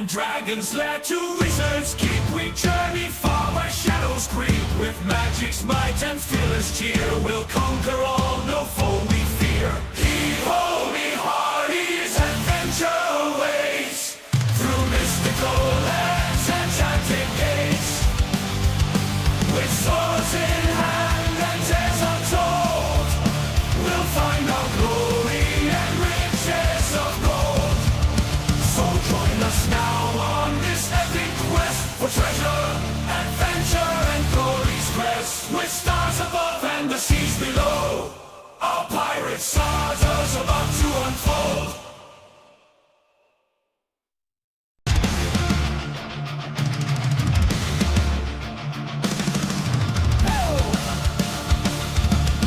From dragon's lair to wizard's keep, we journey far where shadows creep. With magic's might and fearless cheer, we'll conquer all, no foe we fear. Heave-ho, me hearties, adventure awaits. Through mystical lands, enchanted gates. With swords in hand and tales untold, we'll find our glory and riches of gold. So join us now on this epic quest for treasure, adventure, and glory's crest. With stars above and the seas below, our pirate saga's about to unfold.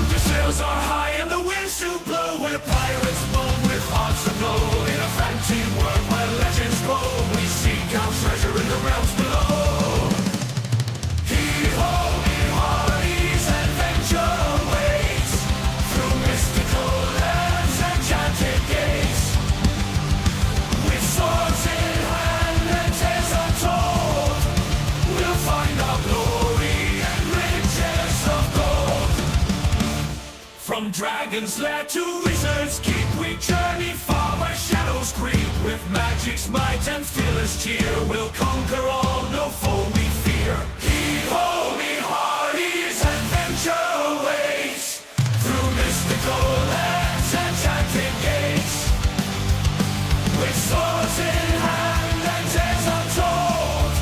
The sails are high and the winds do blow. We're pirates born with hearts of gold. In a fantasy world where legends grow, we seek out treasure in the realms below. Hee-ho, me-hearties, adventure awaits. Through mystical lands, enchanted gates. With swords in hand and tales untold, we'll find our glory and riches of gold. From dragon's lair to wizard's keep, we journey far where shadows creep. With magic's might and fearless cheer, we'll conquer all, no foe we fear. Heave-ho, me hearties, adventure awaits. Through mystical lands, enchanted gates. With swords in hand and tales untold,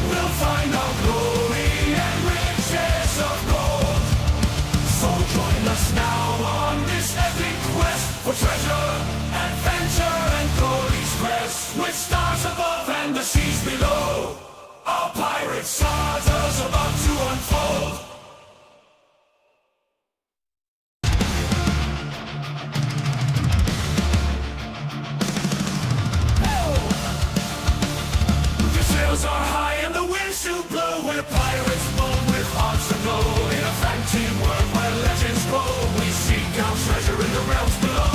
we'll find our glory and riches of gold. So join us now on this epic quest for treasure, adventure, and glory's crest. With stars above and the seas below, our pirate saga's about to unfold. The sails are high and the winds do blow. We're pirates born with hearts of gold. In a fantasy world where legends grow, we seek out treasure in the realms below.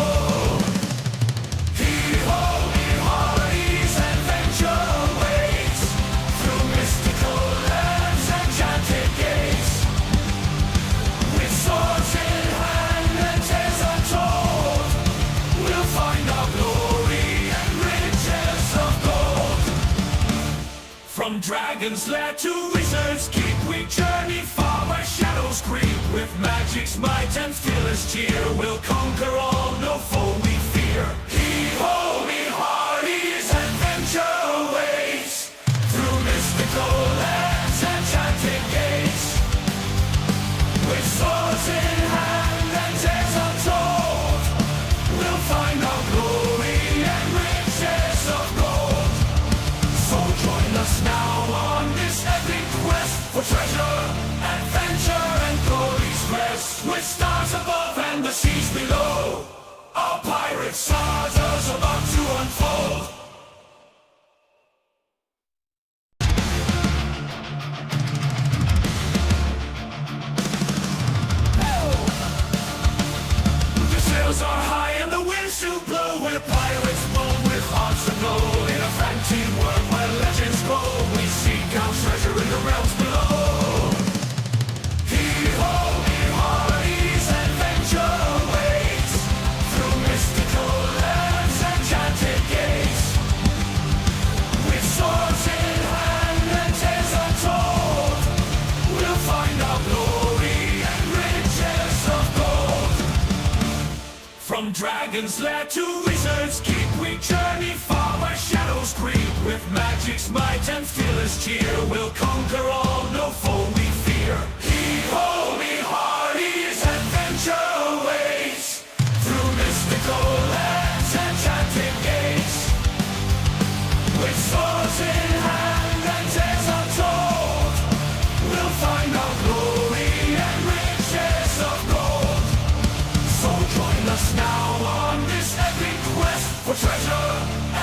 Hee-ho, me-hearties, adventure awaits. Through mystical lands, enchanted gates. With swords in hand and tales untold, we'll find our glory and riches of gold. From dragon's lair to wizard's keep, we journey far where shadows creep. With magic's might and fearless cheer, we'll conquer all, no foe we fear. Hee-ho, me hearties, adventure awaits. Through mystical lands, enchanted gates. With swords in hand and tales untold, we'll find our glory and riches of gold. So join us now on this epic quest for treasure, adventure, and glory's crest. With stars above and the seas below, our pirate saga's about to unfold. The sails are high and the winds do blow. We're pirates born with hearts of gold. In a fantasy world where legends grow, we seek out treasure in the realms below. Hee-ho, me-hearties, adventure awaits. Through mystical lands, enchanted gates. With swords in hand and tales untold, we'll find our glory and riches of gold. From dragon's lair to wizard's keep, we journey far where shadows creep. With magic's might and fearless cheer, we'll conquer all, no foe we fear. Heave-ho, me hearties, adventure awaits. Through mystical lands, enchanted gates. With swords in hand and tales untold, we'll find our glory and riches of gold. So join us now on this epic quest for treasure,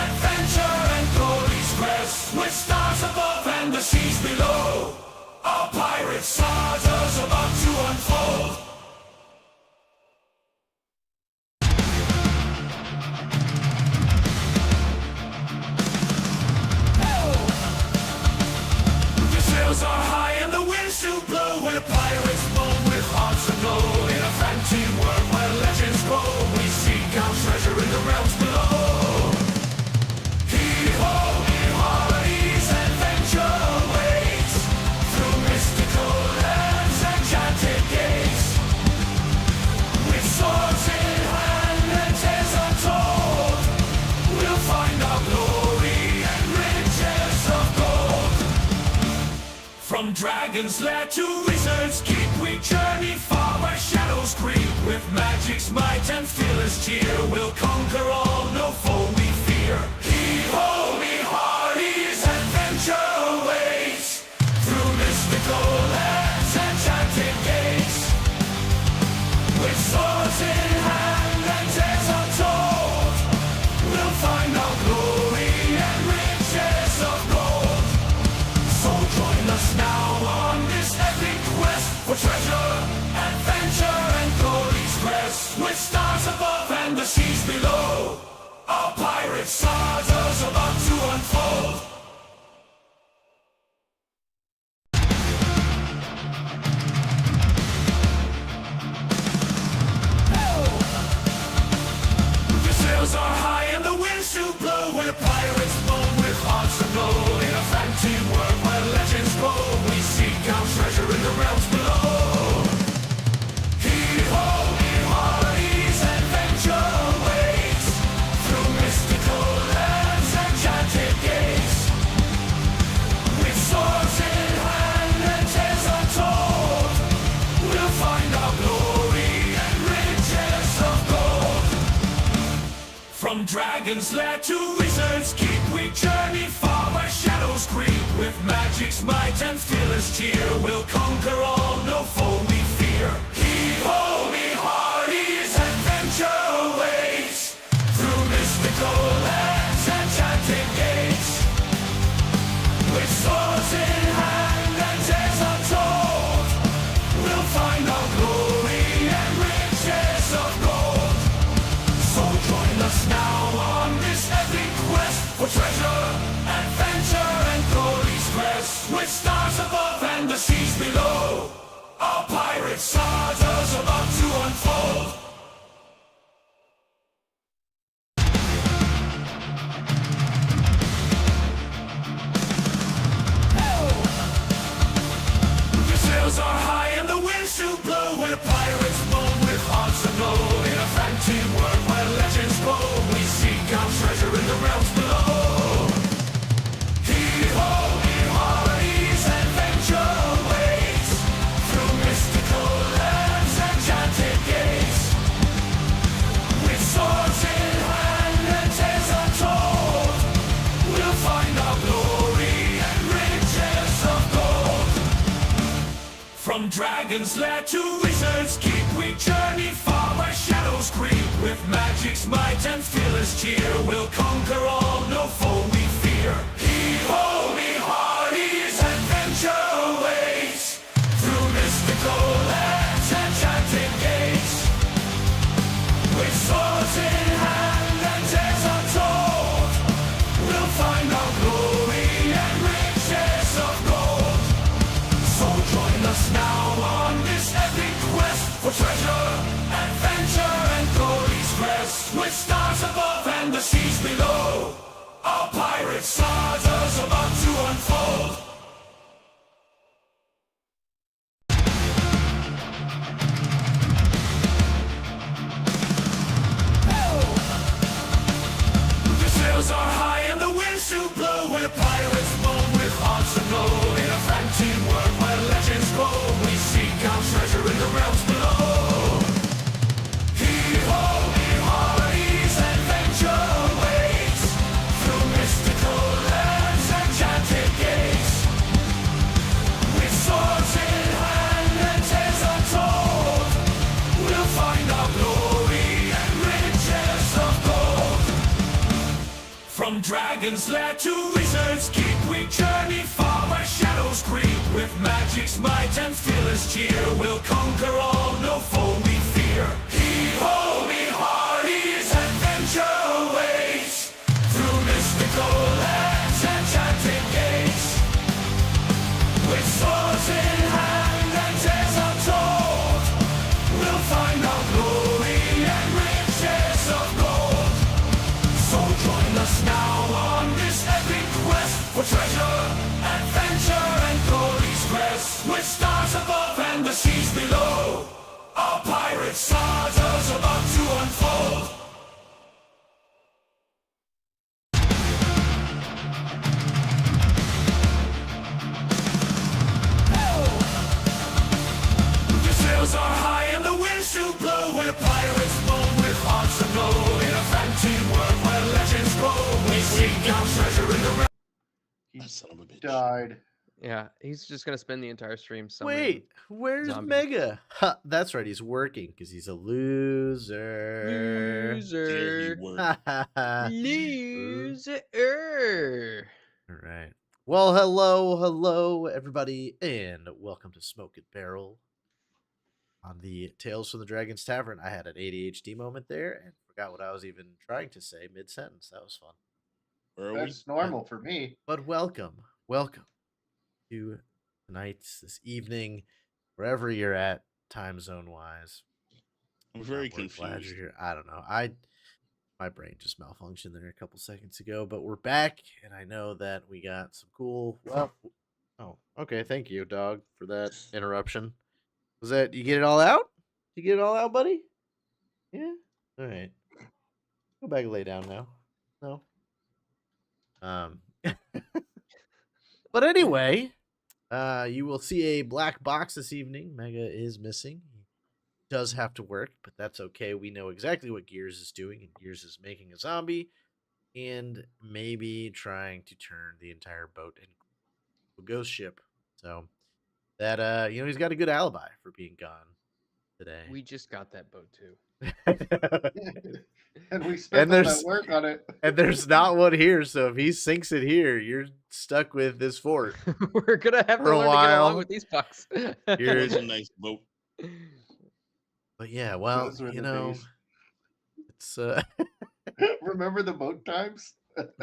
adventure, and glory's crest. With stars above and the seas below, our pirate saga's about to unfold. dragon's lair to wizard's keep, we journey far where shadows creep. With magic's might and fearless cheer, we'll conquer all, no foe we fear. Heave-ho, me hearties, adventure awaits through mystical lands and enchanted gates. With swords in hand and tales untold, we'll find our glory and riches of gold. So join us now on this epic quest for treasure, adventure, and glory's crest. With stars above and the seas below, our pirate saga's about to unfold. The sails are high and the winds do blow, where pirates moan with hearts aglow. In a fantasy world where legends grow, we seek out treasure in the realms below. Heave-ho, me hearties, adventure awaits through mystical lands and enchanted gates. With swords in hand and tales untold, we'll find our glory and riches of gold. From dragon's lair to wizard's keep, we journey far where shadows creep. With magic's might and fearless cheer, we'll conquer all, no foe we fear. Heave-ho, me hearties, adventure awaits through mystical lands and enchanted gates. With swords in hand and tales untold, we'll find our glory and riches of gold. So join us now on this epic quest for treasure, adventure, and glory's crest. With stars above and the seas below, our pirate saga's about to unfold. The sails are high and the winds do blow, where pirates moan with hearts aglow. In a fantasy world where legends grow, we seek out treasure in the realms below. Heave-ho, me hearties, adventure awaits through mystical lands and enchanted gates. With swords in hand and tales untold, we'll find our glory and riches of gold. From dragon's lair to wizard's keep, we journey far where shadows creep. With magic's might and fearless cheer, we'll conquer all, no foe we fear. Heave-ho, me hearties, adventure awaits through mystical lands and enchanted gates. With swords in hand and tales untold, we'll find our glory and riches of gold. So join us now on this epic quest for treasure, adventure, and glory's crest. With stars above and the seas below, our pirate saga's about to unfold. The sails are high and the winds do blow, where pirates moan with hearts aglow. In a fantasy world where legends grow, we seek out treasure in the realms below. Heave-ho, me hearties, adventure awaits through mystical lands and enchanted gates. With swords in hand and tales untold, we'll find our glory and riches of gold. From dragon's lair to wizard's keep, we journey far where shadows creep. With magic's might and fearless cheer, we'll conquer all, no foe we fear. Heave-ho, me hearties, adventure awaits through mystical lands and enchanted gates. With swords in hand and tales untold, we'll find our glory and riches of gold. So join us now on this epic quest for treasure, adventure, and glory's crest. With stars above and the seas below, our pirate saga's about to unfold. where pirates moan with hearts aglow. In a fantasy world where legends grow, we seek out treasure in the realms. That son of a bitch. Died. Yeah, he's just gonna spend the entire stream summoning. Wait, where's zombies. Mega? Ha, that's right, he's working because he's a loser. Dare he Loser. work. Loser. All right. Well, hello, everybody, and welcome to Smoke and Barrel. On the Tales from the Dragon's Tavern, I had an ADHD moment there and forgot what I was even trying to say mid-sentence. That was fun. Where are we? That's normal for me. But welcome to tonight, this evening, wherever you're at, time zone wise. I'm very We're glad confused. you're here. I don't know. My brain just malfunctioned there a couple seconds ago, but we're back, and I know that we got some cool. Well, oh, okay. Thank you, dog, for that interruption. Was that you get it all out? You get it all out, buddy? Yeah. All right. Go back and lay down now. No. But anyway, you will see a black box this evening. Mega is missing. He does have to work, but that's okay. We know exactly what Gears is doing, and Gears is making a zombie and maybe trying to turn the entire boat into a ghost ship. So that he's got a good alibi for being gone today. We just got that boat too. And we spent all that work on it. And there's not one here, so if he sinks it here, you're stuck with this fort. We're gonna have For to a learn to get along while. with these pucks. Here's a nice boat. But yeah, well, Those were you the know, days. it's Remember the boat times?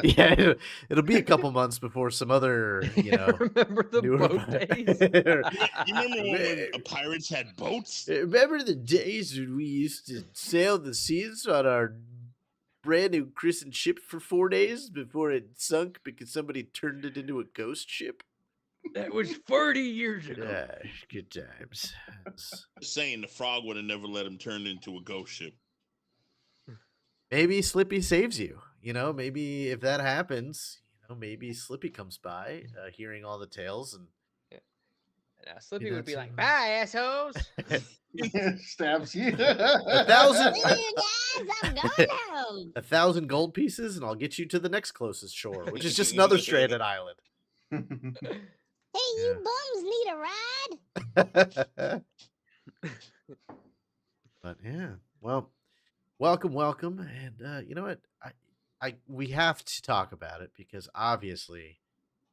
yeah, it'll be a couple months before some other, Remember the newer boat days? You remember when pirates had boats? Remember the days when we used to sail the seas on our brand new christened ship for 4 days before it sunk because somebody turned it into a ghost ship? That was 40 years ago. Yeah, good times. It's- Just saying, the frog would have never let him turn into a ghost ship. Maybe Slippy saves you. Maybe if that happens, maybe Slippy comes by, hearing all the tales and Now, Slippy You would be know, like, too. bye, assholes. Stabs you. 1,000 Hey, you guys, I'm going home. 1,000 gold pieces, and I'll get you to the next closest shore, which is just another stranded island. Hey, Yeah. you bums need a ride? But yeah, well, welcome, and you know what? We have to talk about it because obviously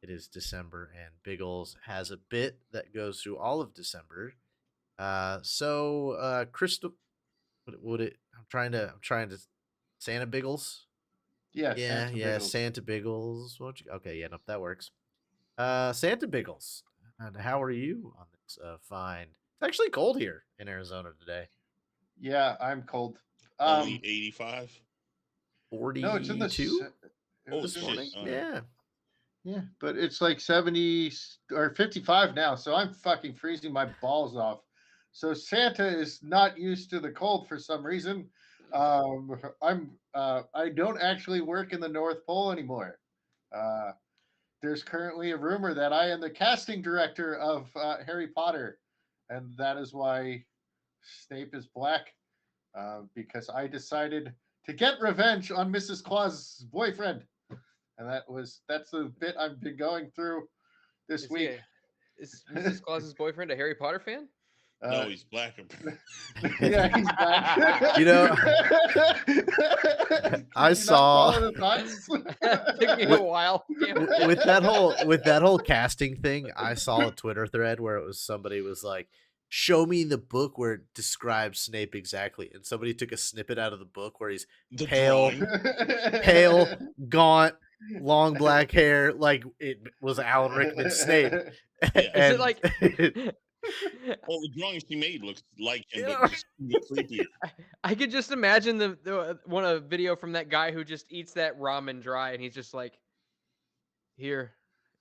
it is December, and Biggles has a bit that goes through all of December. So Crystal, would it? I'm trying to Santa Biggles. Yeah, Yeah, Santa yeah, Biggles. Santa Biggles. Okay, yeah, nope, that works. Santa Biggles, and how are you on this fine? It's actually cold here in Arizona today. Yeah, I'm cold. Only 85. 42 No, it's in the. Oh, this shit. morning. Yeah. Yeah, but it's like 70 or 55 now, so I'm fucking freezing my balls off. So Santa is not used to the cold for some reason. I don't actually work in the North Pole anymore. There's currently a rumor that I am the casting director of Harry Potter, and that is why Snape is black. Because I decided to get revenge on Mrs. Claus's boyfriend. And that's the bit I've been going through this week. Is Mrs. Claus's boyfriend a Harry Potter fan? No, he's black. Yeah, he's black. You know, I saw Took me a while. with that whole casting thing, I saw a Twitter thread where it was somebody was like, show me the book where it describes Snape exactly. And somebody took a snippet out of the book where he's The pale, drawing. pale, gaunt, long black hair, like it was Alan Rickman's Snape. Is it like Well, the drawing she made looks like him, Yeah. but just creepier. I could just imagine the one a video from that guy who just eats that ramen dry and he's just like, here,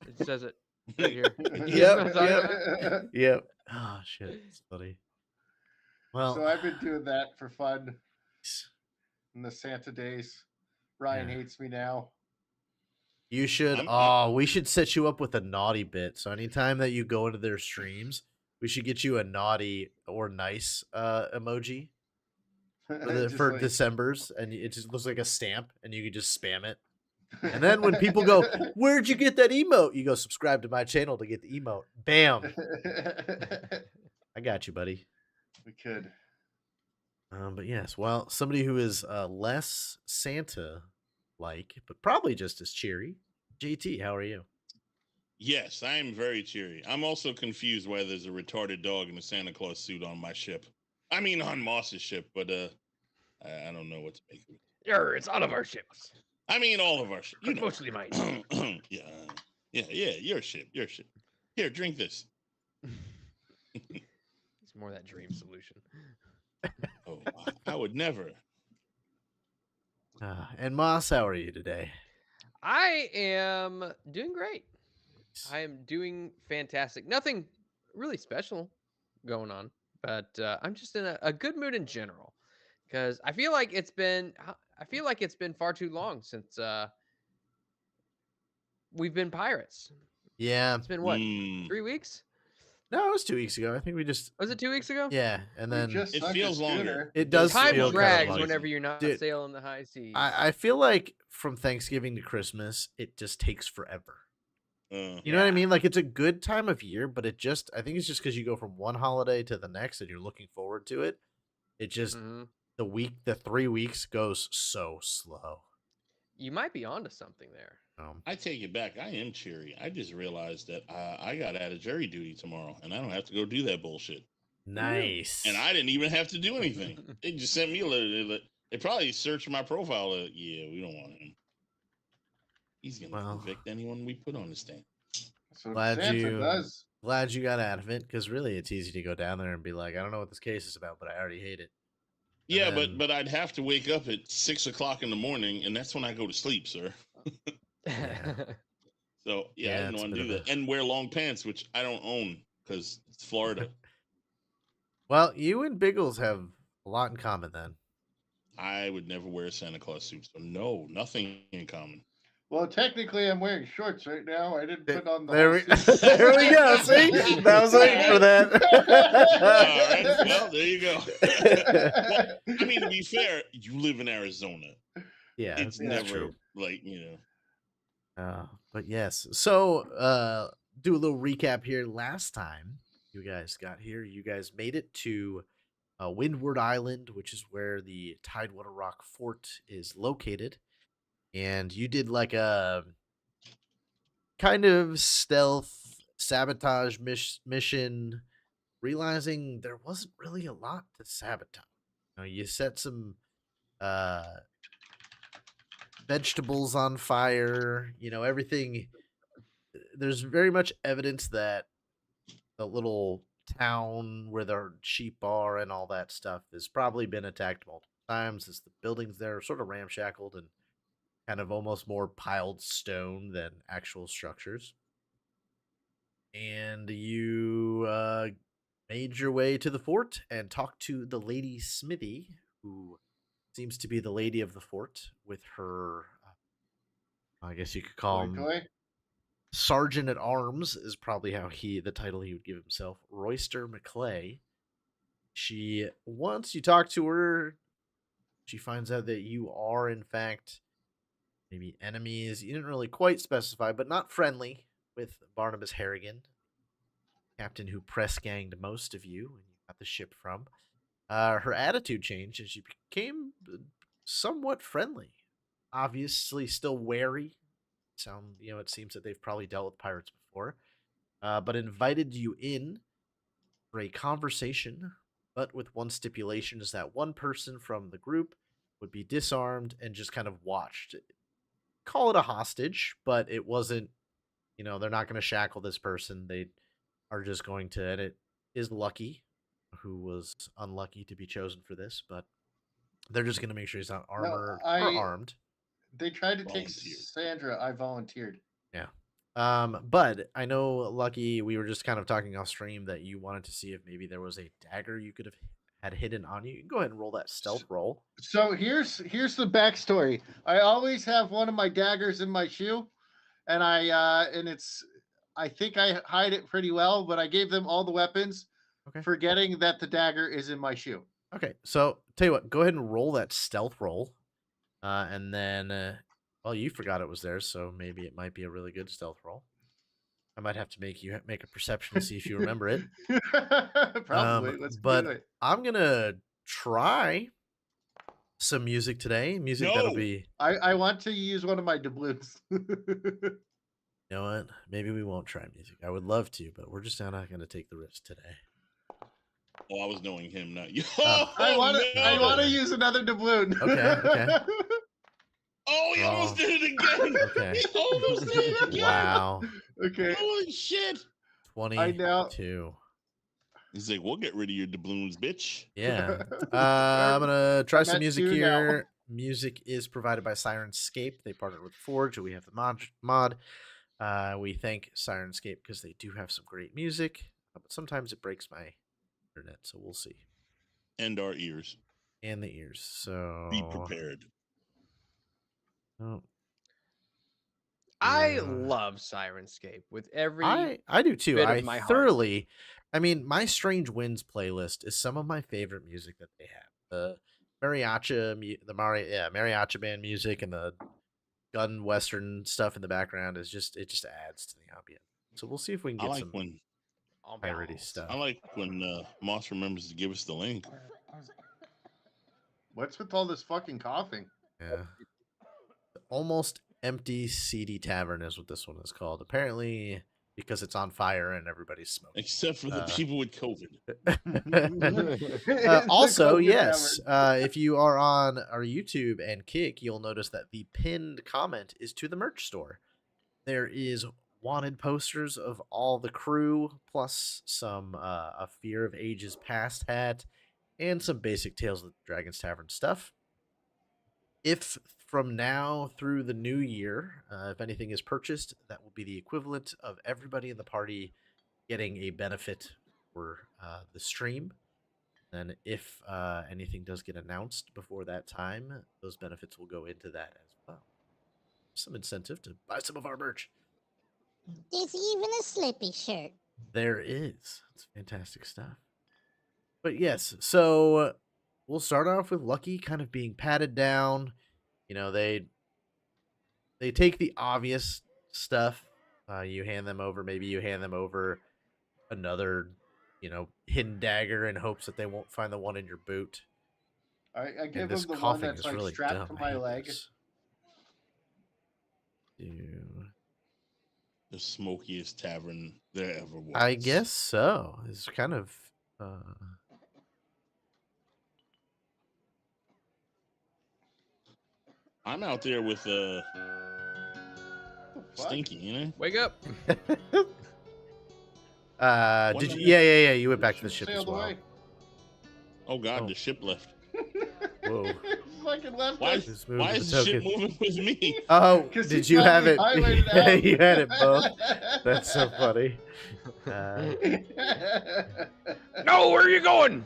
it says it right here. You know what I'm talking about? Yep. Oh shit, it's funny. Well, So I've been doing that for fun in the Santa days. Ryan Yeah. hates me now. you should. We should set you up with a naughty bit. So anytime that you go into their streams, we should get you a naughty or nice emoji. Just for like- December's, and it just looks like a stamp, and you can just spam it. And then when people go, "Where'd you get that emote?" You go, "Subscribe to my channel to get the emote." Bam! I got you, buddy. we could. But yes, well, somebody who is less Santa-like, but probably just as cheery. JT, how are you? Yes, I am very cheery. I'm also confused why there's a retarded dog in a Santa Claus suit on my ship. I mean, on Moss's ship, but I don't know what to make of it. It's all of our ships. I mean, all of our ship. You But know. mostly mine. yeah, your ship. Here, drink this. It's more that dream solution. Oh, I would never. And Moss, how are you today? I am doing great. I am doing fantastic. Nothing really special going on, but I'm just in a good mood in general because I feel like it's been far too long since we've been pirates. Yeah. It's been what, Mm. 3 weeks? No, it was 2 weeks ago. I think we just Was it 2 weeks ago? yeah, and We then just It sunk a feels longer. schooner. it does Time feel drags kind of whenever you're not Dude, sailing the high seas. I feel like from Thanksgiving to Christmas, it just takes forever. You know what I Yeah. mean? Like it's a good time of year, but I think it's just because you go from one holiday to the next and you're looking forward to it. It just Mhm. the 3 weeks goes so slow. You might be onto something there. I take it back. I am cheery. I just realized that I got out of jury duty tomorrow, and I don't have to go do that bullshit. Nice. And I didn't even have to do anything. They just sent me a letter. They probably searched my profile. Yeah, we don't want him. He's gonna Well. convict anyone we put on the stand. That's what Glad Santa you- does. Glad you got out of it, because really it's easy to go down there and be like, I don't know what this case is about, but I already hate it. And Yeah, then- but I'd have to wake up at 6 o'clock in the morning, and that's when I go to sleep, sir. Yeah. So Yeah, I didn't it's a want bit to do of that, and wear long pants, which I don't own because it's Florida. Well, you and Biggles have a lot in common then. I would never wear a Santa Claus suit, so no, nothing in common. Well, technically, I'm wearing shorts right now. I didn't put on the There whole we, suit. there we go. See, I was waiting for All that. right, well, there you go. Well, I mean, to be fair, you live in Arizona. Yeah, It's that's never true. like But yes, so do a little recap here. Last time you guys got here, you guys made it to Windward Island, which is where the Tidewater Rock Fort is located, and you did like a kind of stealth sabotage mission, realizing there wasn't really a lot to sabotage. You set some vegetables on fire, everything. There's very much evidence that the little town where the sheep are and all that stuff has probably been attacked multiple times, as the buildings there are sort of ramshackled and kind of almost more piled stone than actual structures. And you made your way to the fort and talked to the Lady Smithy, who seems to be the lady of the fort, with her, I guess you could call him Koi. Sergeant at Arms, is probably the title he would give himself, Royster McClay. Once you talk to her, she finds out that you are, in fact, maybe enemies. You didn't really quite specify, but not friendly, with Barnabas Harrigan, captain who press ganged most of you and you got the ship from. Her attitude changed and she became somewhat friendly. Obviously, still wary. It seems that they've probably dealt with pirates before, but invited you in for a conversation, but with one stipulation: is that one person from the group would be disarmed and just kind of watched. Call it a hostage, but it wasn't. They're not going to shackle this person. They are just going to, and it is Lucky, who was unlucky to be chosen for this, but they're just going to make sure he's not armored or armed. They tried to take Volunteered. Sandra. I volunteered. Yeah. But I know, Lucky, we were just kind of talking off stream that you wanted to see if maybe there was a dagger you could have had hidden on you. You can go ahead and roll that stealth roll. So here's the backstory. I always have one of my daggers in my shoe, and I think I hide it pretty well. But I gave them all the weapons, Okay. forgetting that the dagger is in my shoe. Okay, so tell you what, go ahead and roll that stealth roll, and then, well, you forgot it was there, so maybe it might be a really good stealth roll. I might have to make you make a perception to see if you remember it. Probably. Let's do But it. I'm gonna try some music today. Music that'll No! be. I want to use one of my doubloons. You know what? Maybe we won't try music. I would love to, but we're just not gonna take the risk today. Oh, I was knowing him, not you. Oh. I want to. no! I want to use another doubloon. Okay. Oh, he almost did it again. Okay. He almost did it again. Wow. Okay. Holy shit. 22. He's like, we'll get rid of your doubloons, bitch. Yeah. I'm gonna try I'm some at music 2 now. here. Music is provided by Sirenscape. They partnered with Forge. We have the mod. We thank Sirenscape because they do have some great music, but sometimes it breaks my internet, so we'll see. And our ears. And the ears. So Be prepared. Oh, I yeah. love Sirenscape with every. I do too. bit of I my heart. thoroughly. I mean, my Strange Winds playlist is some of my favorite music that they have. The mariachi band music and the gun western stuff in the background is just adds to the ambience. So we'll see if we can I get like some when piratey stuff. I like when Moss remembers to give us the link. What's with all this fucking coughing? Yeah. Almost Empty Seedy Tavern is what this one is called. Apparently, because it's on fire and everybody's smoking. Except for the people with COVID. Also, COVID yes, if you are on our YouTube and Kick, you'll notice that the pinned comment is to the merch store. There is wanted posters of all the crew, plus some a Fear of Ages Past hat, and some basic Tales of the Dragon's Tavern stuff. If from now through the new year, if anything is purchased, that will be the equivalent of everybody in the party getting a benefit for the stream. And if anything does get announced before that time, those benefits will go into that as well. Some incentive to buy some of our merch. There's even a Slippy shirt. There is. It's fantastic stuff. But yes, so we'll start off with Lucky kind of being patted down. You know, they take the obvious stuff. You hand them over. Maybe you hand them over another, hidden dagger in hopes that they won't find the one in your boot. I give And him this the one coughing that's is like really strapped dumb. to I my hate leg. this. The smokiest tavern there ever was. I guess so. It's kind of. I'm out there with Fuck. Stinky, you know? Wake up. Did you? Yeah. You went back to the ship as Sailed well. away. Oh god, Oh. the ship left. Whoa. Fucking left Why, us. Just moved why the is the ship token. moving with me? Oh, 'Cause did he you have probably it? highlighted Yeah, out. you had it both. That's so funny. No, where are you going?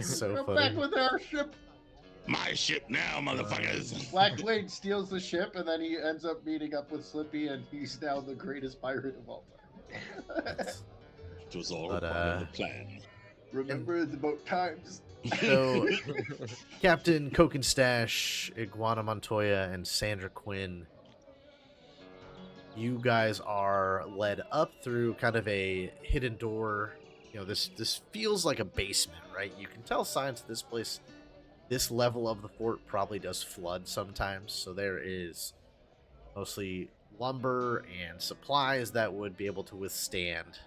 So Come funny. back with our ship. My ship now, motherfuckers. Blackblade steals the ship, and then he ends up meeting up with Slippy, and he's now the greatest pirate of all time. It was all But, part of the plan. Remember the boat times. So, Captain Cokenstache, Iguana Montoya, and Sandra Quinn, you guys are led up through kind of a hidden door. This feels like a basement, right? You can tell signs of this place. This level of the fort probably does flood sometimes, so there is mostly lumber and supplies that would be able to withstand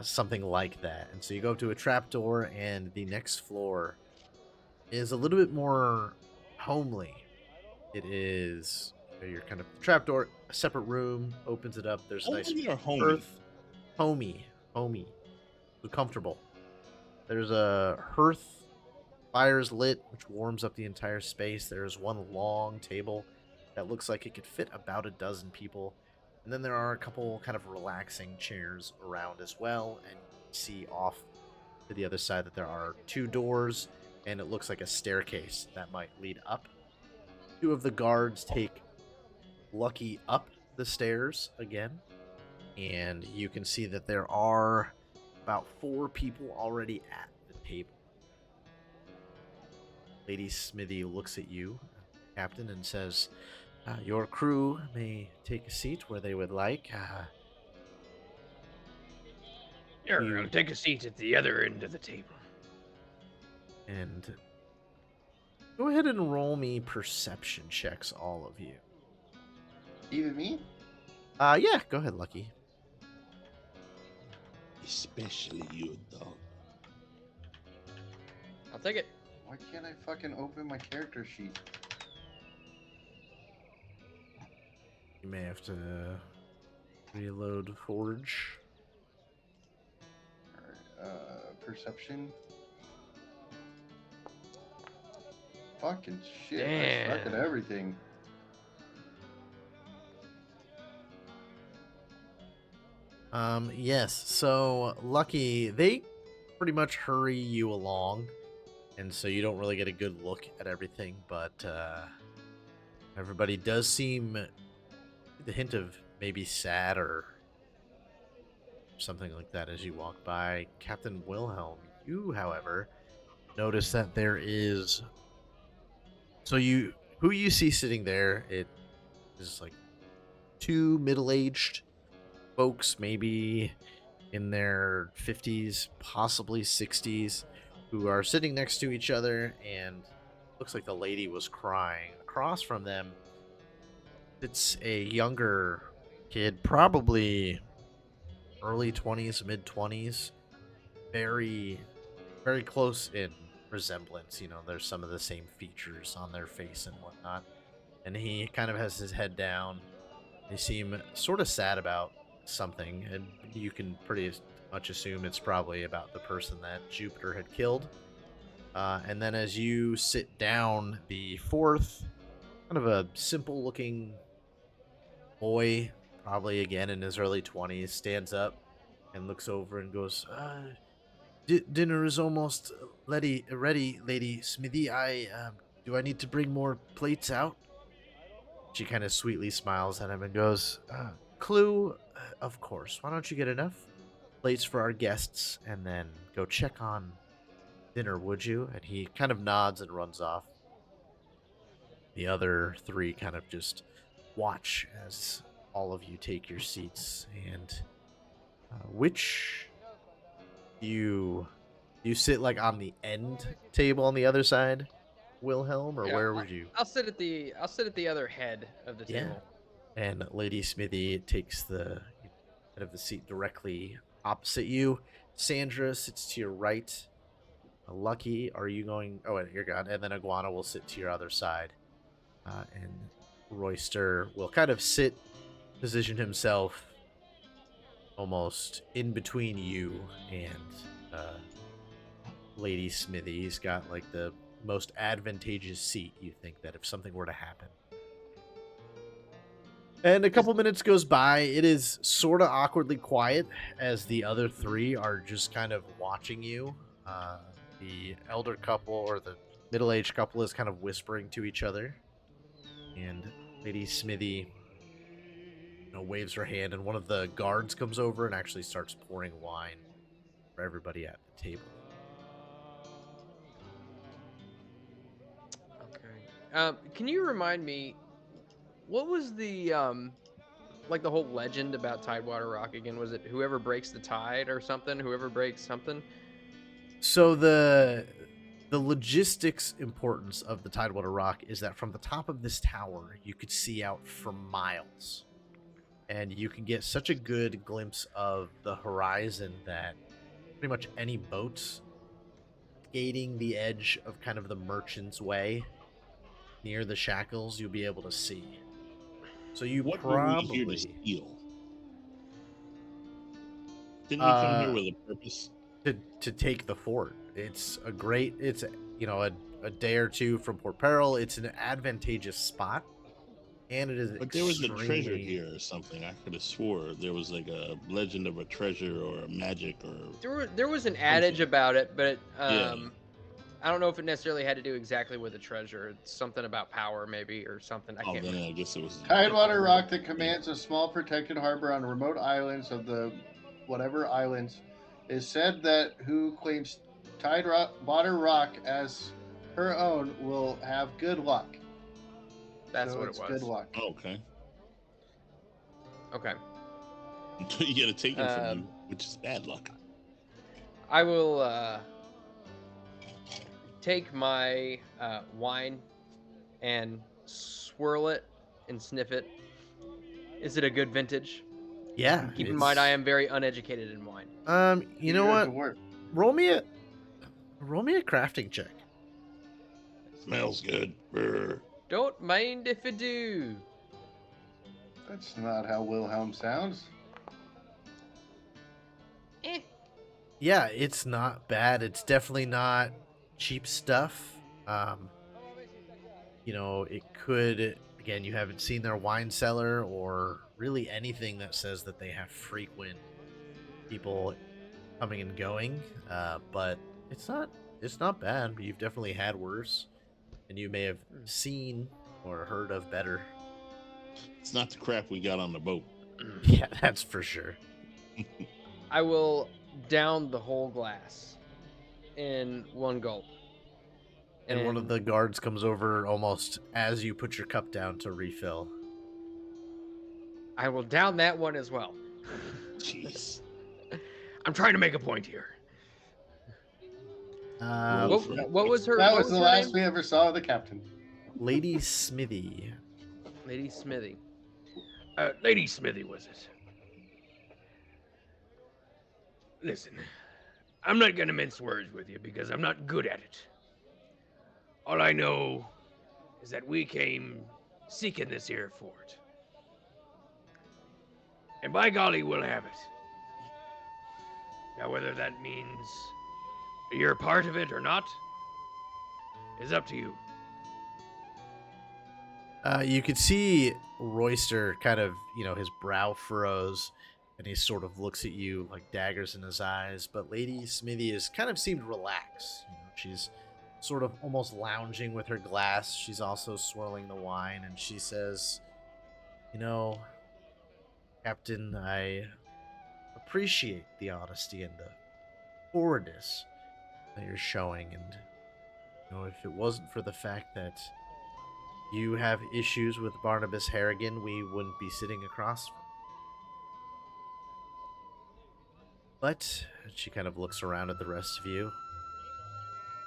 something like that. And so you go up to a trapdoor, and the next floor is a little bit more homely. It is you're kind of trapdoor, a separate room, opens it up. There's a nice Homey or homey? earth, homey, so comfortable. There's a hearth, fires lit, which warms up the entire space. There's one long table that looks like it could fit about a dozen people. And then there are a couple kind of relaxing chairs around as well. And you see off to the other side that there are 2 doors, and it looks like a staircase that might lead up. 2 of the guards take Lucky up the stairs again. And you can see that there are about 4 people already at the table. Lady Smithy looks at you, Captain, and says, your crew may take a seat where they would like. I'll take a seat at the other end of the table. And go ahead and roll me perception checks, all of you. Even me? Yeah, go ahead, Lucky. Especially you, dog. I'll take it. Why can't I fucking open my character sheet? You may have to reload Forge. Alright, perception. Fucking shit. I suck at Damn. everything. Yes, so Lucky, they pretty much hurry you along, and so you don't really get a good look at everything, but everybody does seem the hint of maybe sad or something like that as you walk by. Captain Wilhelm, you, however, notice that there is, who you see sitting there, it is like 2 middle-aged folks, maybe in their 50s, possibly 60s, who are sitting next to each other, and looks like the lady was crying. Across from them, it's a younger kid, probably early 20s, mid 20s, very, very close in resemblance. You know, there's some of the same features on their face and whatnot. And he kind of has his head down. They seem sort of sad about something, and you can pretty much assume it's probably about the person that Jupiter had killed. And then as you sit down, the 4th, kind of a simple looking boy, probably again in his early 20s, stands up and looks over and goes, dinner is almost ready, Lady Smithy. Do I need to bring more plates out? She kind of sweetly smiles at him and goes, Clue, of course. Why don't you get enough plates for our guests and then go check on dinner, would you? And he kind of nods and runs off. The other 3 kind of just watch as all of you take your seats. And which you sit like on the end table on the other side, Wilhelm, or Yeah, where would you? I'll sit at the other head of the Yeah. table. And Lady Smithy takes the head of the seat directly opposite you. Sandra sits to your right. Lucky, are you going? Oh, wait, you're gone. And then Iguana will sit to your other side. And Royster will kind of position himself almost in between you and Lady Smithy. He's got like the most advantageous seat, you think, that if something were to happen. And a couple minutes goes by. It is sort of awkwardly quiet as the other 3 are just kind of watching you. The elder couple, or the middle-aged couple, is kind of whispering to each other. And Lady Smithy, waves her hand, and one of the guards comes over and actually starts pouring wine for everybody at the table. Okay. Can you remind me, what was the like the whole legend about Tidewater Rock again? Was it whoever breaks the tide or something? Whoever breaks something? So the logistics importance of the Tidewater Rock is that from the top of this tower, you could see out for miles. And you can get such a good glimpse of the horizon that pretty much any boats skating the edge of kind of the Merchant's Way near the Shackles, you'll be able to see. So you What were we here to steal? Didn't we come here with a purpose? To take the fort. It's a day or 2 from Port Peril. It's an advantageous spot, and it is. But there was a treasure here or something. I could have swore there was like a legend of a treasure or a magic or. There was an adage about it, but Yeah. I don't know if it necessarily had to do exactly with a treasure. It's something about power, maybe, or something. I can't Then remember. I guess it was Tidewater Rock that commands a small protected harbor on remote islands of the whatever islands is said that who claims Tidewater Rock as her own will have good luck. That's So what it's it was. good luck. Okay. Okay. You get it taken from Um, you, which is bad luck. I will take my wine and swirl it and sniff it. Is it a good vintage? Yeah. Keep in mind, I am very uneducated in wine. You know You're what? the worst. Roll me a crafting check. Smells good. Brr. Don't mind if I do. That's not how Wilhelm sounds. Yeah, it's not bad. It's definitely not cheap stuff. It could, again, you haven't seen their wine cellar or really anything that says that they have frequent people coming and going. But it's not bad. You've definitely had worse, and you may have seen or heard of better. It's not the crap we got on the boat. Yeah, that's for sure. I will down the whole glass in one gulp. And one of the guards comes over almost as you put your cup down to refill. I will down that one as well. Jeez. I'm trying to make a point here. What was her? That what was the her last name? we ever saw of the captain. Lady Smithy. Lady Smithy. Lady Smithy, was it? Listen, I'm not gonna mince words with you because I'm not good at it. All I know is that we came seeking this here fort. And by golly, we'll have it. Now, whether that means you're a part of it or not is up to you. You could see Royster kind of, his brow furrows, and he sort of looks at you like daggers in his eyes. But Lady Smithy is kind of seemed relaxed. She's sort of almost lounging with her glass. She's also swirling the wine, and she says, Captain, I appreciate the honesty and the forwardness that you're showing. And, if it wasn't for the fact that you have issues with Barnabas Harrigan, we wouldn't be sitting across from him. But she kind of looks around at the rest of you.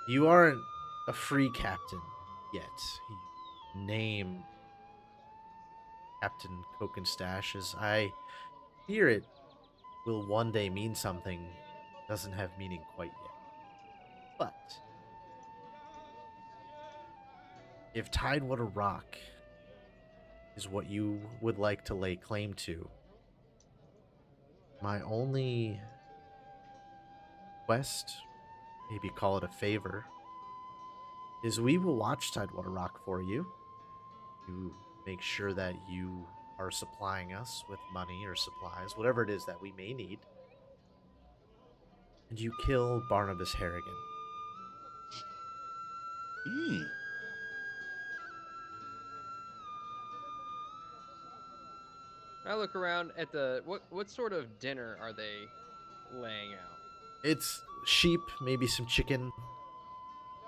You aren't a free captain yet. Your name, Captain Cokenstache, as I hear it, will one day mean something. Doesn't have meaning quite yet. But if Tidewater Rock is what you would like to lay claim to, my only quest, maybe call it a favor, is we will watch Tidewater Rock for you. You make sure that you are supplying us with money or supplies, whatever it is that we may need. And you kill Barnabas Harrigan. I look around at the what sort of dinner are they laying out? It's sheep, maybe some chicken,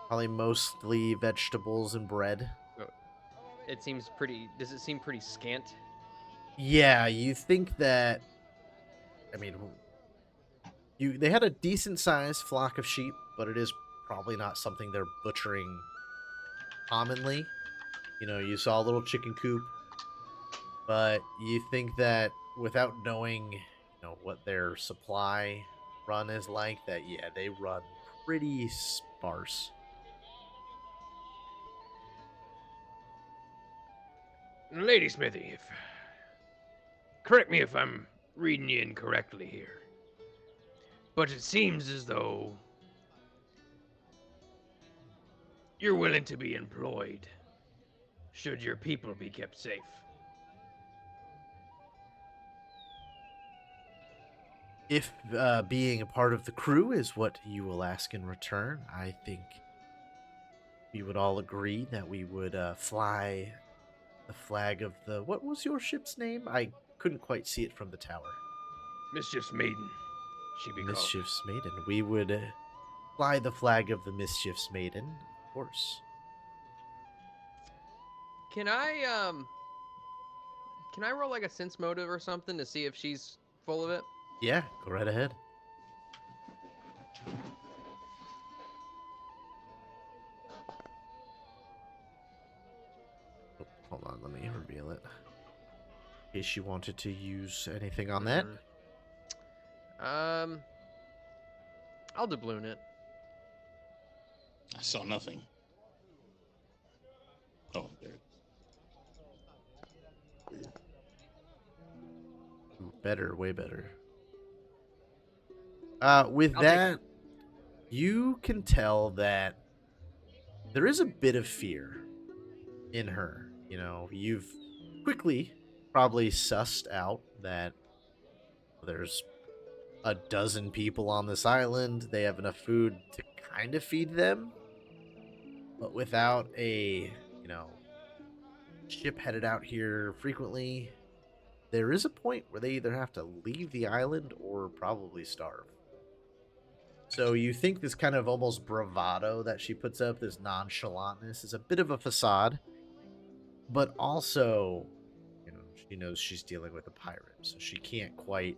probably mostly vegetables and bread. It seems pretty. Does it seem pretty scant? Yeah, you think that. I mean, they had a decent sized flock of sheep, but it is probably not something they're butchering commonly. You saw a little chicken coop, but you think that without knowing, what their supply run is like, that yeah, they run pretty sparse. Lady Smithy, correct me if I'm reading you incorrectly here, but it seems as though you're willing to be employed should your people be kept safe. If being a part of the crew is what you will ask in return, I think we would all agree that we would fly the flag of the... What was your ship's name? I couldn't quite see it from the tower. Mischief's Maiden. she be called? Mischief's Maiden. We would fly the flag of the Mischief's Maiden, of course. Can I roll like a sense motive or something to see if she's full of it? Yeah, go right ahead. Oh, hold on, let me reveal it. In case you wanted to use anything on that. I'll doubloon it. I saw nothing. Oh, there it is. Ooh, better, way better. With I'll take that, you can tell that there is a bit of fear in her. You know, you've quickly probably sussed out that there's a dozen people on this island. They have enough food to kind of feed them, but without a, ship headed out here frequently, there is a point where they either have to leave the island or probably starve. So you think this kind of almost bravado that she puts up, this nonchalantness, is a bit of a facade, but also, she knows she's dealing with a pirate, so she can't quite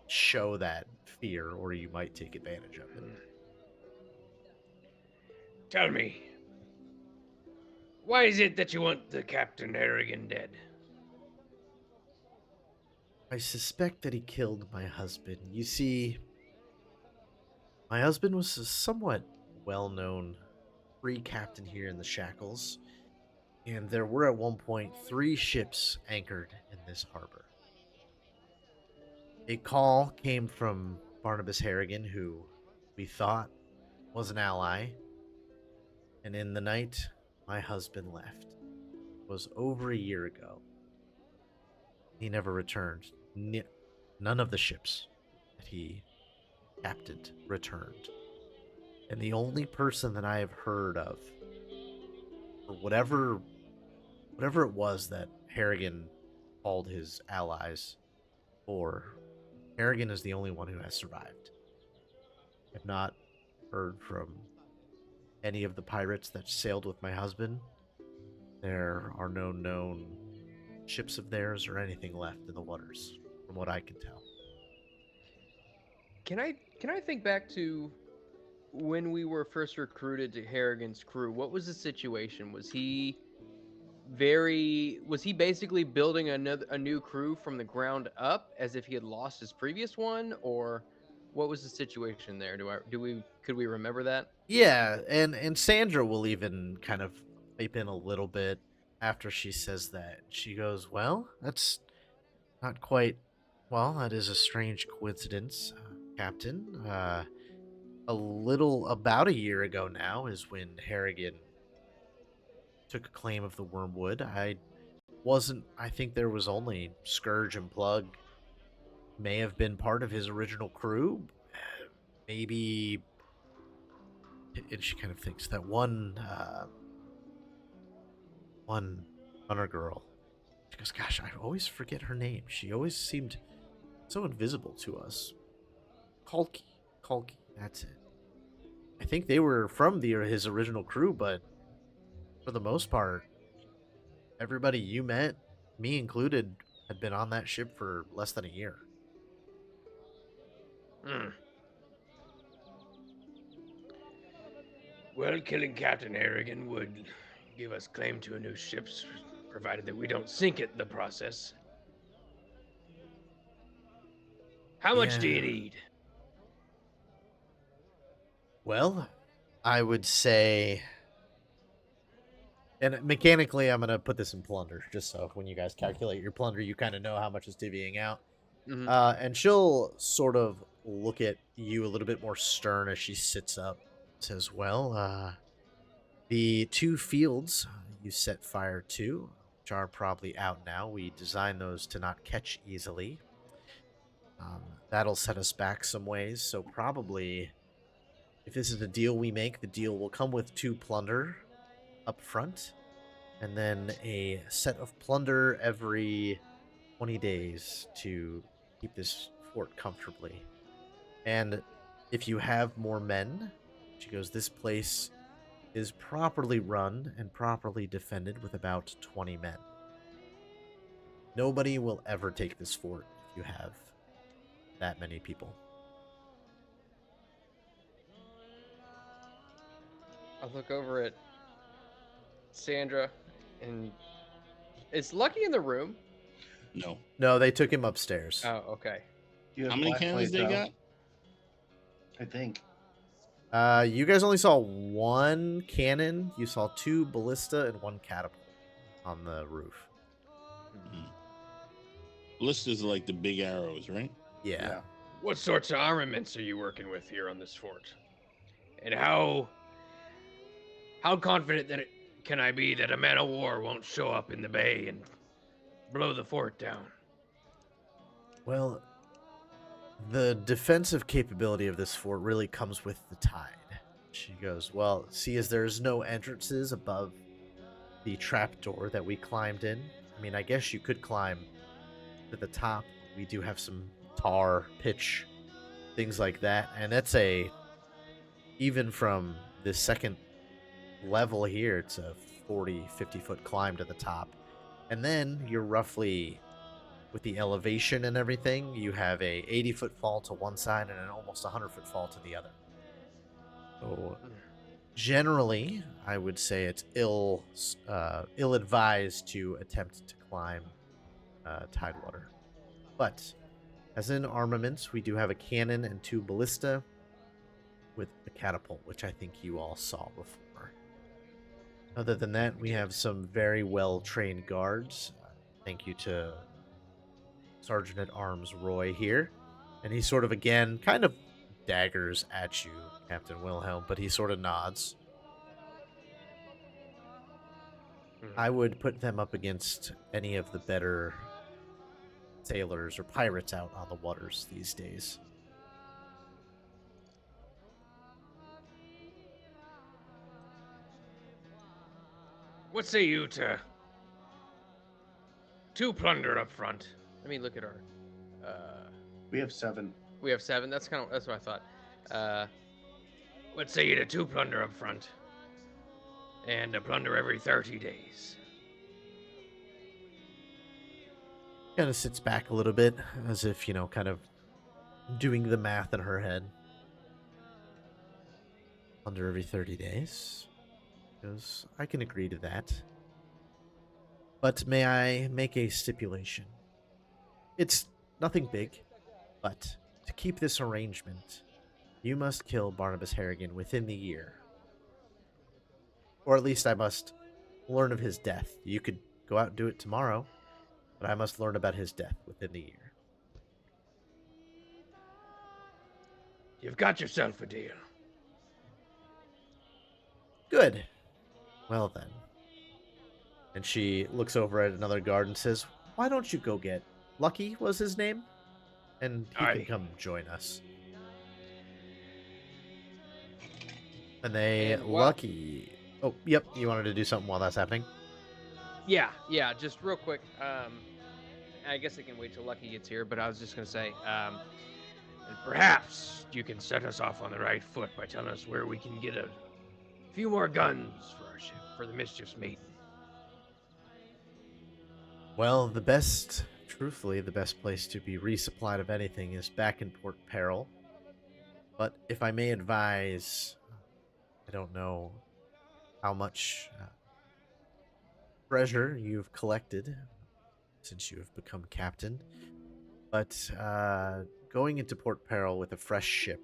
show that fear, or you might take advantage of it. Tell me, why is it that you want the Captain Harrigan dead? I suspect that he killed my husband. You see, my husband was a somewhat well-known free captain here in the Shackles, and there were at one point 3 ships anchored in this harbor. A call came from Barnabas Harrigan, who we thought was an ally, and in the night, my husband left. It was over a year ago. He never returned. None of the ships that he captained returned. And the only person that I have heard of, or whatever it was that Harrigan called his allies for, Harrigan is the only one who has survived. I've not heard from any of the pirates that sailed with my husband. There are no known ships of theirs or anything left in the waters, from what I can tell. Can I think back to when we were first recruited to Harrigan's crew? What was the situation? Was he basically building a new crew from the ground up as if he had lost his previous one, or what was the situation there? Could we remember that? Yeah, and Sandra will even kind of pipe in a little bit after she says that. She goes, "Well, that's not quite. Well, that is a strange coincidence, Captain. About a year ago now is when Harrigan took a claim of the Wormwood. I think there was only Scourge and Plug may have been part of his original crew. Maybe," and she kind of thinks that one hunter girl. She goes, "Gosh, I always forget her name. She always seemed so invisible to us. Kalki, that's it. I think they were from his original crew, but for the most part, everybody you met, me included, had been on that ship for less than a year." Well, killing Captain Harrigan would give us claim to a new ship, provided that we don't sink it in the process. How much do you Yeah. need? Well, I would say, and mechanically, I'm going to put this in plunder, just so when you guys calculate your plunder, you kind of know how much is divvying out. Mhm. And she'll sort of look at you a little bit more stern as she sits up. Says, "Well, the 2 fields you set fire to, which are probably out now, we designed those to not catch easily. That'll set us back some ways, so probably, if this is a deal we make, the deal will come with 2 plunder up front, and then a set of plunder every 20 days to keep this fort comfortably. And if you have more men, she goes, this place is properly run and properly defended with about 20 men. Nobody will ever take this fort if you have that many people. I'll look over at Sandra, and is Lucky in the room? No. No, they took him upstairs. Oh, okay. You have How many Blackblade, cannons they though, got? I think. You guys only saw one cannon. You saw 2 ballista and 1 catapult on the roof. Ballistas are like the big arrows, right? Yeah. What sorts of armaments are you working with here on this fort? And how confident can I be that a man of war won't show up in the bay and blow the fort down? Well, the defensive capability of this fort really comes with the tide. She goes, well, see, as there's no entrances above the trapdoor that we climbed in. I mean, I guess you could climb to the top. We do have some tar, pitch, things like that. And that's even from the second level here, it's a 40, 50-foot climb to the top. And then you're roughly, with the elevation and everything, you have a 80-foot fall to one side and an almost 100-foot fall to the other. So generally, I would say it's ill-advised to attempt to climb Tidewater. But as in armaments, we do have a cannon and 2 ballista with a catapult, which I think you all saw before. Other than that, we have some very well-trained guards. Thank you to Sergeant at Arms Roy here. And he sort of, again, kind of daggers at you, Captain Wilhelm, but he sort of nods. I would put them up against any of the better sailors or pirates out on the waters these days. What say you to 2 plunder up front? Let me look at our. We have 7. We have 7. That's what I thought. What say you to 2 plunder up front? And a plunder every 30 days. Kind of sits back a little bit, as if, kind of doing the math in her head. Under every 30 days. Because I can agree to that. But may I make a stipulation? It's nothing big, but to keep this arrangement, you must kill Barnabas Harrigan within the year. Or at least I must learn of his death. You could go out and do it tomorrow, but I must learn about his death within the year. You've got yourself a deal. Good. Well then. And she looks over at another guard and says, why don't you go get Lucky was his name? And he Aye. can come join us. And they, And while- Lucky... Oh, yep, you wanted to do something while that's happening? Yeah, just real quick. I guess I can wait till Lucky gets here, but I was just gonna say, And perhaps you can set us off on the right foot by telling us where we can get a few more guns for our ship, for the Mischief's Maiden. Well, truthfully, the best place to be resupplied of anything is back in Port Peril. But if I may advise, I don't know how much treasure you've collected since you have become captain, but going into Port Peril with a fresh ship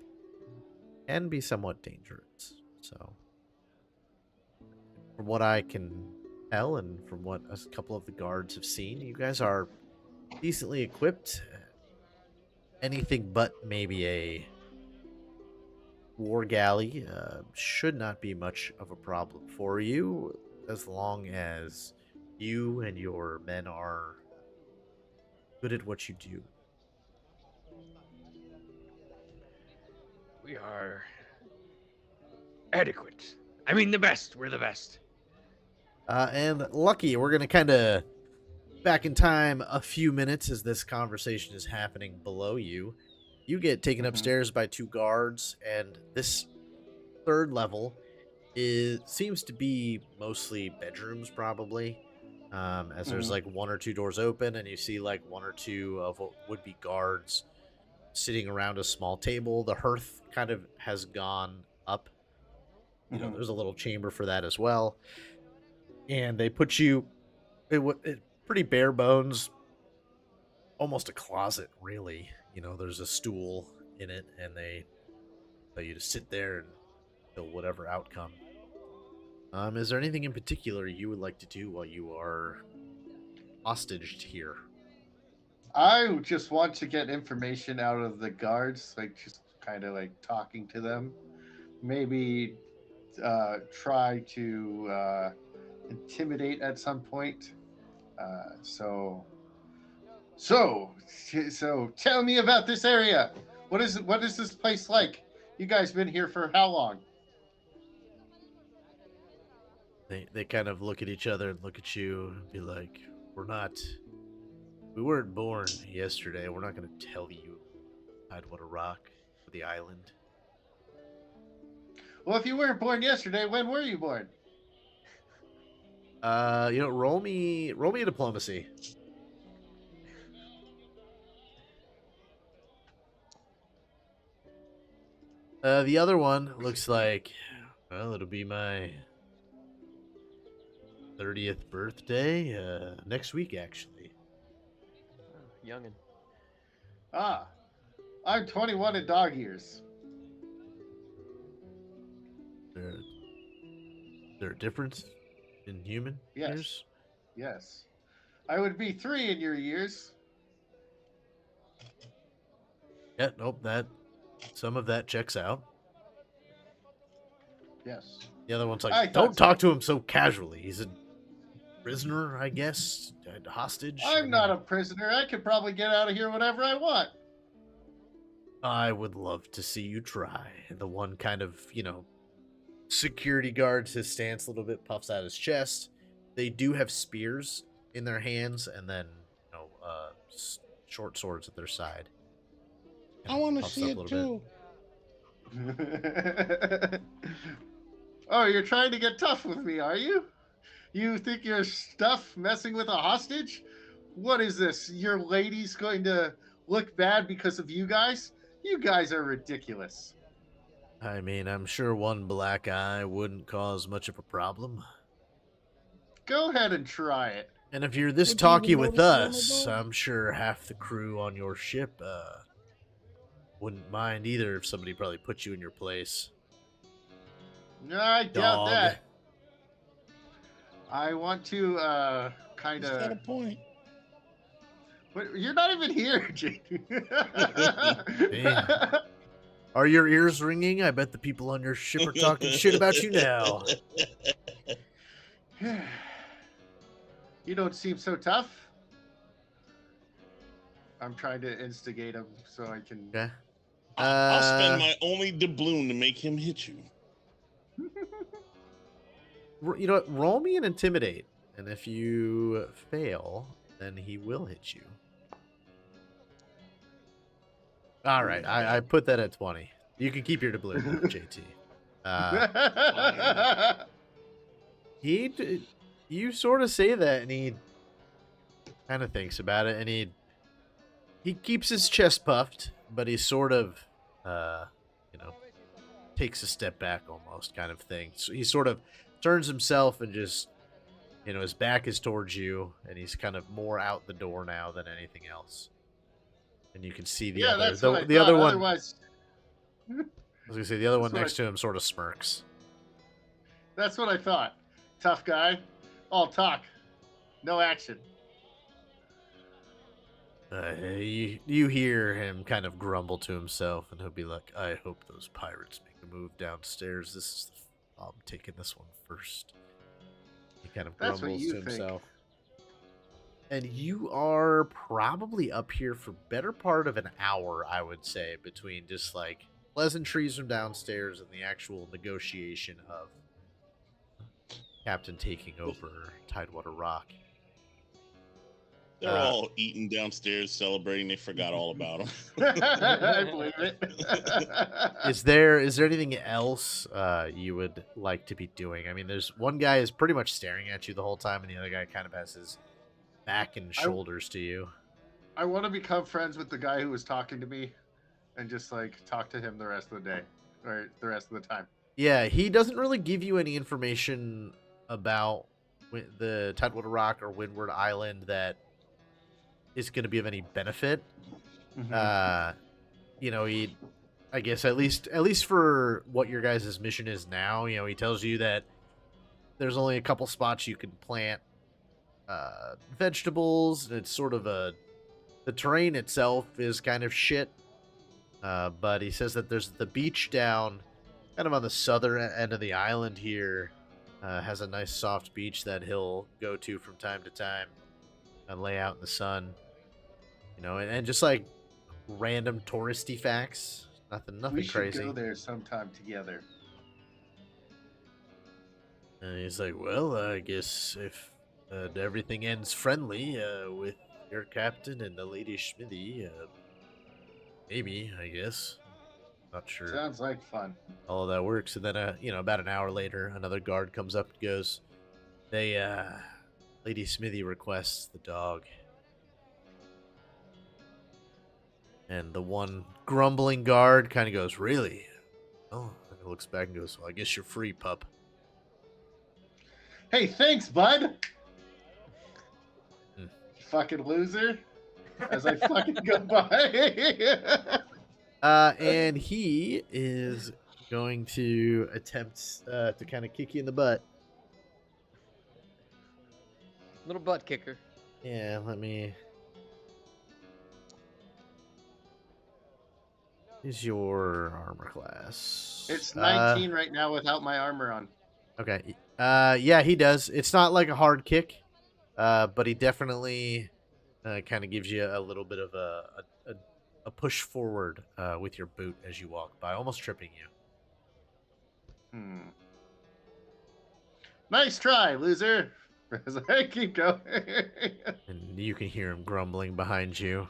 can be somewhat dangerous. So, from what I can tell and from what a couple of the guards have seen, you guys are decently equipped. Anything but maybe a war galley should not be much of a problem for you, as long as you and your men are good at what you do. We are adequate. I mean, the best. We're the best. And Lucky, we're going to kind of back in time a few minutes as this conversation is happening below you. You get taken upstairs by 2 guards, and this 3rd level seems to be mostly bedrooms, probably. As there's like 1 or 2 doors open, and you see like 1 or 2 of what would be guards sitting around a small table. The hearth kind of has gone up. You know, there's a little chamber for that as well. And they put you pretty bare bones, almost a closet, really. You know, there's a stool in it, and they tell you to sit there and till whatever outcome. Is there anything in particular you would like to do while you are hostaged here? I just want to get information out of the guards, like just kind of like talking to them. Maybe try to intimidate at some point. So tell me about this area. What is this place like? You guys been here for how long? They kind of look at each other and look at you and be like, we weren't born yesterday. We're not going to tell you Tidewater Rock or the island. Well, if you weren't born yesterday, when were you born? Roll me a diplomacy. The other one looks like, well, it'll be my 30th birthday next week, actually. Youngin. Ah, I'm 21 in dog years. Is there a difference in human years? Yes. I would be 3 in your years. Yeah, nope, some of that checks out. Yes. The other one's I like, thought don't talk to him so casually. He's a prisoner, I guess, a hostage. I'm not a prisoner. I could probably get out of here whenever I want. I would love to see you try. And the one kind of, security guards his stance a little bit, puffs out his chest. They do have spears in their hands, and then, short swords at their side. I want to see it too. Oh, you're trying to get tough with me, are you? You think you're stuff messing with a hostage? What is this? Your lady's going to look bad because of you guys? You guys are ridiculous. I mean, I'm sure one black eye wouldn't cause much of a problem. Go ahead and try it. And if you're this Would you talky even with notice us, it on the I'm sure half the crew on your ship wouldn't mind either if somebody probably put you in your place. I doubt Dog. that. I want to kind He's got a of. point. You're not even here, JD. Damn. Are your ears ringing? I bet the people on your ship are talking shit about you now. You don't seem so tough. I'm trying to instigate him so I can. Okay. I'll spend my only doubloon to make him hit you. You know what? Roll me an intimidate, and if you fail, then he will hit you. All right, I put that at 20. You can keep your doubloon, JT. You sort of say that, and he kind of thinks about it, and he keeps his chest puffed, but he sort of, takes a step back almost, kind of thing. So he sort of turns himself and just, his back is towards you, and he's kind of more out the door now than anything else. And you can see the other, the other one. Otherwise... I was gonna say the other one next to him sort of smirks. That's what I thought. Tough guy, all talk, no action. You hear him kind of grumble to himself, and he'll be like, "I hope those pirates make a move downstairs. I'm taking this one first." He kind of grumbles to himself. And you are probably up here for better part of an hour, I would say, between just like pleasantries from downstairs and the actual negotiation of Captain taking over Tidewater Rock. They're all eating downstairs, celebrating. They forgot all about him. I believe it. Is there anything else you would like to be doing? I mean, there's one guy is pretty much staring at you the whole time, and the other guy kind of has his back and shoulders to you. I want to become friends with the guy who was talking to me, and just like talk to him the rest of the day or the rest of the time. Yeah, he doesn't really give you any information about the Tidewater Rock or Windward Island that is going to be of any benefit. You know, I guess at least for what your guys' mission is now, you know, he tells you that there's only a couple spots you can plant vegetables. It's sort of the terrain itself is kind of shit. But he says that there's the beach down kind of on the southern end of the island here. Has a nice soft beach that he'll go to from time to time and lay out in the sun. You know, and just like random touristy facts. Nothing We should crazy. go there sometime together. And he's like, well, I guess if everything ends friendly with your captain and the Lady Schmithy, maybe, I guess. Not sure Sounds like fun. all of that works. And then, you know, about an hour later, another guard comes up and goes, Lady Smithy requests the dog. And the one grumbling guard kind of goes, really? Oh, and he looks back and goes, well, I guess you're free, pup. Hey, thanks, bud. Hmm. Fucking loser. As I fucking go by. And he is going to attempt to kind of kick you in the butt. Little butt kicker. Yeah, let me... Is your armor class? It's 19 right now without my armor on. Okay. Yeah, he does. It's not like a hard kick, but he definitely kind of gives you a little bit of a push forward with your boot as you walk by, almost tripping you. Nice try, loser. As I keep going. And you can hear him grumbling behind you.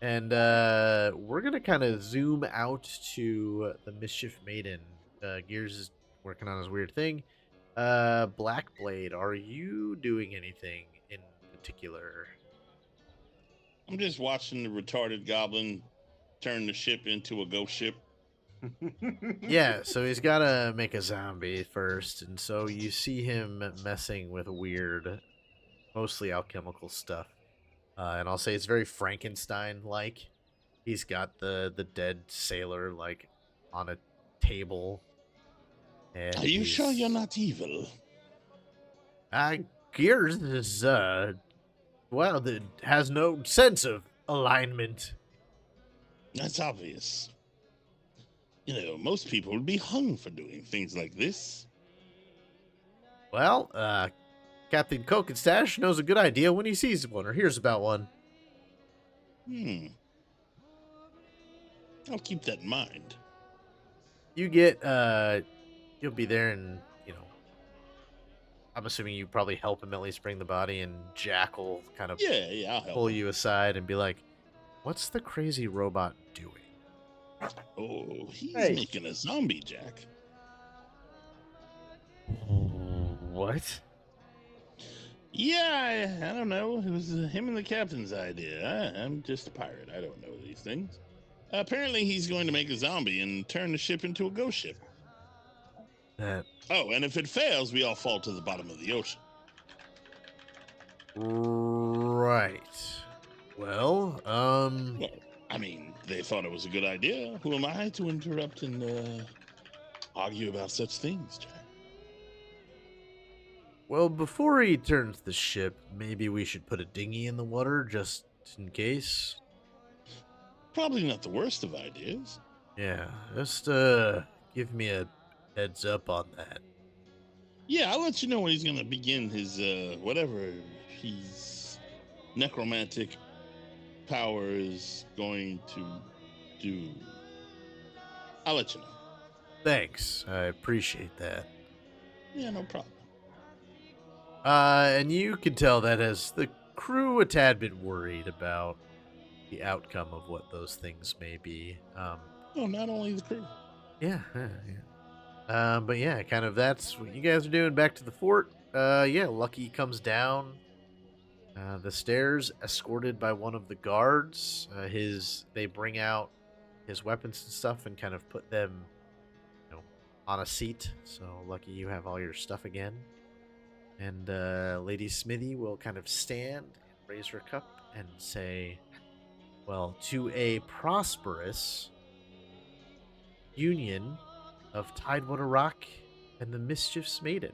And we're going to kind of zoom out to the Mischief Maiden. Gears is working on his weird thing. Blackblade, are you doing anything in particular? I'm just watching the retarded goblin turn the ship into a ghost ship. Yeah, so he's got to make a zombie first. And so you see him messing with weird, mostly alchemical stuff. And I'll say it's very Frankenstein-like. He's got the dead sailor, like, on a table. And Are you sure you're not evil? Gears is, well, it has no sense of alignment. That's obvious. You know, most people would be hung for doing things like this. Well, Captain Cokenstache knows a good idea when he sees one or hears about one. I'll keep that in mind. You get, you'll be there and, you know, I'm assuming you probably help him at least bring the body, and Jack will kind of Yeah, I'll help. pull you aside and be like, what's the crazy robot doing? Oh, he's Hey. making a zombie, Jack. What? Yeah, I don't know. It was him and the captain's idea. I'm just a pirate. I don't know these things. Apparently, he's going to make a zombie and turn the ship into a ghost ship. That Oh, and if it fails, we all fall to the bottom of the ocean. right. Well, Well, I mean, they thought it was a good idea. Who am I to interrupt and argue about such things, Jack? well, before he turns the ship, maybe we should put a dinghy in the water just in case. Probably not the worst of ideas. Yeah, just give me a heads up on that. Yeah, I'll let you know when he's gonna begin his whatever his necromantic power is going to do. I'll let you know. Thanks, I appreciate that. Yeah, no problem. And you can tell that as the crew a tad bit worried about the outcome of what those things may be. No, not only the crew. Yeah. But yeah, kind of that's what you guys are doing back to the fort. Yeah, Lucky comes down the stairs, escorted by one of the guards. They bring out his weapons and stuff and kind of put them, on a seat. So Lucky, you have all your stuff again. And Lady Smithy will kind of stand and raise her cup and say, "Well, to a prosperous union of Tidewater Rock and the Mischief's Maiden."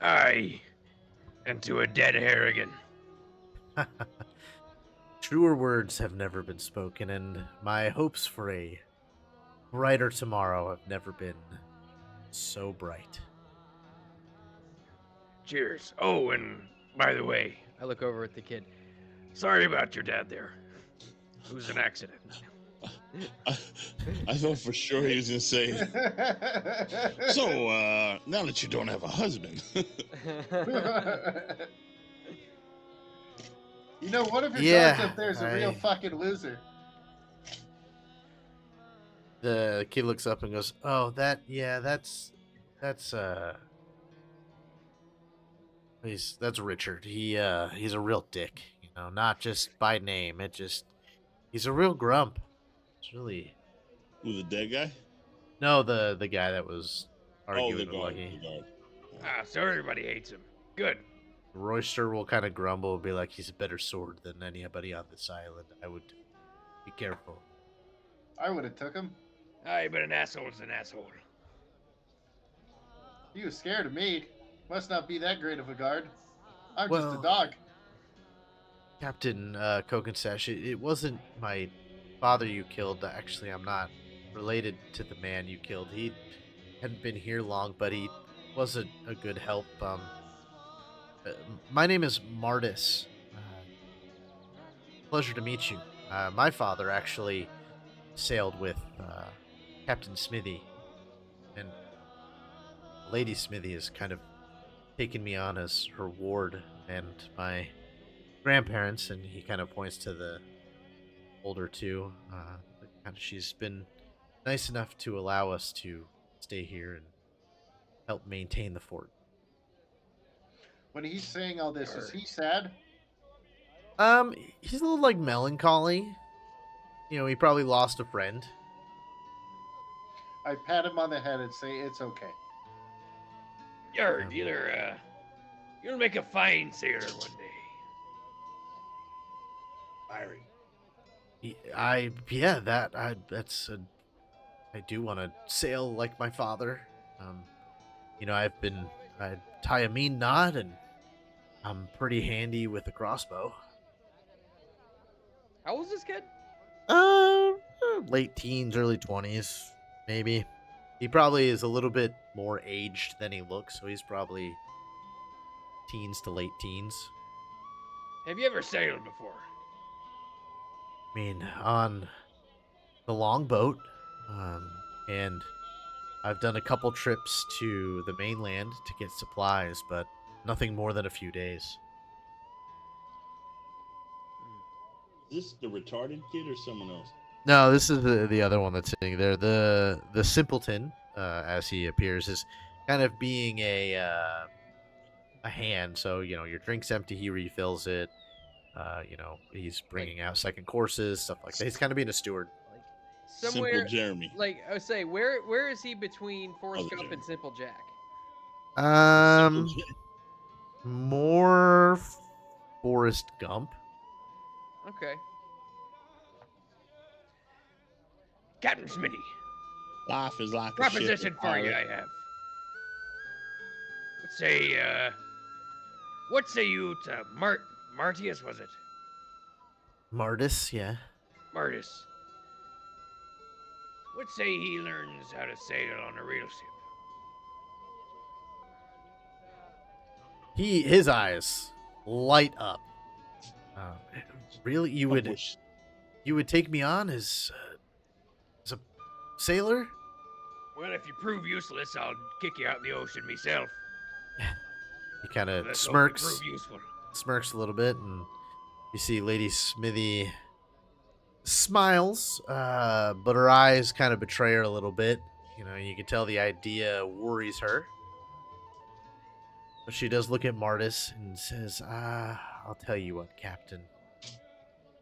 Aye, and to a dead Harrigan. Truer words have never been spoken, and my hopes for a brighter tomorrow have never been so bright. Cheers. Oh, and by the way, I look over at the kid. sorry about your dad there. It was an accident. I thought for sure he was gonna say. So now that you don't have a husband, What if your Yeah, dog's up there's a real fucking loser? The kid looks up and goes, "Oh, that's that's Richard. He's a real dick, not just by name. He's a real grump. It's really who's the dead guy? no the guy that was Oh, arguing the with guard. Lucky. The guard. So everybody hates him. Good. Royster will kind of grumble and be like, he's a better sword than anybody on this island. I would be careful. I would have took him. Aye, but an asshole's an asshole. He was scared of me. Must not be that great of a guard. I'm just Well- a dog. Captain Cokenstache, it wasn't my father you killed. Actually, I'm not related to the man you killed. He hadn't been here long, but he was a good help. My name is Martis. Pleasure to meet you. My father actually sailed with Captain Smithy, and Lady Smithy has kind of taken me on as her ward, and my grandparents, and he kind of points to the older two. She's been nice enough to allow us to stay here and help maintain the fort. When he's saying all this, is he sad? He's a little like melancholy. He probably lost a friend. I pat him on the head and say, "It's okay." Yard, you'll make a fine sailor one day. Fiery. I do want to sail like my father. I tie a mean knot, and I'm pretty handy with a crossbow. How old is this kid? Late teens, early 20s, maybe. He probably is a little bit more aged than he looks, so he's probably teens to late teens. Have you ever sailed before? I mean, on the longboat, and I've done a couple trips to the mainland to get supplies, but nothing more than a few days. Is this the retarded kid or someone else? No, this is the other one that's sitting there. The simpleton, as he appears, is kind of being a hand. So your drink's empty, he refills it. He's bringing out second courses, stuff like that. He's kind of being a steward. Somewhere, Simple Jeremy. like I would say, where is he between Forrest Other Gump and Jeremy. Simple Jack? Um, Simple more Forrest Gump. Okay. Captain Smitty, Life is like a proposition ship for you pirate. I have. What say you to Martius, was it? Martis, yeah. Martis. What say he learns how to sail on a real ship? His eyes light up. Really, you would take me on as a sailor? Well, if you prove useless, I'll kick you out in the ocean myself. He kind of Let's hope it smirks, prove useful. a little bit, and you see Lady Smithy smiles, but her eyes kind of betray her a little bit. You know, you can tell the idea worries her. But she does look at Martis and says, I'll tell you what, Captain.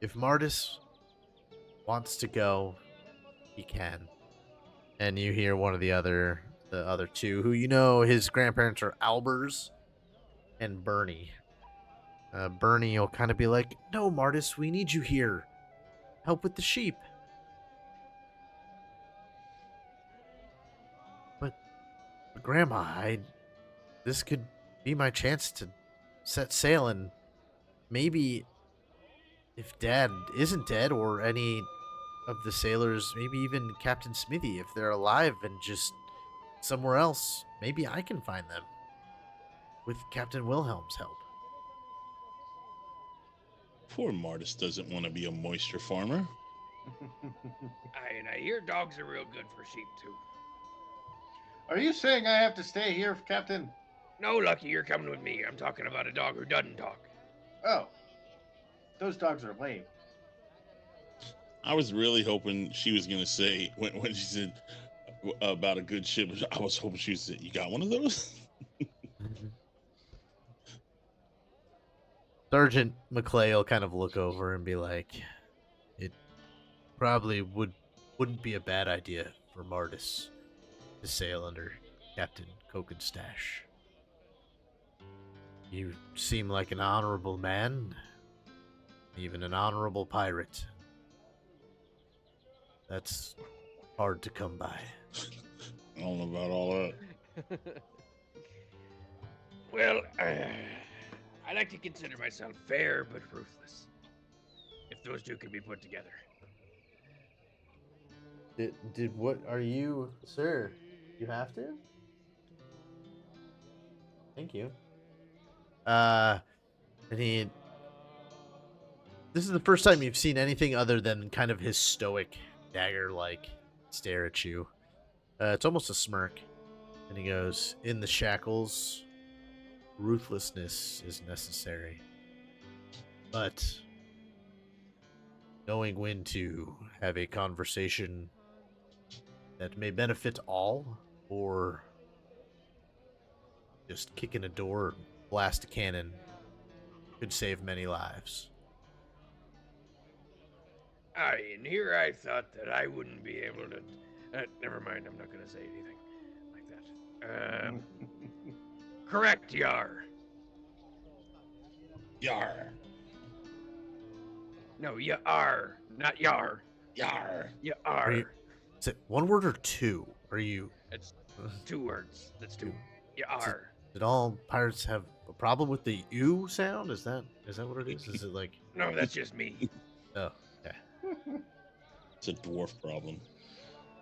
If Martis wants to go, he can. And you hear one of the other two, who you know his grandparents are Albers and Bernie. Bernie will kind of be like, no, Martis, we need you here. Help with the sheep. But Grandma, this could be my chance to set sail, and maybe if Dad isn't dead, or any of the sailors, maybe even Captain Smithy, if they're alive and just somewhere else, maybe I can find them with Captain Wilhelm's help. Poor Martis doesn't want to be a moisture farmer. And I hear dogs are real good for sheep too. Are you saying I have to stay here, Captain? No, Lucky, you're coming with me. I'm talking about a dog who doesn't talk. Oh, those dogs are lame. I was really hoping she was going to say, when she said about a good ship, I was hoping she would say, you got one of those? Sergeant McClay will kind of look over and be like, it probably wouldn't be a bad idea for Martis to sail under Captain Cokenstache. You seem like an honorable man, even an honorable pirate. That's hard to come by. I don't know about all that. Well, I like to consider myself fair but ruthless. If those two can be put together. Did what are you, sir? You have to? Thank you. And this is the first time you've seen anything other than kind of his stoic, dagger-like stare at you. It's almost a smirk. And he goes, in the shackles, ruthlessness is necessary. But knowing when to have a conversation that may benefit all, or just kick in a door, blast a cannon, could save many lives. Aye, and here I thought that I wouldn't be able to... never mind, I'm not going to say anything like that. Correct, Yar. Yar. No, you are, not Yar. Yar. You Are are. you- Is it one word or two? Are you... It's 2 words. That's 2. You are. Did all pirates have a problem with the U sound? Is that what it is? Is it like... No, that's just me. Oh, okay. It's a dwarf problem.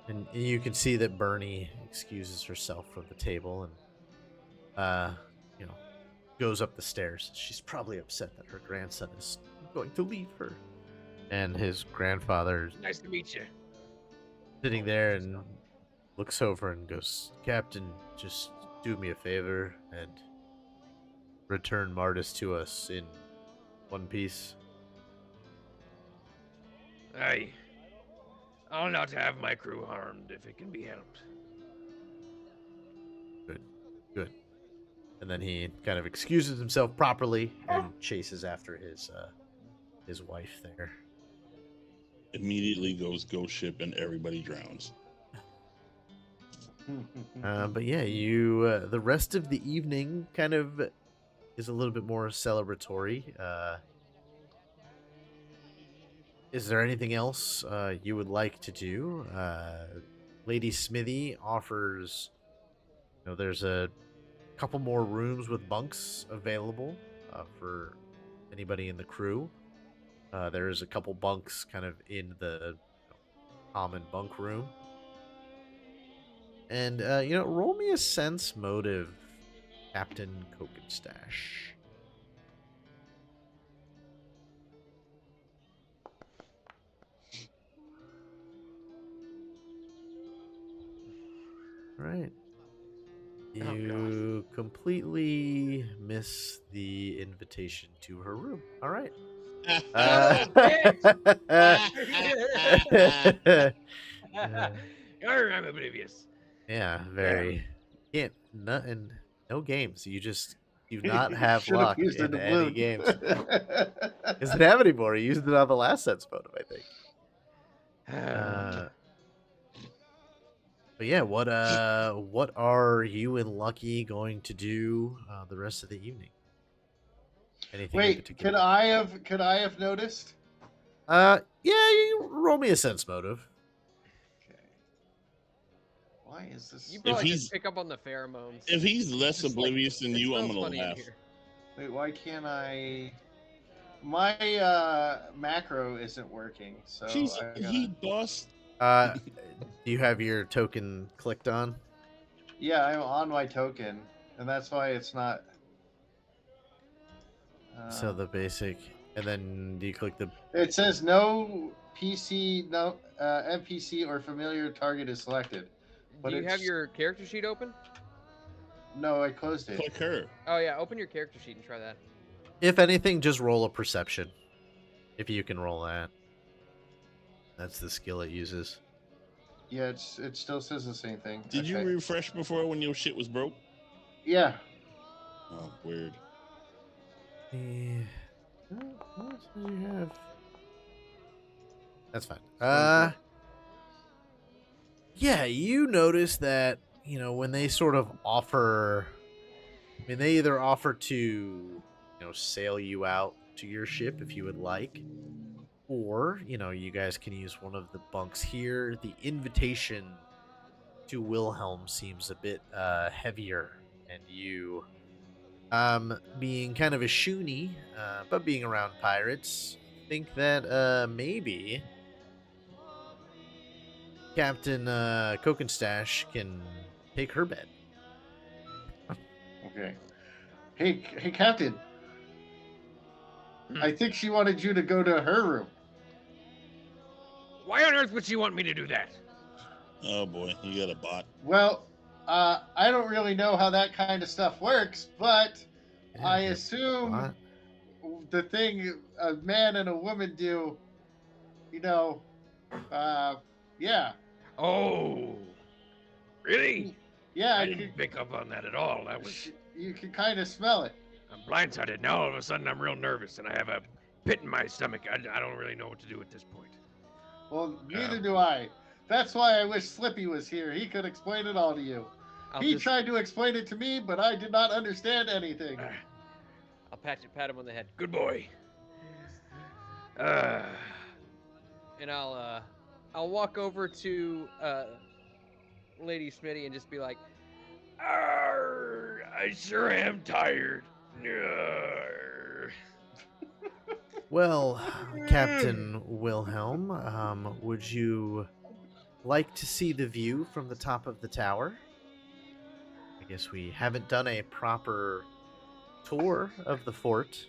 And you can see that Bernie excuses herself from the table and, goes up the stairs. She's probably upset that her grandson is going to leave her. And his grandfather's Nice to meet you. sitting there and looks over and goes, Captain, just do me a favor and return Martis to us in one piece. Aye. I'll not have my crew harmed if it can be helped. Good. And then he kind of excuses himself properly and chases after his wife there. Immediately goes ghost ship and everybody drowns. But yeah, you the rest of the evening kind of is a little bit more celebratory. Is there anything else you would like to do? Lady Smithy offers, there's a couple more rooms with bunks available for anybody in the crew. There's a couple bunks kind of in the common bunk room. And, roll me a sense motive, Captain Cokenstache. All right. You completely miss the invitation to her room. All right. I'm oblivious. Yeah, very. Can't nothing. No games. You just do not have Should have luck used a in any doubloon. games. Doesn't have any more. He used it on the last sense motive, I think. But yeah, what are you and Lucky going to do the rest of the evening? Anything in Wait, particular? could I have noticed? Yeah, you roll me a sense motive. Okay. Why is this? You probably he's- just pick up on the pheromones. If he's less Just like, oblivious than "It you, I'm smells gonna funny in laugh. here." Wait, why can't I? My macro isn't working, so Jeez, I gotta... he bossed. Do you have your token clicked on? Yeah, I'm on my token, and that's why it's not. So the basic, and then do you click the? It says no PC, no NPC or familiar target is selected. But Do you have it's- your character sheet open? No, I closed it. Click her. Oh yeah, open your character sheet and try that. If anything, just roll a perception. If you can roll that. That's the skill it uses. Yeah, it still says the same thing. Did you Okay. refresh before when your shit was broke? Yeah. Oh, weird. What else do you have? That's fine. Yeah, you notice that, when they sort of offer, I mean, they either offer to, sail you out to your ship if you would like, or, you guys can use one of the bunks here. The invitation to Wilhelm seems a bit heavier, and you, being kind of a shoonie, but being around pirates, think that maybe Captain Cokenstache can take her bed. Okay. Hey, Captain. I think she wanted you to go to her room. Why on earth would she want me to do that? Oh boy, you got a bot. Well, I don't really know how that kind of stuff works, but Yeah, I yeah. assume What? the thing a man and a woman do, yeah. Oh, really? Yeah, I didn't pick up on that at all. That was you can kind of smell it. I'm blindsided. Now all of a sudden I'm real nervous and I have a pit in my stomach. I don't really know what to do at this point. Well, neither do I. That's why I wish Slippy was here. He could explain it all to you. He tried to explain it to me, but I did not understand anything. I'll pat him on the head. Good boy. And I'll walk over to Lady Smitty and just be like, Arr, I sure am tired. Arr. Well, Captain Wilhelm, would you like to see the view from the top of the tower? I guess we haven't done a proper tour of the fort.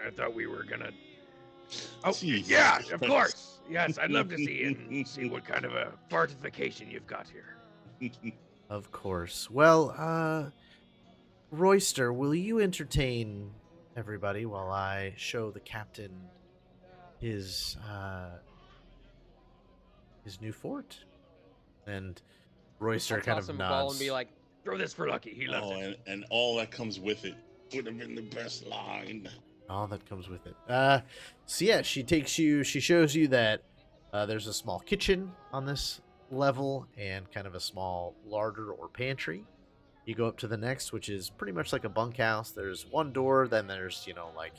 I thought we were gonna. Oh, Jesus yeah, of Christ. course. Yes, I'd love to see it and see what kind of a fortification you've got here. Of course. Well, Royster, will you entertain everybody while I show the captain his new fort? And Royster I'll kind toss of him a ball nods. and be like, Throw this for Lucky. He loves Oh, it. and all that comes with it would have been the best line. All that comes with it. So yeah, she shows you that there's a small kitchen on this level and kind of a small larder or pantry. You go up to the next, which is pretty much like a bunkhouse. There's one door, then there's, like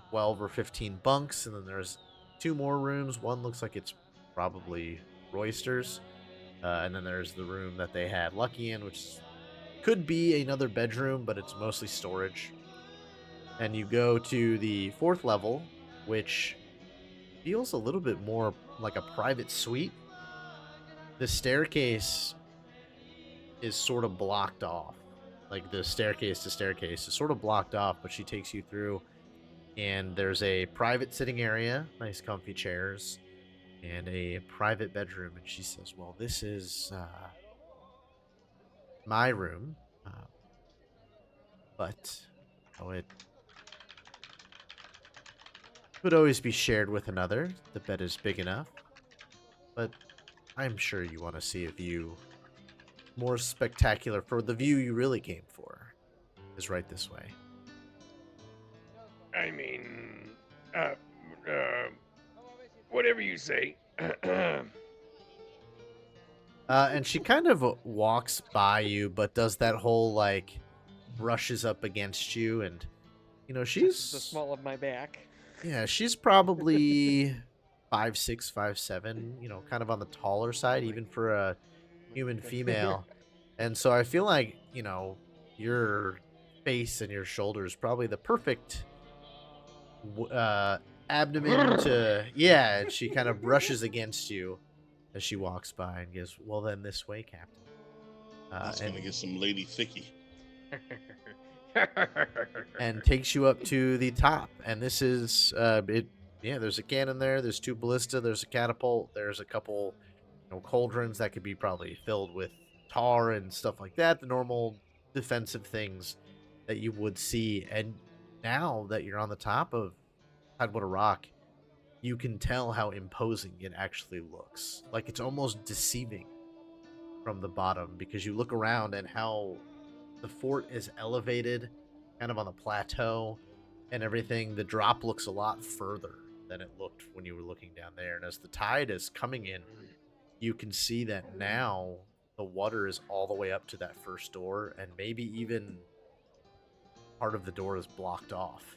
12 or 15 bunks, and then there's 2 more rooms. One looks like it's probably Royster's. And then there's the room that they had Lucky in, which could be another bedroom, but it's mostly storage. And you go to the 4th level, which feels a little bit more like a private suite. The staircase is sort of blocked off. Like the staircase to staircase is sort of blocked off, but she takes you through, and there's a private sitting area, nice comfy chairs, and a private bedroom. And she says, well, this is my room, but it could always be shared with another. The bed is big enough, but I'm sure you want to see a view more spectacular. For the view you really came for is right this way. I mean, whatever you say. And she kind of walks by you, but does that whole like brushes up against you, and you know she's the small of my back. Yeah, she's probably 5'6", 5'7", you know, kind of on the taller side, even for a human female. And so I feel like, you know, your face and your shoulders probably the perfect abdomen to, yeah, and she kind of brushes against you as she walks by and goes, well, then this way, Captain. That's going to get some lady thicky. And takes you up to the top. And this is, there's a cannon there, there's 2 ballista, there's a catapult, there's a couple, you know, cauldrons that could be probably filled with tar and stuff like that, the normal defensive things that you would see. And now that you're on the top of Tidewater Rock, you can tell how imposing it actually looks. Like it's almost deceiving from the bottom, because you look around and how the fort is elevated kind of on the plateau and everything. The drop looks a lot further than it looked when you were looking down there. And as the tide is coming in, you can see that now the water is all the way up to that first door, and maybe even part of the door is blocked off.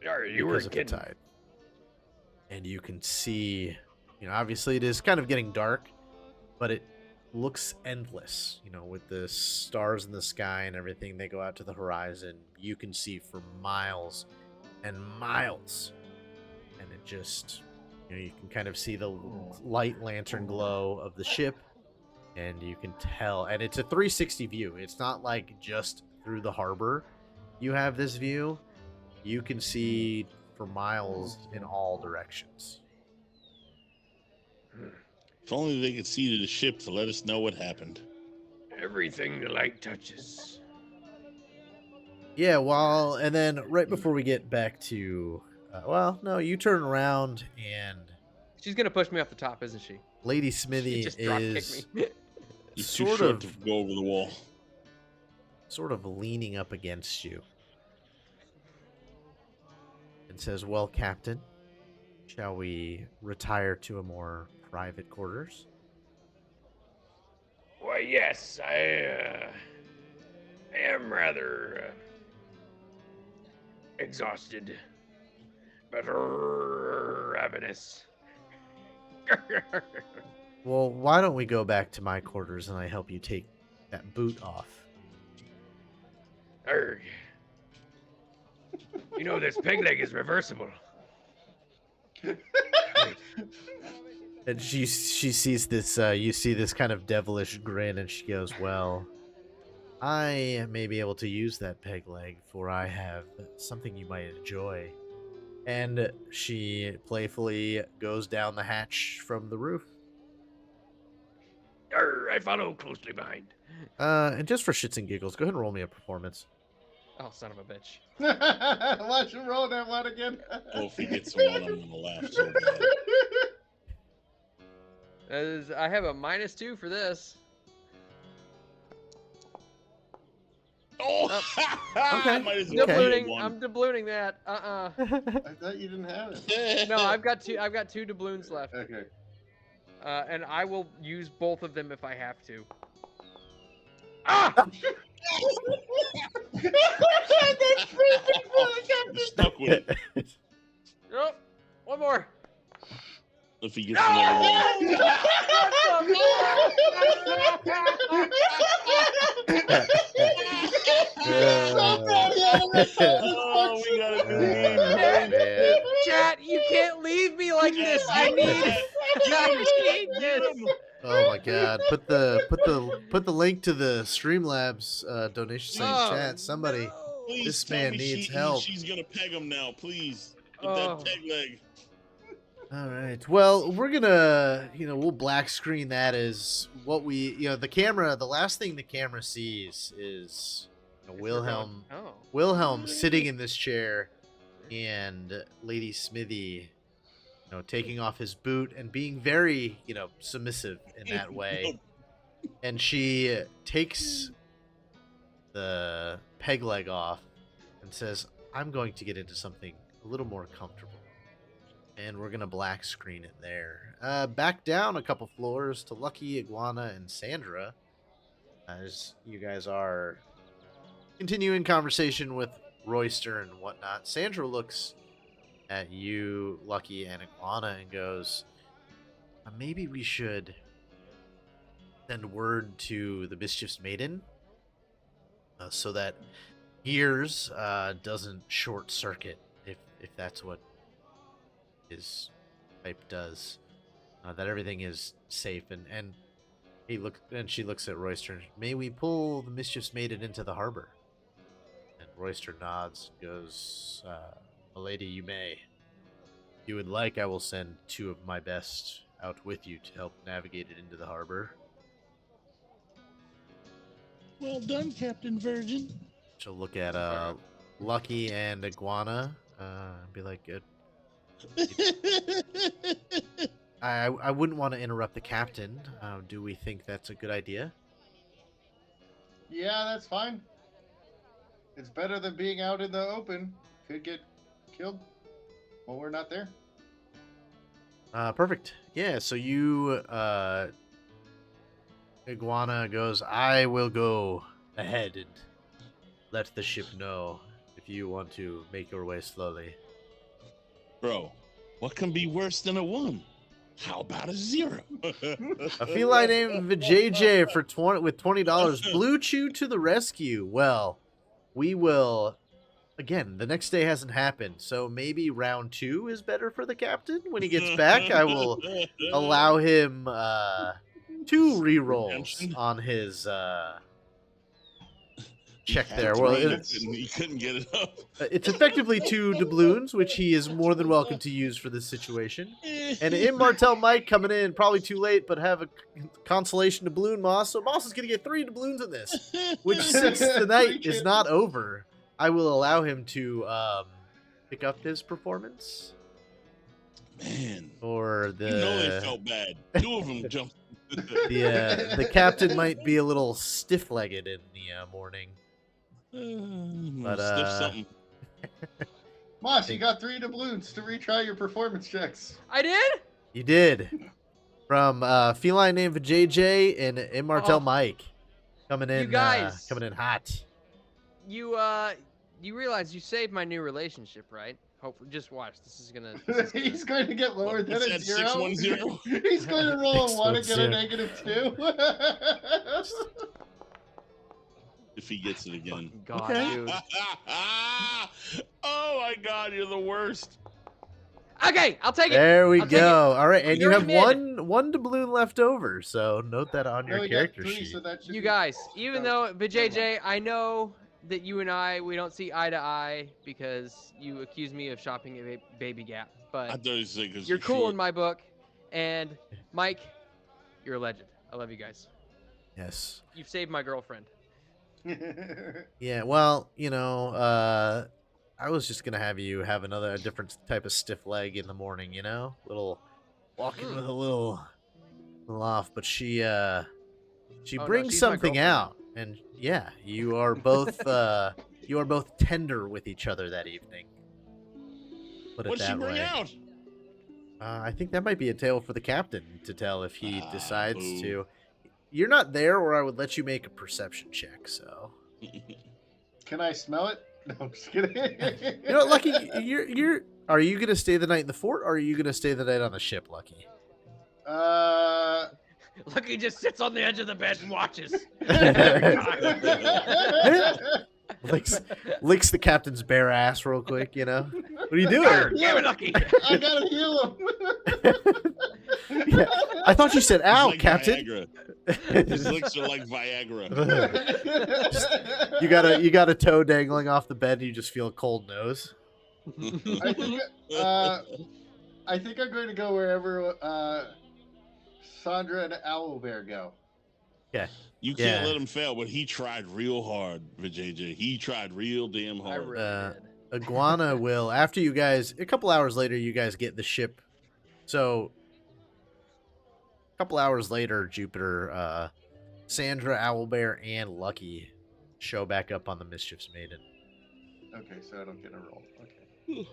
You were because of the kidding. tide. And you can see, you know, obviously it is kind of getting dark, but it looks endless, you know, with the stars in the sky and everything. They go out to the horizon. You can see for miles and miles, and it just, you know, you can kind of see the light lantern glow of the ship, and you can tell, and it's a 360 view. It's not like just through the harbor you have this view. You can see for miles in all directions. If only they could see to the ship to let us know what happened. Everything the light touches. Yeah, well, and then right before we get back to, no, you turn around and She's gonna push me off the top, isn't she? Lady She Smithy just drop kick is me. He's too sort short of to go over the wall. leaning up against you and says, well, Captain, shall we retire to a more private quarters? Why, yes, I am rather exhausted, but ravenous. Well, why don't we go back to my quarters and I help you take that boot off? Arrgh. You know, this peg leg is reversible. And she sees this, you see this kind of devilish grin, and she goes, well, I may be able to use that peg leg, for I have something you might enjoy. And she playfully goes down the hatch from the roof. I follow closely behind. And just for shits and giggles, go ahead and roll me a performance. Oh, son of a bitch. Watch him roll that one again. Oh, if he gets the one, I'm gonna laugh so bad. I have a -2 for this. Oh, Okay. Might as well be a Doubloon. one. I'm doubloning that. I thought you didn't have it. No, I've got 2 doubloons left. Okay. And I will use both of them if I have to. Ah! That's perfect for the I'm stuck with it. Oh, one more. If he gets another Oh, we gotta do Man. Chat, you can't leave me like this. I need this. Oh my god. Put the link to the Streamlabs donation site in chat. Somebody. no. Please This tell man me needs help. She's gonna peg him now, please. With Oh. that peg leg. All right. Well, we're gonna, we'll black screen that as what we, the camera. The last thing the camera sees is Wilhelm. Oh. Wilhelm sitting in this chair, and Lady Smithy, taking off his boot and being very, submissive in that way. And she takes the peg leg off and says, "I'm going to get into something a little more comfortable." And we're going to black screen it there. Back down a couple floors to Lucky, Iguana, and Sandra. As you guys are continuing conversation with Royster and whatnot. Sandra looks at you, Lucky, and Iguana and goes, maybe we should send word to the Mischief's Maiden so that Gears doesn't short circuit, if that's what his type does, that everything is safe, and she looks at Royster. May we pull the Mischief's Maiden into the harbor? And Royster nods and goes, "Milady, you may. If you would like, I will send 2 of my best out with you to help navigate it into the harbor." Well done, Captain Virgin. She'll look at Lucky and Iguana and be like, I wouldn't want to interrupt the captain. Do we think that's a good idea? Yeah, that's fine. It's better than being out in the open. Could get killed while we're not there. Perfect. Yeah, so you, Iguana goes, "I will go ahead and let the ship know if you want to make your way slowly." Bro, what can be worse than a 1? How about a 0? A feline named JJ with $20. Blue Chew to the rescue. Well, we will. Again, the next day hasn't happened, so maybe round 2 is better for the captain. When he gets back, I will allow him 2 rerolls on his check there. Well, he couldn't get it up. It's effectively 2 Dubloons, which he is more than welcome to use for this situation. And Immortel Mike coming in, probably too late, but have a consolation Dubloon Moss. So Moss is going to get 3 Dubloons in this, which since the night is not over, I will allow him to pick up his performance. Man. Or the... they felt bad. 2 of them jumped. The captain might be a little stiff-legged in the morning. But Stiff something. Moss, you got 3 doubloons to retry your performance checks. I did? You did. From feline named JJ and Immortel Mike. Coming in, You guys. coming in hot. You realize you saved my new relationship, right? Hopefully, just watch. This is gonna. He's going to get lower than What's a that, 0. 610? He's going to roll a 1 and get a 610. -2. If he gets it again. God, Okay. dude. Oh my God, you're the worst. Okay, I'll take it. There we I'll take go. All right, and you You're have mid. one doubloon left over, so note that on No, your we got character 3, sheet. so that should You be- guys, even though, but never JJ, I know that you and we don't see eye to eye because you accuse me of shopping at Baby Gap, I but thought you said 'cause you're you're cool short. in my book. And Mike, you're a legend. I love you guys. Yes. You've saved my girlfriend. Yeah. Well, I was just gonna have you have a different type of stiff leg in the morning. Little walking with a little off, but she no, brings she's my something girlfriend. out, and yeah, you are both tender with each other that evening. Put it What'd she that bring way. out? I think that might be a tale for the captain to tell if he decides boo. to. You're not there, or I would let you make a perception check. So, Can I smell it? No, I'm just kidding. Lucky, you're. Are you gonna stay the night in the fort, or are you gonna stay the night on the ship, Lucky? Look, he just sits on the edge of the bed and watches. licks the captain's bare ass real quick. What are you doing? Damn it, Lucky. I gotta heal him. Yeah, I thought you said, It's "Ow, like Captain." Viagra. His licks are like Viagra. You got a toe dangling off the bed, and you just feel a cold nose. I think I think I'm going to go wherever Sandra and Owlbear go. Okay. You can't let him fail, but he tried real hard for JJ. He tried real damn I hard. really did. Iguana will, after you guys, a couple hours later, you guys get the ship. So, a couple hours later, Jupiter, Sandra, Owlbear, and Lucky show back up on the Mischief's Maiden. Okay, so I don't get a roll. Okay.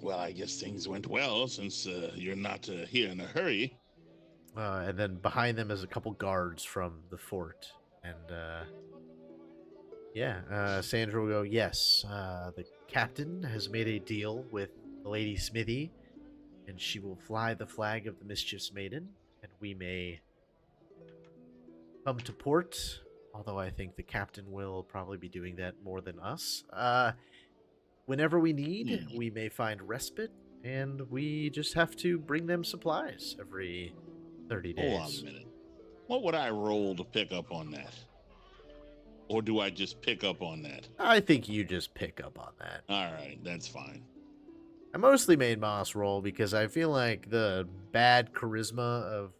Well, I guess things went well since you're not here in a hurry. And then behind them is a couple guards from the fort. And, Sandra will go, yes, the captain has made a deal with the Lady Smithy, and she will fly the flag of the Mischief's Maiden, and we may come to port, although I think the captain will probably be doing that more than us. Whenever we need, we may find respite, and we just have to bring them supplies every 30 days. Hold on a minute. What would I roll to pick up on that? Or do I just pick up on that? I think you just pick up on that. All right, that's fine. I mostly made Moss roll because I feel like the bad charisma of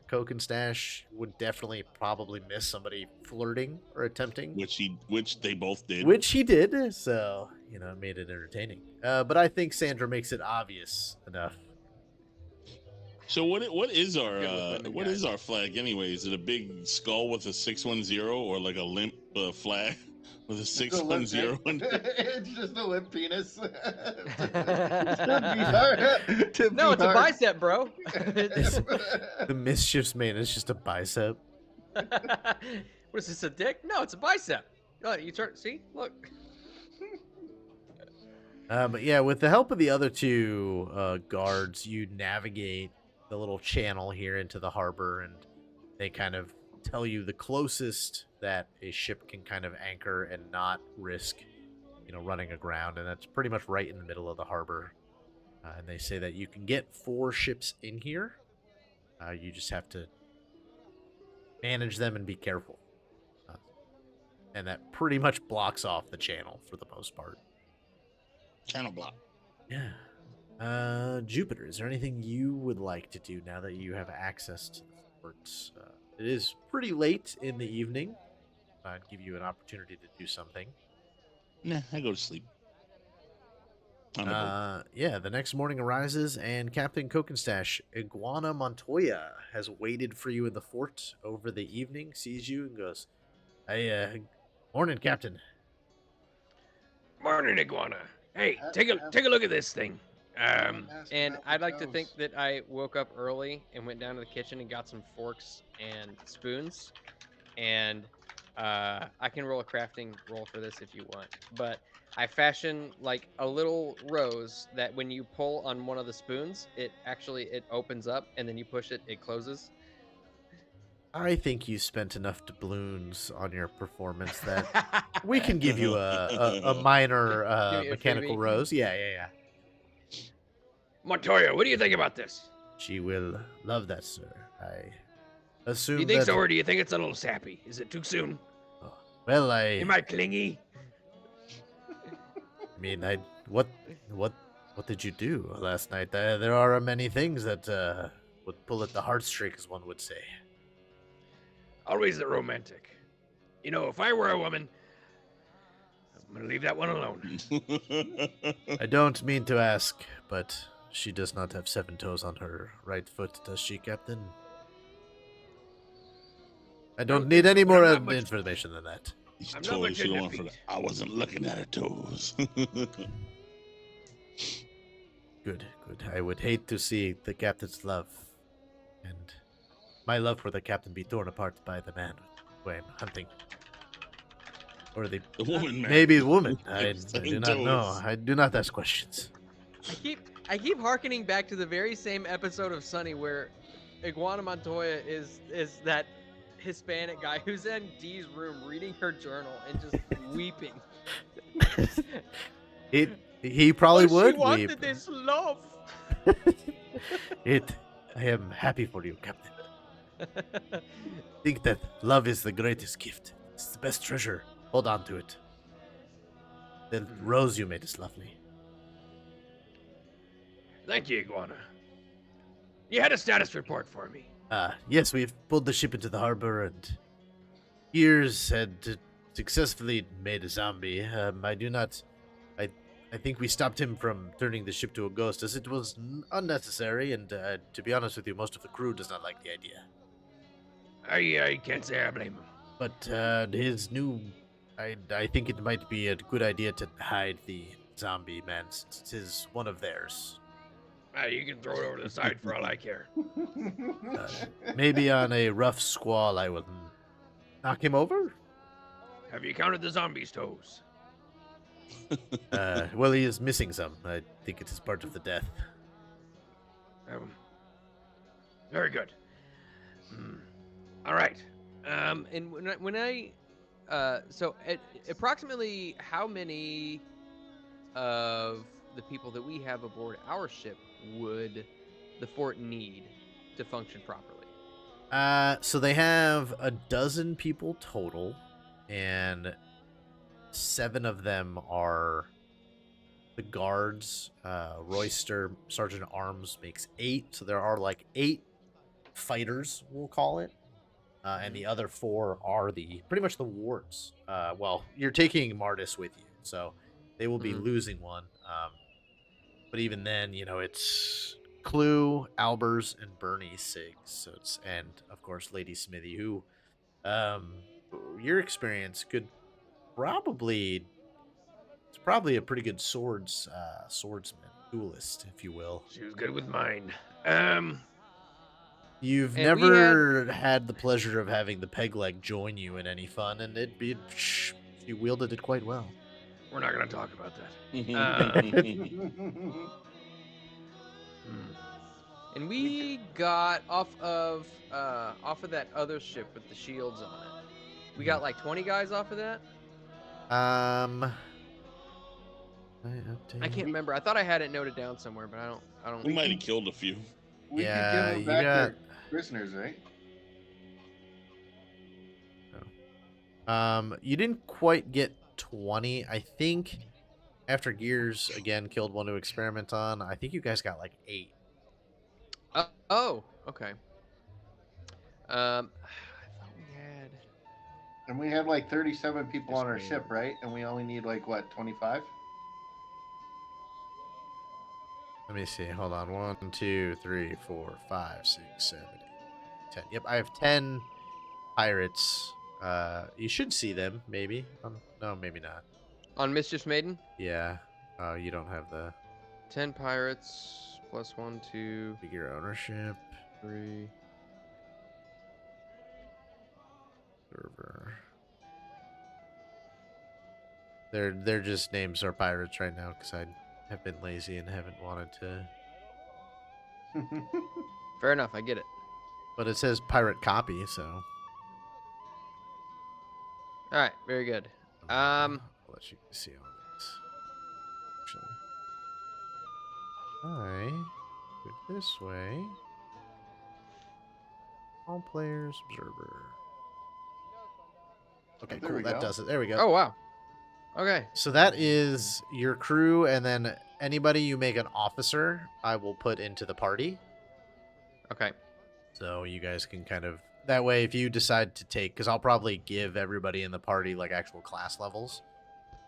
Cokenstache would definitely probably miss somebody flirting or attempting. Which they both did. Which he did, so, it made it entertaining. But I think Sandra makes it obvious enough. So what is our flag anyway? Is it a big skull with a 610 or like a limp flag with a 610? It's just a limp penis. No, it's a bicep, bro. The Mischief's Maiden is just a bicep. What is this, a dick? No, it's a bicep. Oh, you turn. See, look. But yeah, with the help of the other two guards, you navigate the little channel here into the harbor, and they kind of tell you the closest that a ship can kind of anchor and not risk, running aground, and that's pretty much right in the middle of the harbor. And they say that you can get 4 ships in here. You just have to manage them and be careful. And that pretty much blocks off the channel for the most part. Channel block. Yeah. Jupiter, is there anything you would like to do now that you have access to the forts? It is pretty late in the evening. I'd give you an opportunity to do something. Nah, I go to sleep. The next morning arises, and Captain Cokenstache, Iguana Montoya, has waited for you in the fort over the evening, sees you, and goes, "Hey, morning, Captain." Morning, Iguana. Hey, take a look at this thing. And I'd like to think that I woke up early and went down to the kitchen and got some forks and spoons. And I can roll a crafting roll for this if you want. But I fashion like a little rose that when you pull on one of the spoons, it opens up, and then you push it, it closes. I think you spent enough Dubloons on your performance that we can give you a minor mechanical rose. Yeah. Montoya, what do you think about this? She will love that, sir. I assume Do you think that... so, or do you think it's a little sappy? Is it too soon? Well, Am I clingy? I mean, what did you do last night? There are many things that would pull at the heartstrings, one would say. Always the romantic. If I were a woman, I'm gonna leave that one alone. I don't mean to ask, but she does not have 7 toes on her right foot, does she, Captain? I don't need any more information than that. He's I'm totally not should much have into for I wasn't looking at her toes. Good. I would hate to see the captain's love and my love for the captain be torn apart by the man who I'm hunting. Or the woman, man. Maybe the woman. I do Seven not know. toes. I do not ask questions. I keep hearkening back to the very same episode of Sunny where Iguana Montoya is that Hispanic guy who's in Dee's room reading her journal and just weeping. He probably would She wanted weep. this love. I am happy for you, Captain. Think that love is the greatest gift. It's the best treasure. Hold on to it. The rose you made is lovely. Thank you, Iguana. You had a status report for me. Yes, we've pulled the ship into the harbor, and Gears had successfully made a zombie. I think we stopped him from turning the ship to a ghost, as it was unnecessary, and to be honest with you, most of the crew does not like the idea. I can't say I blame him. But his new... I think it might be a good idea to hide the zombie man, since it is one of theirs. You can throw it over the side for all I care. Maybe on a rough squall I will knock him over? Have you counted the zombie's toes? Well, he is missing some. I think it is part of the death. Very good. All right. And when I so approximately how many of the people that we have aboard our ship would the fort need to function properly? So they have 12 people total, and 7 of them are the guards. Royster, Sergeant at Arms, makes 8, so there are like 8 fighters, we'll call it. And the other 4 are pretty much the wards. Well, you're taking Martis with you, so they will be losing one. But even then, it's Clue, Albers, and Bernie Siggs. And of course Lady Smithy, who, your experience could probably... It's probably a pretty good swordsman, duelist, if you will. She was good with mine. You've And never had the pleasure of having the peg leg join you in any fun, and she wielded it quite well. We're not going to talk about that. And we got off of that other ship with the shields on it. We got like 20 guys off of that. I can't remember. I thought I had it noted down somewhere, but I don't. We might have killed a few. We Yeah, could give them you back got- their prisoners, right? You didn't quite get 20. I think after Gears again killed one to experiment on, I think you guys got like 8. Oh, okay. I thought we had. And we have like 37 people on our ship, right? And we only need like what, 25? Let me see. Hold on. 1, 2, 3, 4, 5, 6, 7, 8, 10. Yep, I have 10 pirates. You should see them, maybe. No, maybe not. On Mischief's Maiden? Yeah. Oh, you don't have the 10 pirates plus 1, 2, figure ownership 3. server. They're just names are pirates right now because I have been lazy and haven't wanted to. Fair enough, I get it. But it says pirate copy, so. All right, very good. I'll let you see all this. Actually, do it this way. All players, observer. Okay, There cool. we That go. does it. There we go. Oh wow. Okay. So that is your crew, and then anybody you make an officer, I will put into the party. Okay. So you guys can kind of that way if you decide to take, because I'll probably give everybody in the party like actual class levels.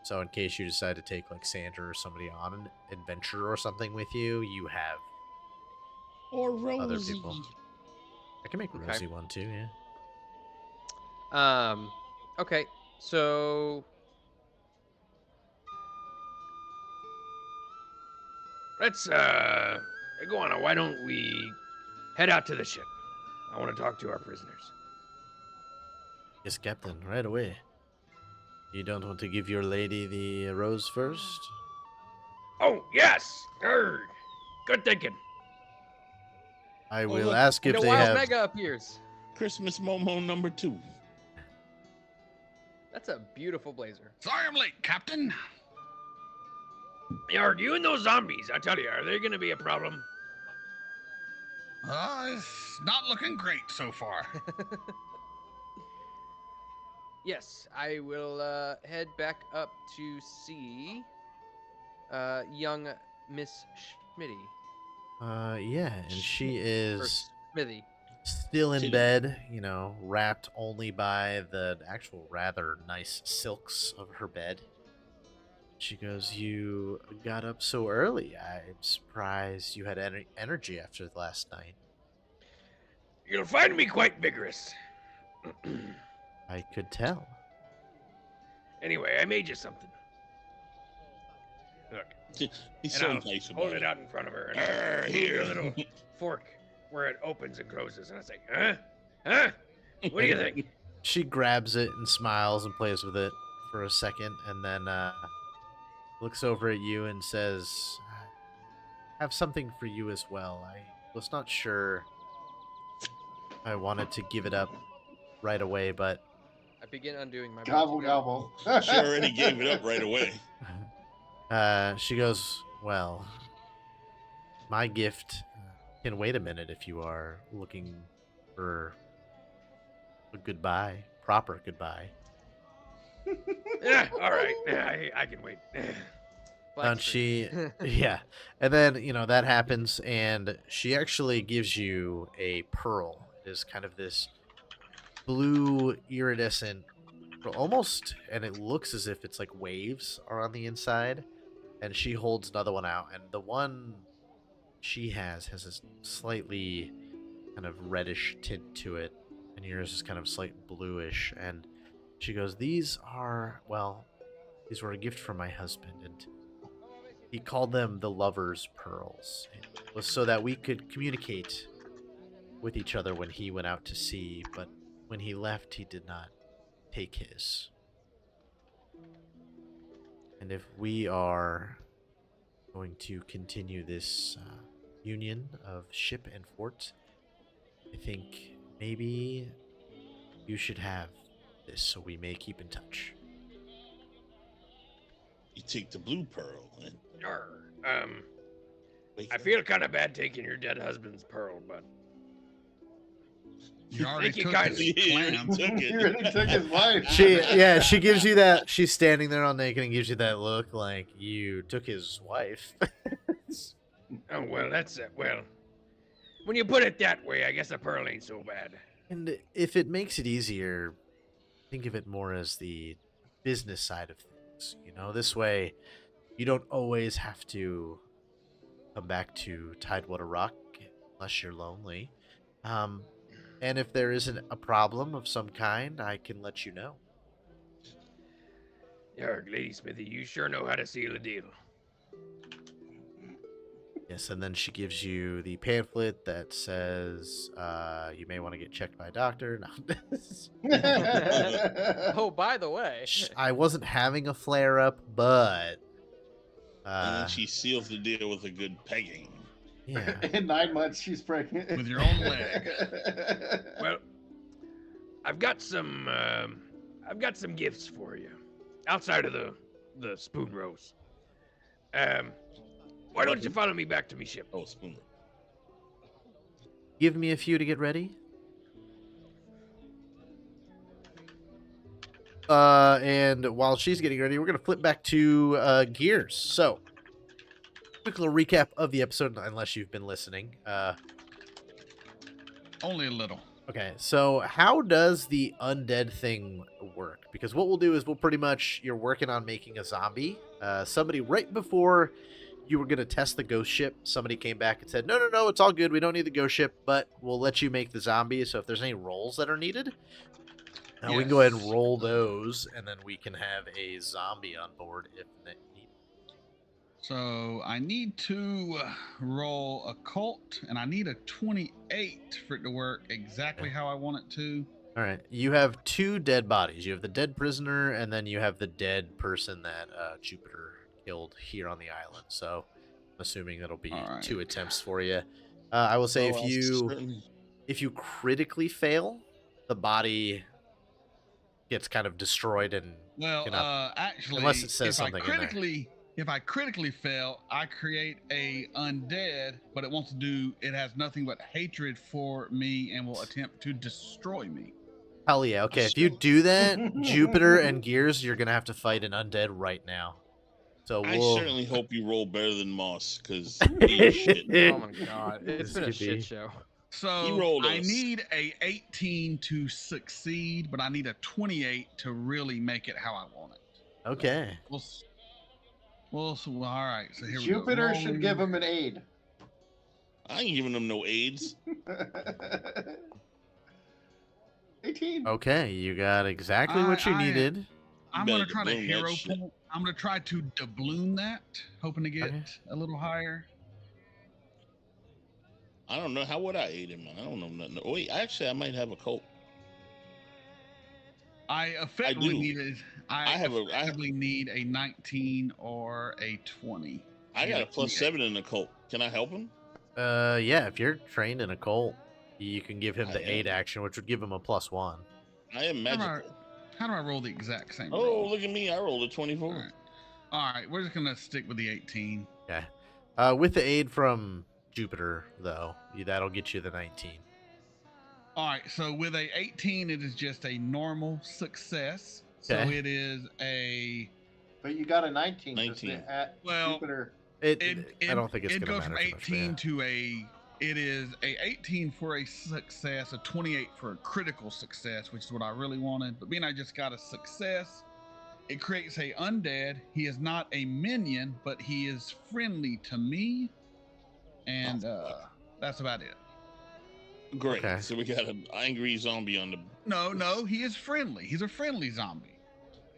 So in case you decide to take like Sandra or somebody on an adventure or something with you, you have Or Rosie. other people. I can make Okay. Rosie one too, yeah. Okay. So Let's, Iguana, why don't we head out to the ship? I want to talk to our prisoners. Yes, Captain, right away. You don't want to give your lady the rose first? Oh, yes! Err. Good thinking. I will look, ask and if a they wild have. mega appears. Christmas Momo number 2. That's a beautiful blazer. Sorry I'm late, Captain. Are you and those zombies, I tell you, are they going to be a problem? It's not looking great so far. Yes, I will head back up to see young Miss Schmitty. Yeah, and she Or is Smithy. still in Sitting. bed, wrapped only by the actual rather nice silks of her bed. She goes, "You got up so early. I'm surprised you had energy after the last night." You'll find me quite vigorous. I could tell. Anyway, I made you something. Look, He's and so I'll nice about hold it. it out in front of her and move Here. the little fork where it opens and closes, and I say, "Huh? Huh? What do you think?" She grabs it and smiles and plays with it for a second, and then looks over at you and says, "I have something for you as well. I was not sure I wanted to give it up right away, but I begin undoing my Gobble bounty. gobble. She already gave it up right away. she goes, well, my gift can wait a minute if you are looking for a goodbye, proper goodbye." Yeah, all right. Yeah, I can wait. Black And screen. yeah, and then that happens, and she actually gives you a pearl. It is kind of this blue iridescent, almost, and it looks as if it's like waves are on the inside. And she holds another one out, and the one she has this slightly kind of reddish tint to it, and yours is kind of slight bluish. And she goes, these were a gift from my husband, and he called them the lovers' pearls. It was so that we could communicate with each other when he went out to sea, but when he left, he did not take his. And if we are going to continue this union of ship and fort, I think maybe you should have this so we may keep in touch. You take the blue pearl and Arr, wake I up. feel kind of bad taking your dead husband's pearl, but You already Thank you, took guys. his He already clam. took He it. really took his wife. She gives you that. She's standing there all naked and gives you that look like you took his wife. oh well, that's well. When you put it that way, I guess a pearl ain't so bad. And if it makes it easier, think of it more as the business side of things. This way you don't always have to come back to Tidewater Rock unless you're lonely. And if there isn't a problem of some kind, I can let you know. Yarg, Lady Smithy, you sure know how to seal a deal. Yes, and then she gives you the pamphlet that says you may want to get checked by a doctor. No. Oh, by the way. I wasn't having a flare up, but And then she seals the deal with a good pegging. yeah. In 9 months, she's pregnant. With your own leg. Well, I've got some gifts for you outside of the spoon roast. Why don't you follow me back to me ship? Oh, spoon. Give me a few to get ready. And while she's getting ready, we're gonna flip back to Gears. So, quick little recap of the episode, unless you've been listening. Only a little. Okay, so how does the undead thing work? Because what we'll do is you're working on making a zombie. Somebody right before you were gonna test the ghost ship, somebody came back and said, no, it's all good. We don't need the ghost ship, but we'll let you make the zombie. So if there's any rolls that are needed, we can go ahead and roll those, and then we can have a zombie on board if needed. So I need to roll a cult, and I need a 28 for it to work exactly how I want it to. All right, you have 2 dead bodies. You have the dead prisoner, and then you have the dead person that Jupiter killed here on the island. So I'm assuming that'll be All right. 2 attempts for you. I will say if you critically fail, the body gets kind of destroyed and Well, cannot- actually, unless it says something in there. if I critically fail, I create a undead, but it has nothing but hatred for me and will attempt to destroy me. hell yeah. Okay, if you do that, Jupiter and Gears, you're gonna have to fight an undead right now. So I we'll. certainly hope you roll better than Moss, because Oh my god, it's This been a could shit be- show. So rolled I us. need a 18 to succeed, but I need a 28 to really make it how I want it. Okay. Well, so, all right. So here Jupiter we go. should give him an aid. I ain't giving them no aids. 18. Okay, you got exactly what you needed. I'm better gonna try to doubloon that hero shit. pull. I'm gonna try to doubloon that, hoping to get Okay. a little higher. I don't know. How would I aid him? I don't know nothing. Wait, actually, I might have a cult. I effectively do. I have a- effectively need a 19 or a 20. I got a +7 +7 in the cult. Can I help him? Yeah, if you're trained in a cult, you can give him I the am. aid action, which would give him a +1. I am magical. How do I roll the exact same? Oh, roll? look at me. I rolled a 24. All right, we're just gonna stick with the 18. Okay. With the aid from Jupiter, though, that'll get you the 19. All right, so with a 18, it is just a normal success. So Okay. it is a But you got a 19. 19. At Well, Jupiter. I don't think it's it gonna goes matter from too much, but 18 yeah. to a. It is a 18 for a success, a 28 for a critical success, which is what I really wanted. But being I just got a success, it creates a undead. He is not a minion, but he is friendly to me, and that's about it. Great. Okay. So we got an angry zombie on the No, he is friendly. He's a friendly zombie,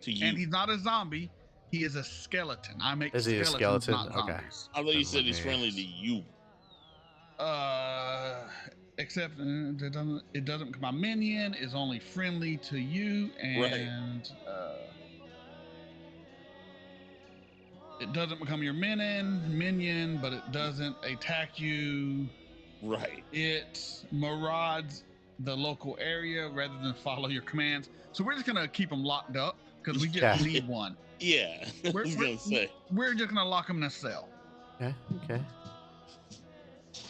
to you. and he's not a zombie. He is a skeleton. I make Is he a skeletons, skeleton? not Okay. zombies. I thought you Then said let he's me friendly ask. to you. Except it doesn't become a minion. Is only friendly to you, and it doesn't become your minion, but it doesn't attack you. Right. It marauds the local area rather than follow your commands. So we're just gonna keep them locked up because we just Yeah. need one. Yeah. I was going to say. We're just gonna lock them in a cell. Okay.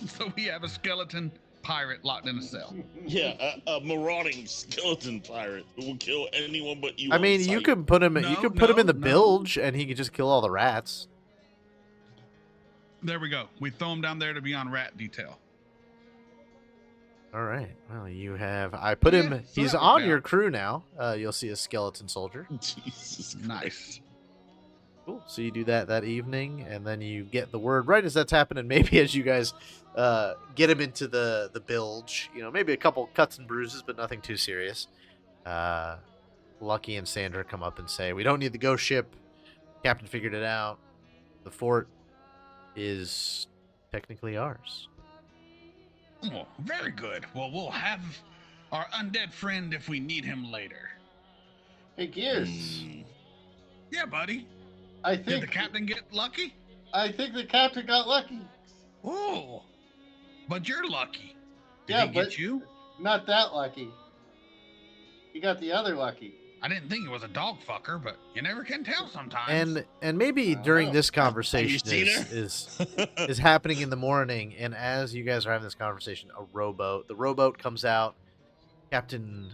So we have a skeleton pirate locked in a cell. Yeah, a marauding skeleton pirate who will kill anyone but you. I on mean, you sight. could put him. You No, could put him in the no. bilge, and he could just kill all the rats. There we go. We throw him down there to be on rat detail. All right. Well, you have. I put Yeah, him. so He's that on worked your out. crew now. You'll see a skeleton soldier. Jesus Nice. Christ. Cool. So you do that evening, and then you get the word right as that's happening. Maybe as you guys get him into the bilge, maybe a couple cuts and bruises, but nothing too serious. Lucky and Sandra come up and say, "We don't need the ghost ship. Captain figured it out. The fort is technically ours." Oh, very good. Well, we'll have our undead friend if we need him later. Hey, Gears. Mm. Yeah, buddy. I Did think the captain get lucky? I think the captain got lucky. Oh, but you're lucky. Did Yeah, he but- get you? Not that lucky. He got the other lucky. I didn't think it was a dog fucker, but you never can tell sometimes. And maybe I don't during know. this Have you conversation seen her? is happening in the morning, and as you guys are having this conversation, the rowboat comes out. Captain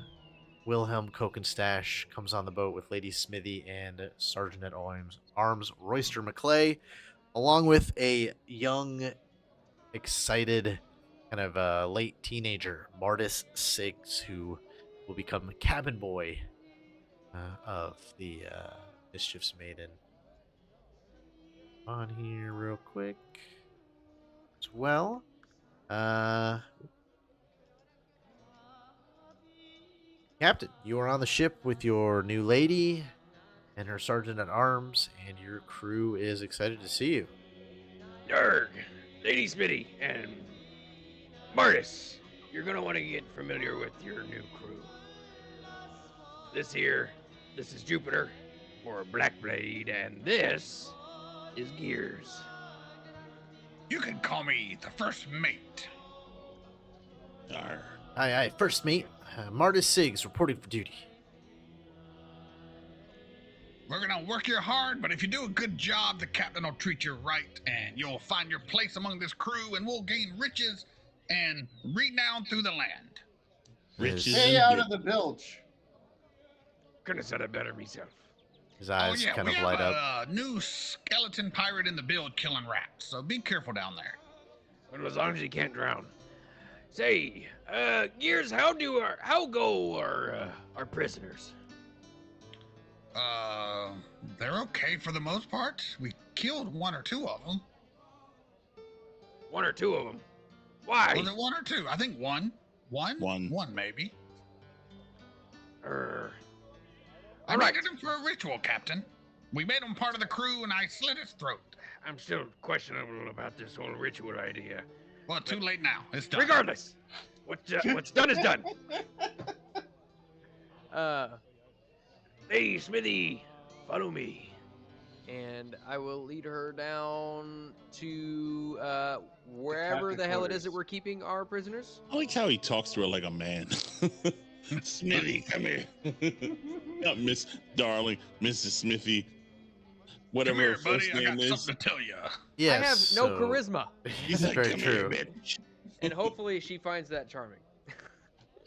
Wilhelm Cokenstache comes on the boat with Lady Smithy and Sergeant at Arms Royster McClay, along with a young, excited, kind of late teenager, Martis Siggs, who will become the cabin boy of the Mischief's Maiden. On here real quick as well. Captain, you are on the ship with your new lady and her sergeant at arms, and your crew is excited to see you. Nerg, Lady Smitty, and Martis, you're gonna want to get familiar with your new crew. This is Jupiter, or Blackblade, and this is Gears. you can call me the first mate. Arr. Aye, first mate, Martis Siggs reporting for duty. We're gonna work you hard, but if you do a good job, the captain will treat you right, and you'll find your place among this crew, and we'll gain riches and renown through the land. Riches Stay and out good. of the bilge. Couldn't have said it better myself. His eyes kind we of have light up. a new skeleton pirate in the build killing rats, so be careful down there. Well, as long as you can't drown. Say, Gears, how go our prisoners? They're okay for the most part. We killed one or two of them. One or two of them. Why? Was it one or two? I think one. One? One. One, maybe. All I right. needed him for a ritual, Captain. We made him part of the crew, and I slit his throat. I'm still questionable about this whole ritual idea. Well, too late now. It's done. Regardless, what's done is done. Hey, Smithy, follow me. And I will lead her down to wherever captain the hell it is that quarters. we're keeping our prisoners. I like how he talks to her like a man. Smithy, come here. Not Miss Darling, Mrs. Smithy. Whatever Come here, her first buddy. I name got is. something to tell you. Yes, I have no so- charisma, He's like, Very come true. here, bitch. and hopefully she finds that charming.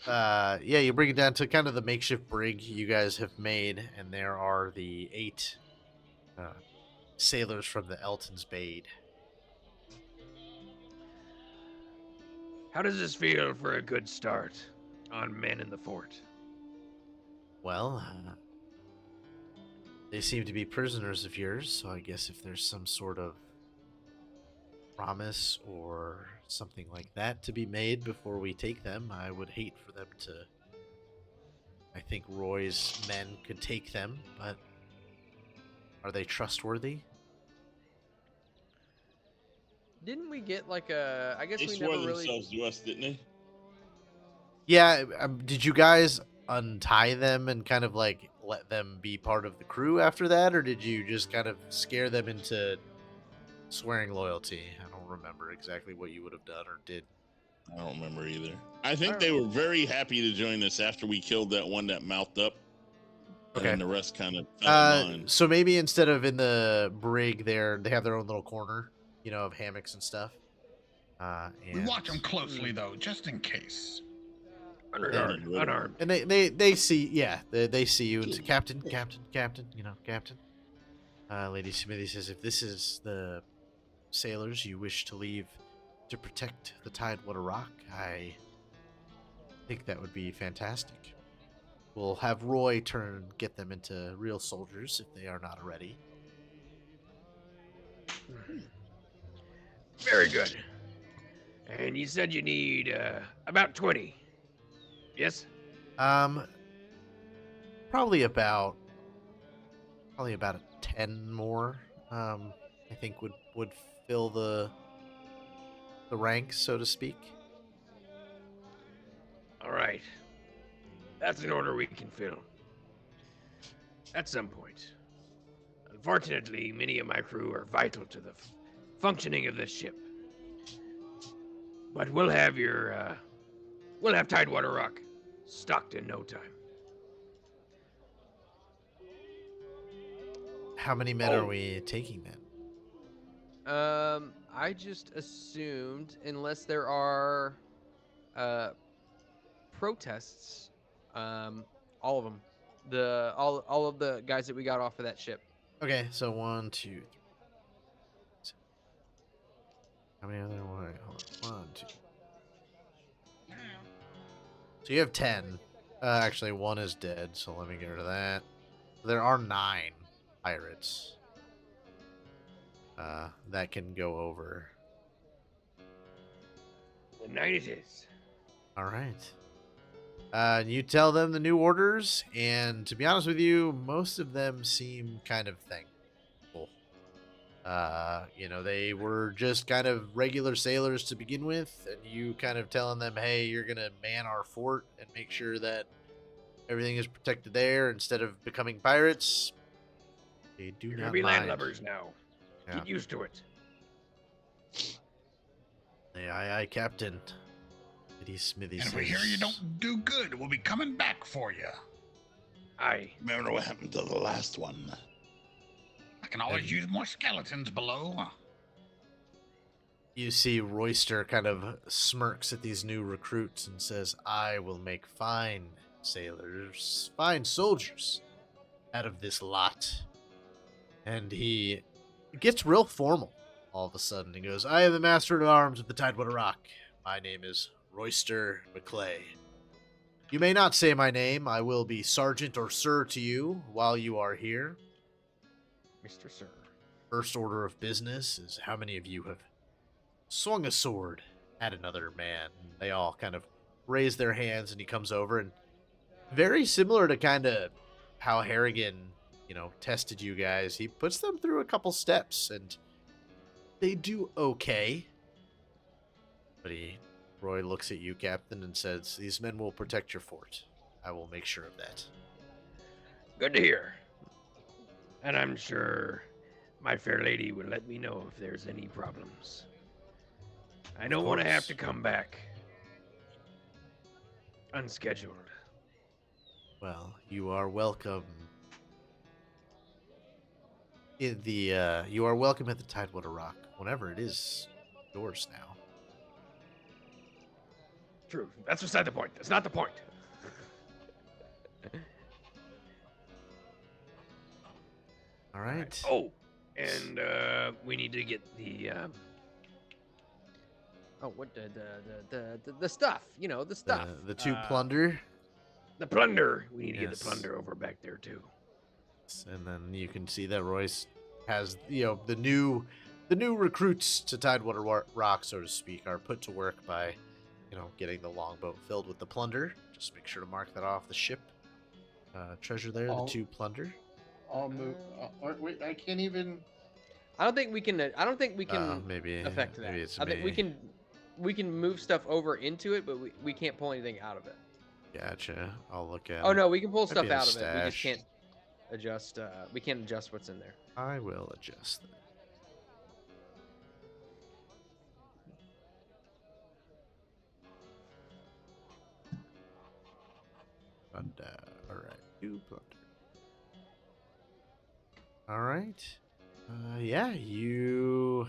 Yeah, you bring it down to kind of the makeshift brig you guys have made, and there are the 8 sailors from the Elton's Bade. How does this feel for a good start on Men in the Fort? Well, they seem to be prisoners of yours, so I guess if there's some sort of promise or something like that to be made before we take them, I would hate for them to... I think Roy's men could take them, but are they trustworthy? Didn't we get like a? I guess They we swore never really. themselves to us, didn't they? Yeah, did you guys untie them and kind of like let them be part of the crew after that, or did you just kind of scare them into swearing loyalty? I don't remember exactly what you would have done or did. I don't remember either. I think I they don't were very happy to join us after we killed that one that mouthed up. Okay. And the rest kind of fell in line. So maybe instead of in the brig there, they have their own little corner, you know, of hammocks and stuff. We And, watch them closely, though, just in case. Unarmed. Unarmed. and they see, yeah, they see you and say, Captain, you know, Captain. Lady Smithy says, if this is the sailors you wish to leave to protect the Tidewater Rock, I think that would be fantastic. We'll have Roy get them into real soldiers if they are not already. Very good. And you said you need about 20. Yes? Probably about 10 more. I think would fill the ranks, so to speak. All right. That's an order we can fill. At some point. Unfortunately, many of my crew are vital to the functioning of this ship. But we'll have Tidewater Rock stocked in no time. How many men are we taking then? I just assumed unless there are protests, all of them, all of the guys that we got off of that ship. Okay, so 1, 2, 3. How many other one? Hold on. 1, 2. So you have 10. Actually, 1 is dead, so let me get rid of that. There are 9 pirates that can go over. The night it is. All right. You tell them the new orders, and to be honest with you, most of them seem kind of thankful. You know, they were just kind of regular sailors to begin with, and you kind of telling them, hey, you're going to man our fort and make sure that everything is protected there instead of becoming pirates. They do You're not gonna be mind. landlubbers now. Yeah. Get used to it. Aye, Captain. Lady Smithy And if says, we hear you don't do good, we'll be coming back for you. Aye. Remember what happened to the last one? I can always use more skeletons below. You see Royster kind of smirks at these new recruits and says, I will make fine sailors, fine soldiers. out of this lot. And he gets real formal all of a sudden. He goes, I am the Master at Arms of the Tidewater Rock. My name is Royster McClay. You may not say my name. I will be Sergeant or Sir to you while you are here. Mr. Sir. First order of business is how many of you have swung a sword at another man? They all kind of raise their hands, and he comes over, and very similar to kind of how Harrigan, tested you guys. He puts them through a couple steps, and they do okay. But Roy looks at you, Captain, and says, these men will protect your fort. I will make sure of that. Good to hear. And I'm sure my fair lady will let me know if there's any problems. I don't want to have to come back unscheduled. Well, you are welcome. You are welcome at the Tidewater Rock whenever it is yours now. True. That's beside the point. That's not the point. All right. Oh, and we need to get the what the stuff? The stuff. The two plunder. the plunder. We need to get Yes. the plunder over back there too. And then you can see that Royce has, the new recruits to Tidewater Rock, so to speak, are put to work by, getting the longboat filled with the plunder. Just make sure to mark that off the ship. Treasure there, the two plunder. I'll move. Wait, I can't even. I don't think we can. Maybe affect that. Maybe it's I think me. we can move stuff over into it, but we can't pull anything out of it. Gotcha. I'll look at. Oh it. no, we can pull Might stuff be in the out of it. We just stash. can't adjust. We can't adjust what's in there. I will adjust that. Plunder. All right. Two plunder. All right. Yeah, you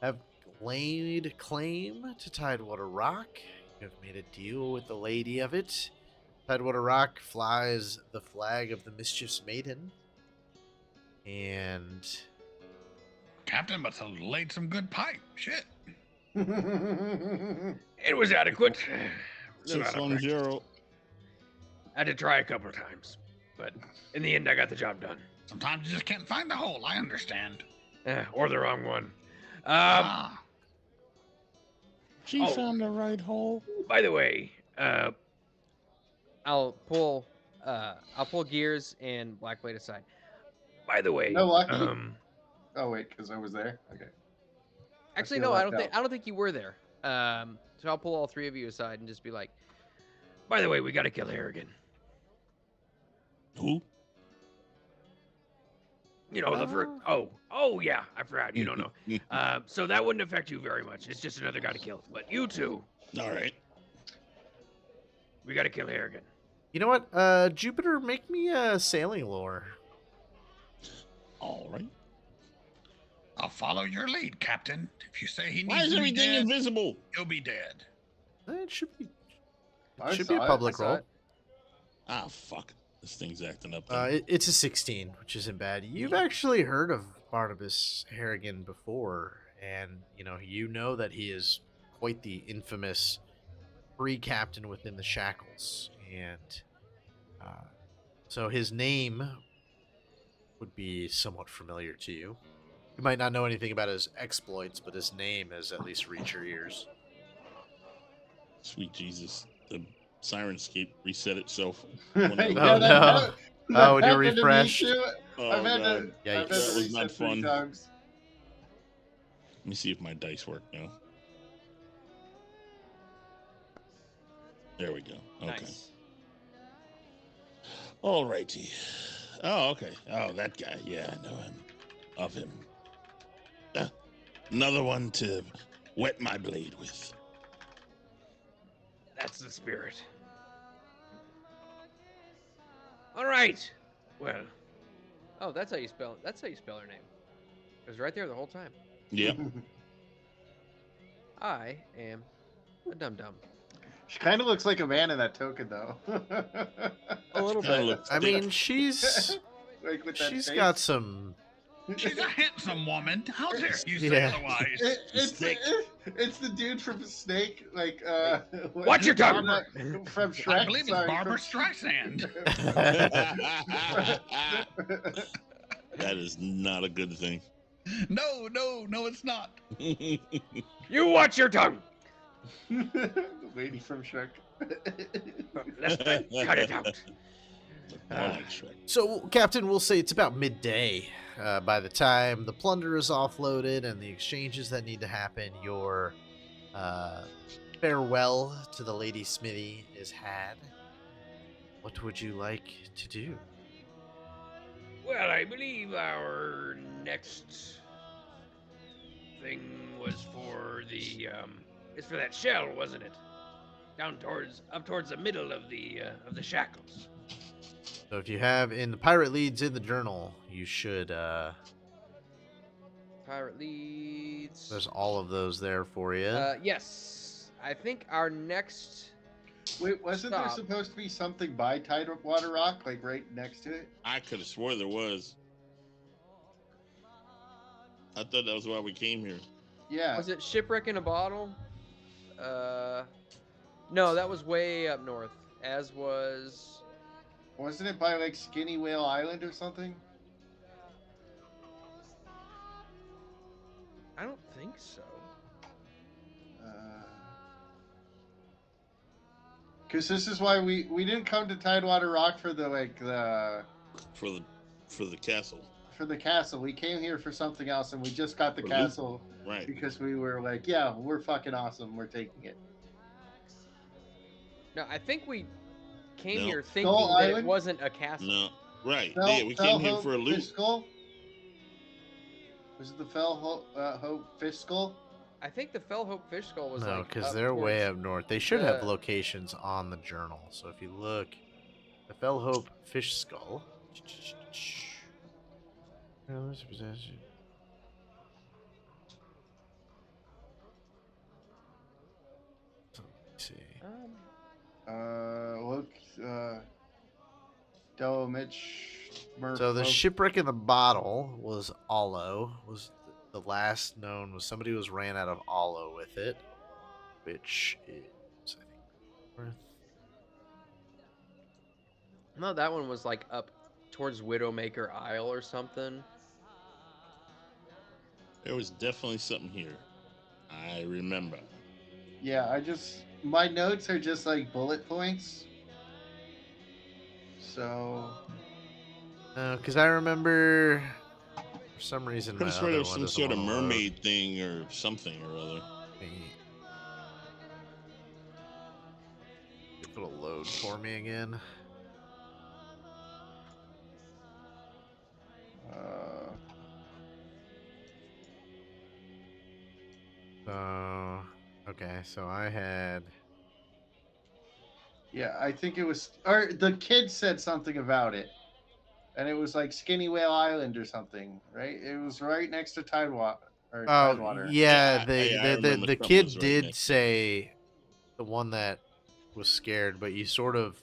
have laid claim to Tidewater Rock. You have made a deal with the lady of it. Tidewater Rock flies the flag of the Mischief's Maiden. And Captain must have laid some good pipe. Shit. It was adequate. Little out of practice. 610. I had to try a couple of times, but in the end, I got the job done. Sometimes you just can't find the hole. I understand. Or the wrong one. She Oh. found the right hole. By the way, I'll pull Gears and Blackblade aside. No lucky? um, Oh wait, because I was there. Okay. Actually, feel no, I left don't think you were there. So I'll pull all three of you aside and just be like, by the way, we got to kill Harrigan. Who? The first. Oh yeah, I forgot. You don't know. So that wouldn't affect you very much. It's just another guy to kill. But you two, All right. we got to kill Harrigan. you know what? Jupiter, make me a sailing lore. All right. I'll follow your lead, Captain. If you say he needs Why is to be everything dead, invisible? he'll be dead. It should be. I Should be a saw it. public I saw roll. it. Ah, fuck. This thing's acting up. Then. It's a 16, which isn't bad. You've actually heard of Barnabas Harrigan before, and you know that he is quite the infamous free captain within the Shackles, and so his name would be somewhat familiar to you. You might not know anything about his exploits, but his name has at least reached your ears. Sweet Jesus. The Sirenscape reset itself. Yeah, When I- Oh, that- no. that Oh, when you happened to me refresh? too. Oh, I've had God. to. I've Yikes. had to That was reset not 3 fun. times. Let me see if my dice work now. There we go. Okay. Nice. All righty. Oh, okay. Oh, that guy. Yeah, I know him. Of him. Another one to wet my blade with. That's the spirit. All right. Well, Oh, that's how you spell her name. It was right there the whole time. Yep. I am a dum dum. She kind of looks like a man in that token, though. A little Kinda bit. looks I thick. mean, she's Like with that She's face. got some. She's a handsome woman. How dare you say Yeah. otherwise? It's the dude from Snake, like Watch your tongue. from Shrek. I believe it's sorry, Barbara from- Streisand. That is not a good thing. No, it's not. You watch your tongue. the lady from Shrek. Let's cut it out. So, Captain, we'll say it's about midday. By the time the plunder is offloaded and the exchanges that need to happen, your farewell to the Lady Smithy is had. What would you like to do? Well, I believe our next thing was for the it's for that shell, wasn't it? Up towards the middle of the shackles. So if you have in the pirate leads in the journal, you should Pirate leads. there's all of those there for you. Yes. I think our next. Wait, wasn't there Stop. supposed to be something by Tidewater Rock, like right next to it? I could have swore there was. I thought that was why we came here. Yeah. Was it Shipwreck in a Bottle? No, that was way up north. As was. Wasn't it by like Skinny Whale Island or something? I don't think so. Because this is why we didn't come to Tidewater Rock for the For the castle. for the castle. We came here for something else, and we just got the For castle Right. because we were like, yeah, we're fucking awesome. We're taking it. No, I think we came No. here thinking Skull that it Island? wasn't a castle. No. Right. Fell- Yeah, we came here Hope for a Fish loot. Skull? Was it the Hope Fish Skull? I think the Fell Hope Fish Skull was No, like because up they're way towards- up north. They should have the- locations on the journal. So if you look, the Fell Hope Fish Skull. Let's see. Look, Dello Mitch, Murph. So the Hope- shipwreck in the bottle was aloe. Was the last known was somebody was ran out of aloe with it, which is I think worth. No, that one was like up towards Widowmaker Isle or something. There was definitely something here. I remember. Yeah, my notes are just like bullet points. So Because I remember for some reason Could my have sworn there other was one some doesn't sort of wanna load. mermaid thing or something or other. Put a load for me again. Okay, so I had. yeah, I think it was, or the kid said something about it, and it was like Skinny Whale Island or something, right? It was right next to Tidewater. Oh Tidewater. yeah, Yeah, I the remember the something kid was right did next. say the one that was scared, but you sort of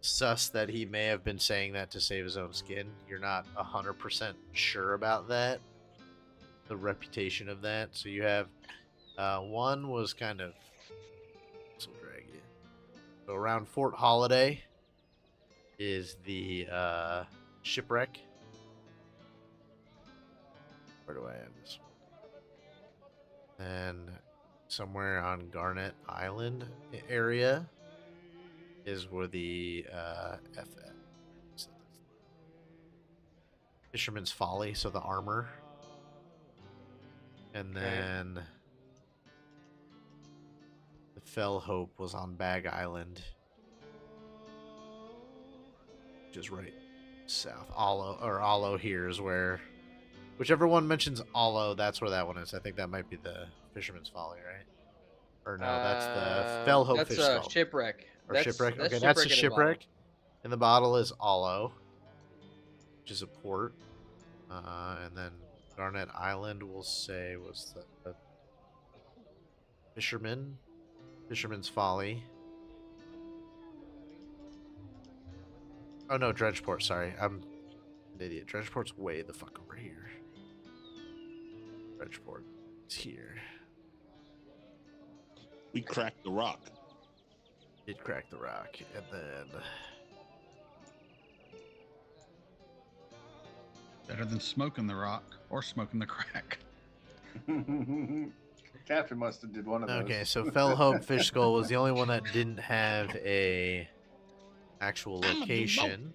sus that he may have been saying that to save his own skin. You're not 100% sure about that, the reputation of that. So you have one was kind of this will drag you. So around Fort Holiday is the shipwreck. Where do I have this one? And somewhere on Garnet Island area is where the Fisherman's Folly, so the armor. And then the Fell Hope was on Bag Island, which is right south. Aloe here is where, whichever one mentions Aloe, that's where that one is. I think that might be the Fisherman's Folly, right? Or no, that's the Fell Hope That's Fish a Skull. Shipwreck. Or That's- shipwreck. that's Okay, that's a in a bottle. shipwreck. And the bottle is Aloe, which is a port. And then Garnet Island, we'll say, was the Fisherman's Folly. Oh no, Dredgeport. Sorry, I'm idiot. Dredgeport's way the fuck over here. Dredgeport is here. We cracked the rock. Did crack the rock, and then Better than smoking the rock or smoking the crack. Captain must have did one of those. okay. So Fellhope Fish Skull was the only one that didn't have a actual location.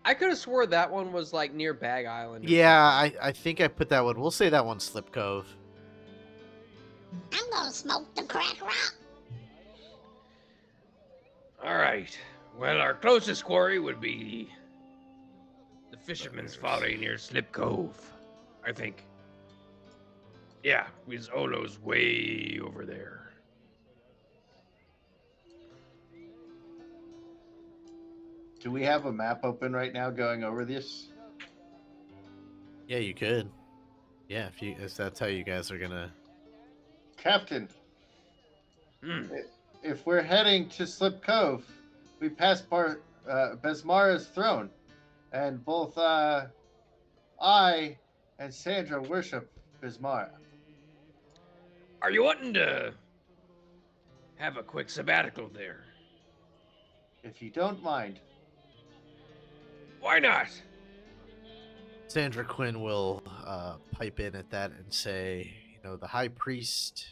I could have swore that one was like near Bag Island. or Yeah, I think I put that one. We'll say that one's Slip Cove. I'm gonna smoke the crack rock. All right. Well, our closest quarry would be the Fisherman's Folly near Slip Cove, I think. Yeah, because Olo's way over there. Do we have a map open right now going over this? Yeah, you could. Yeah, if that's how you guys are gonna. Captain, Hmm. if we're heading to Slip Cove, we pass Besmara's throne, and both I and Sandra worship Besmara. Are you wanting to have a quick sabbatical there? If you don't mind. Why not? Sandra Quinn will pipe in at that and say, the High Priest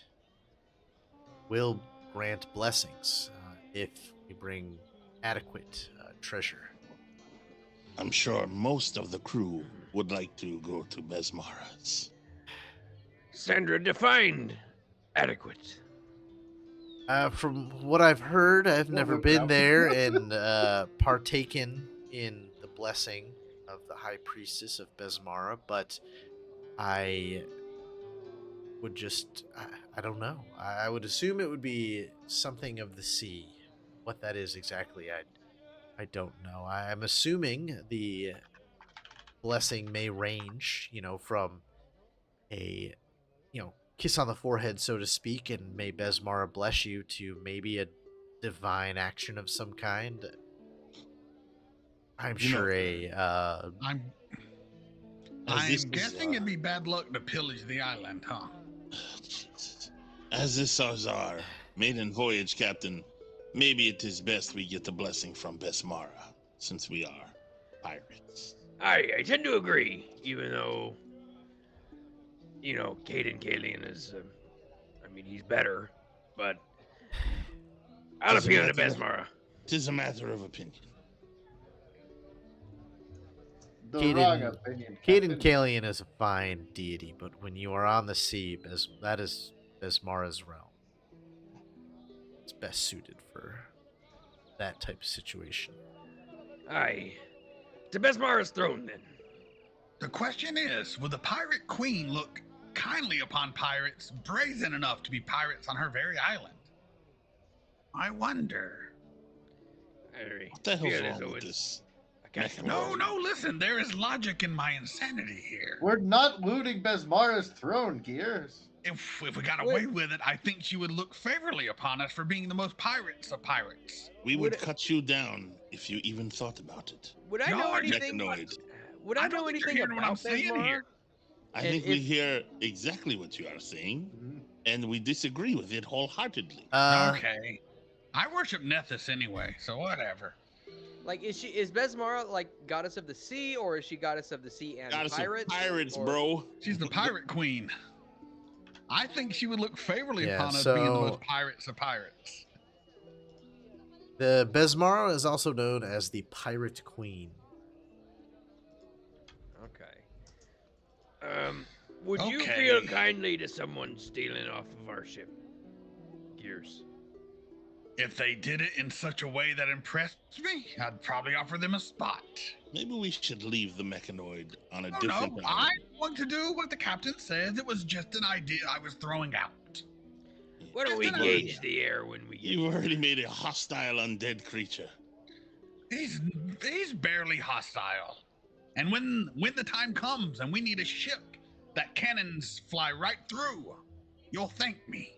will grant blessings if we bring adequate treasure. I'm sure most of the crew would like to go to Besmara's. Sandra defined adequate. From what I've heard, I've never look it been up. there and partaken in the blessing of the High Priestess of Besmara, but I would just, I don't know. I would assume it would be something of the sea. What that is exactly, I don't know. I'm assuming the blessing may range, from a, kiss on the forehead, so to speak, and may Besmara bless you, to maybe a divine action of some kind. I'm sure I'm As this is, guessing it'd be bad luck to pillage the island, huh? As this is our maiden voyage, Captain, maybe it is best we get the blessing from Besmara, since we are pirates. I tend to agree, even though, Caden Kalian is, he's better, but I'll Doesn't appeal to matter. Besmara. Tis a matter of opinion. The Caden- wrong opinion. Caden Captain. Kalian is a fine deity, but when you are on the sea, that is Besmara's realm. It's best suited for that type of situation. Aye. To Besmara's throne, then. The question is, will the pirate queen look kindly upon pirates brazen enough to be pirates on her very island? I wonder. What the hell's wrong with this? No, listen, there is logic in my insanity here. We're not looting Besmara's throne, Gears. If we got away with it, I think she would look favorably upon us for being the most pirates of pirates. We would cut you down if you even thought about it. Would I know Y'all are anything? Mechanoid. Would I I don't know think you're anything hearing what I'm about saying Besmara? here. I And think we if- hear exactly what you are saying, and we disagree with it wholeheartedly. Okay. I worship Nethys anyway, so whatever. Like, is Besmara like goddess of the sea, or is she goddess of the sea and Goddess pirates? of pirates, or- bro. She's the pirate queen. I think she would look favorably Yeah, upon us being the so- most pirates of pirates. The Besmara is also known as the Pirate Queen. Okay. Would you Okay. feel kindly to someone stealing off of our ship? Gears. If they did it in such a way that impressed me, I'd probably offer them a spot. Maybe we should leave the mechanoid on a No, different I island. want to do what the captain says. It was just an idea I was throwing out. Why don't we Just an gauge idea. the air when we get You've already made a hostile undead creature. He's barely hostile. And when the time comes and we need a ship that cannons fly right through, you'll thank me.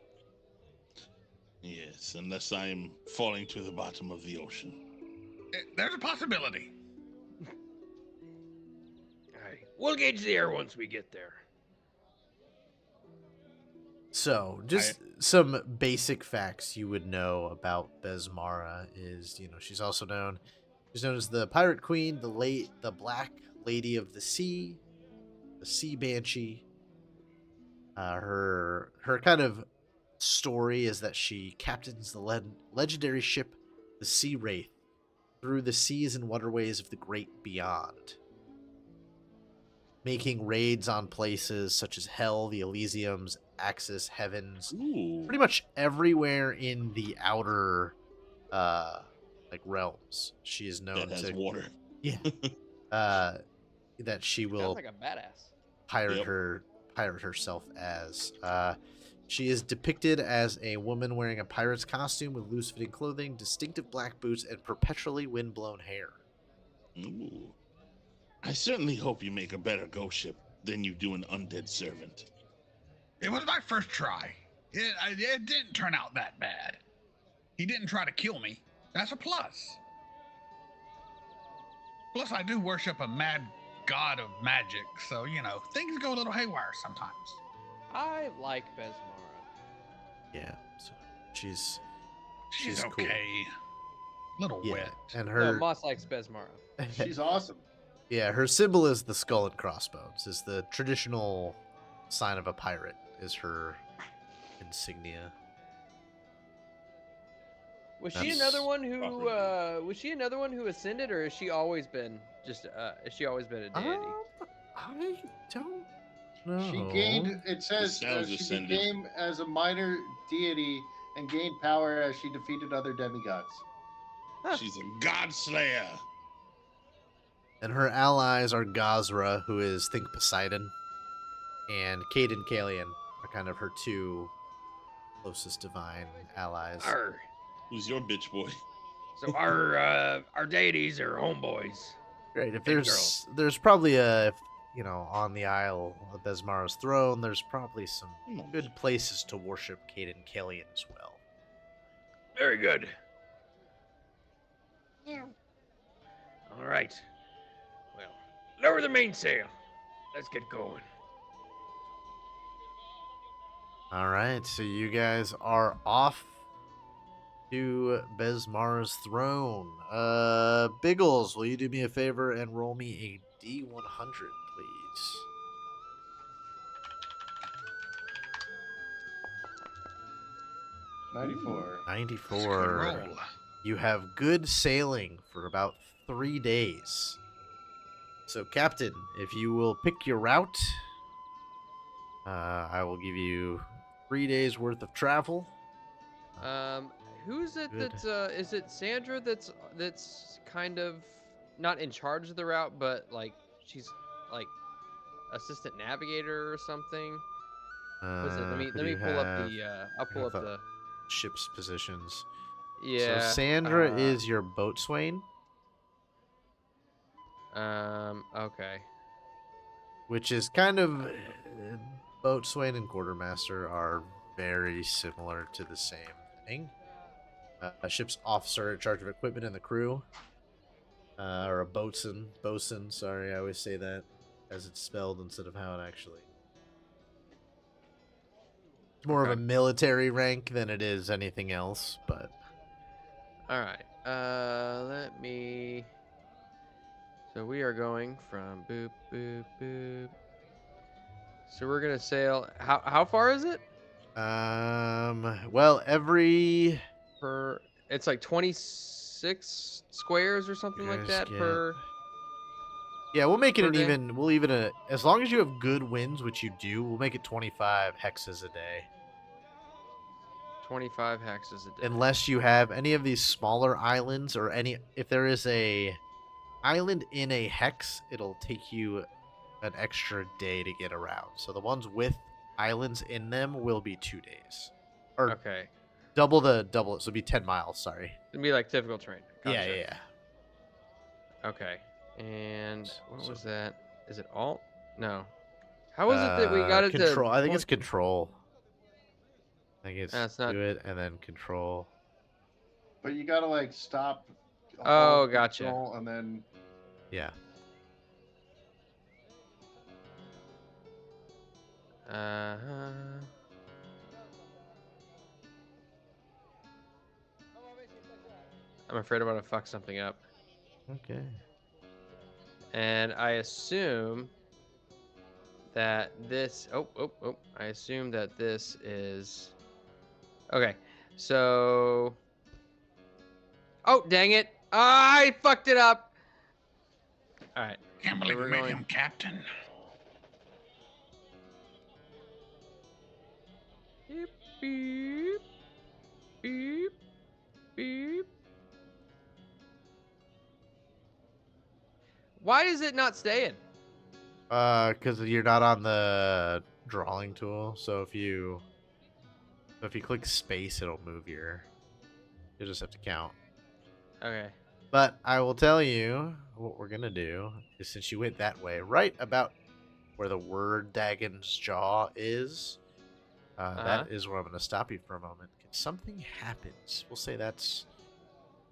Yes, unless I'm falling to the bottom of the ocean. There's a possibility. Okay. We'll gauge the air once we get there. So, just some basic facts you would know about Besmara is, she's known as the Pirate Queen, the Black Lady of the Sea Banshee. Her kind of story is that she captains the legendary ship, the Sea Wraith, through the seas and waterways of the great beyond, making raids on places such as Hell, the Elysiums, Axis, Heavens, pretty much everywhere in the outer realms. She is known That has water. Yeah. That she will Sounds like a badass. pirate herself as. She is depicted as a woman wearing a pirate's costume with loose-fitting clothing, distinctive black boots, and perpetually wind-blown hair. Ooh. I certainly hope you make a better ghost ship than you do an undead servant. It was my first try. It didn't turn out that bad. He didn't try to kill me. That's a plus. Plus, I do worship a mad god of magic, so, things go a little haywire sometimes. I like Besmara. Yeah, so she's okay. Cool. Little wet. And No, her Moss likes Besmara. She's awesome. yeah, her symbol is the skull and crossbones. Is the traditional sign of a pirate. Is her insignia. Was she another one who ascended, or has she always been a deity? I don't know. She gained. It says sounds she ascended. became as a minor deity and gained power as she defeated other demigods. Huh. She's a god slayer. And her allies are Gazra, who is think Poseidon, and Caden Kalian are kind of her two closest divine allies. Arr. Who's your bitch boy? So our deities are homeboys. Great. If Big there's probably on the Isle of Besmara's throne, there's probably some good places to worship Caden Kalian as well. Very good. Yeah. All right. Well, lower the mainsail. Let's get going. All right, so you guys are off to Besmara's throne. Biggles, will you do me a favor and roll me a D100, please? '94. 94. Roll. You have good sailing for about 3 days. So, Captain, if you will pick your route, I will give you 3 days worth of travel. Who is it Good. is it Sandra that's kind of not in charge of the route, but like she's like assistant navigator or something? What's it? Let Who do me you pull up have? the I'll pull up have the ship's positions. yeah. So Sandra is your boatswain, Okay. which is kind of boatswain and quartermaster are very similar to the same thing. A ship's officer in charge of equipment and the crew, or a bosun. Sorry, I always say that as it's spelled instead of how it actually. It's more of a military rank than it is anything else, but. All right. Let me. So we are going from boop boop boop. So we're gonna sail. How far is it? Well, every. It's like 26 squares or something like that per. Yeah, we'll make it per an day? even. We'll even as long as you have good winds, which you do. We'll make it 25 hexes a day. 25 hexes a day. Unless you have any of these smaller islands or if there is a island in a hex, it'll take you an extra day to get around. So the ones with islands in them will be 2 days. Or Okay. double it, so it'll be 10 miles, sorry. It'd be like typical terrain. Gotcha. Yeah. Okay. And what was that? Is it alt? No. How was it that we got it control? to I think it's control. I think it's That's not- do it and then control. But you gotta like stop. Oh, hold gotcha. control, And then Yeah. Uh-huh. I'm afraid I'm gonna fuck something up. Okay. And I assume that this. I assume that this is. Okay, so. Oh, dang it! I fucked it up. All right. Can't So believe we're we made going- him captain. Beep, beep, beep, beep. Why is it not staying? Because you're not on the drawing tool. So if you click space, it'll move your. You'll just have to count. Okay. But I will tell you what we're gonna do is, since you went that way, right about where the word Dagon's jaw is, that is where I'm gonna stop you for a moment. Something happens. We'll say that's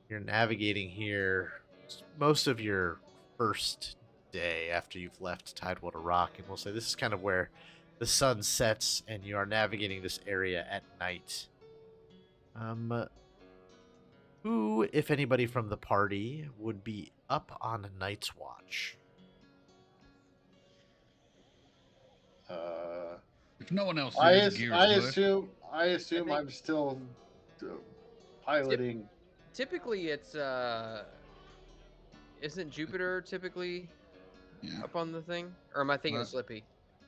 you're navigating here most of your first day after you've left Tidewater Rock, and we'll say this is kind of where the sun sets, and you are navigating this area at night. Who, if anybody from the party, would be up on Night's Watch? If no one else I is, Gears would. assume I'm still piloting. Typically, it's Isn't Jupiter typically Yeah. up on the thing? Or am I thinking of Well, Slippy?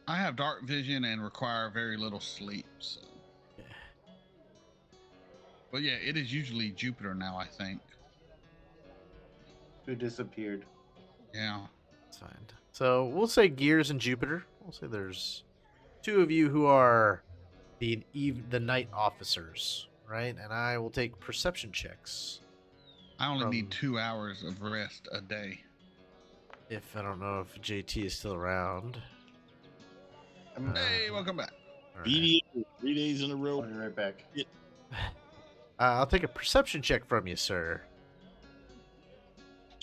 I have dark vision and require very little sleep, so. But yeah, it is usually Jupiter now, I think. Who disappeared? Yeah. That's fine. So we'll say Gears and Jupiter. We'll say there's two of you who are the night officers, right? And I will take perception checks. I only From- need 2 hours of rest a day. If I don't know if JT is still around. Hey, welcome back. All right. BDA 3 days in a row. I'll be right back. I'll take a perception check from you, sir.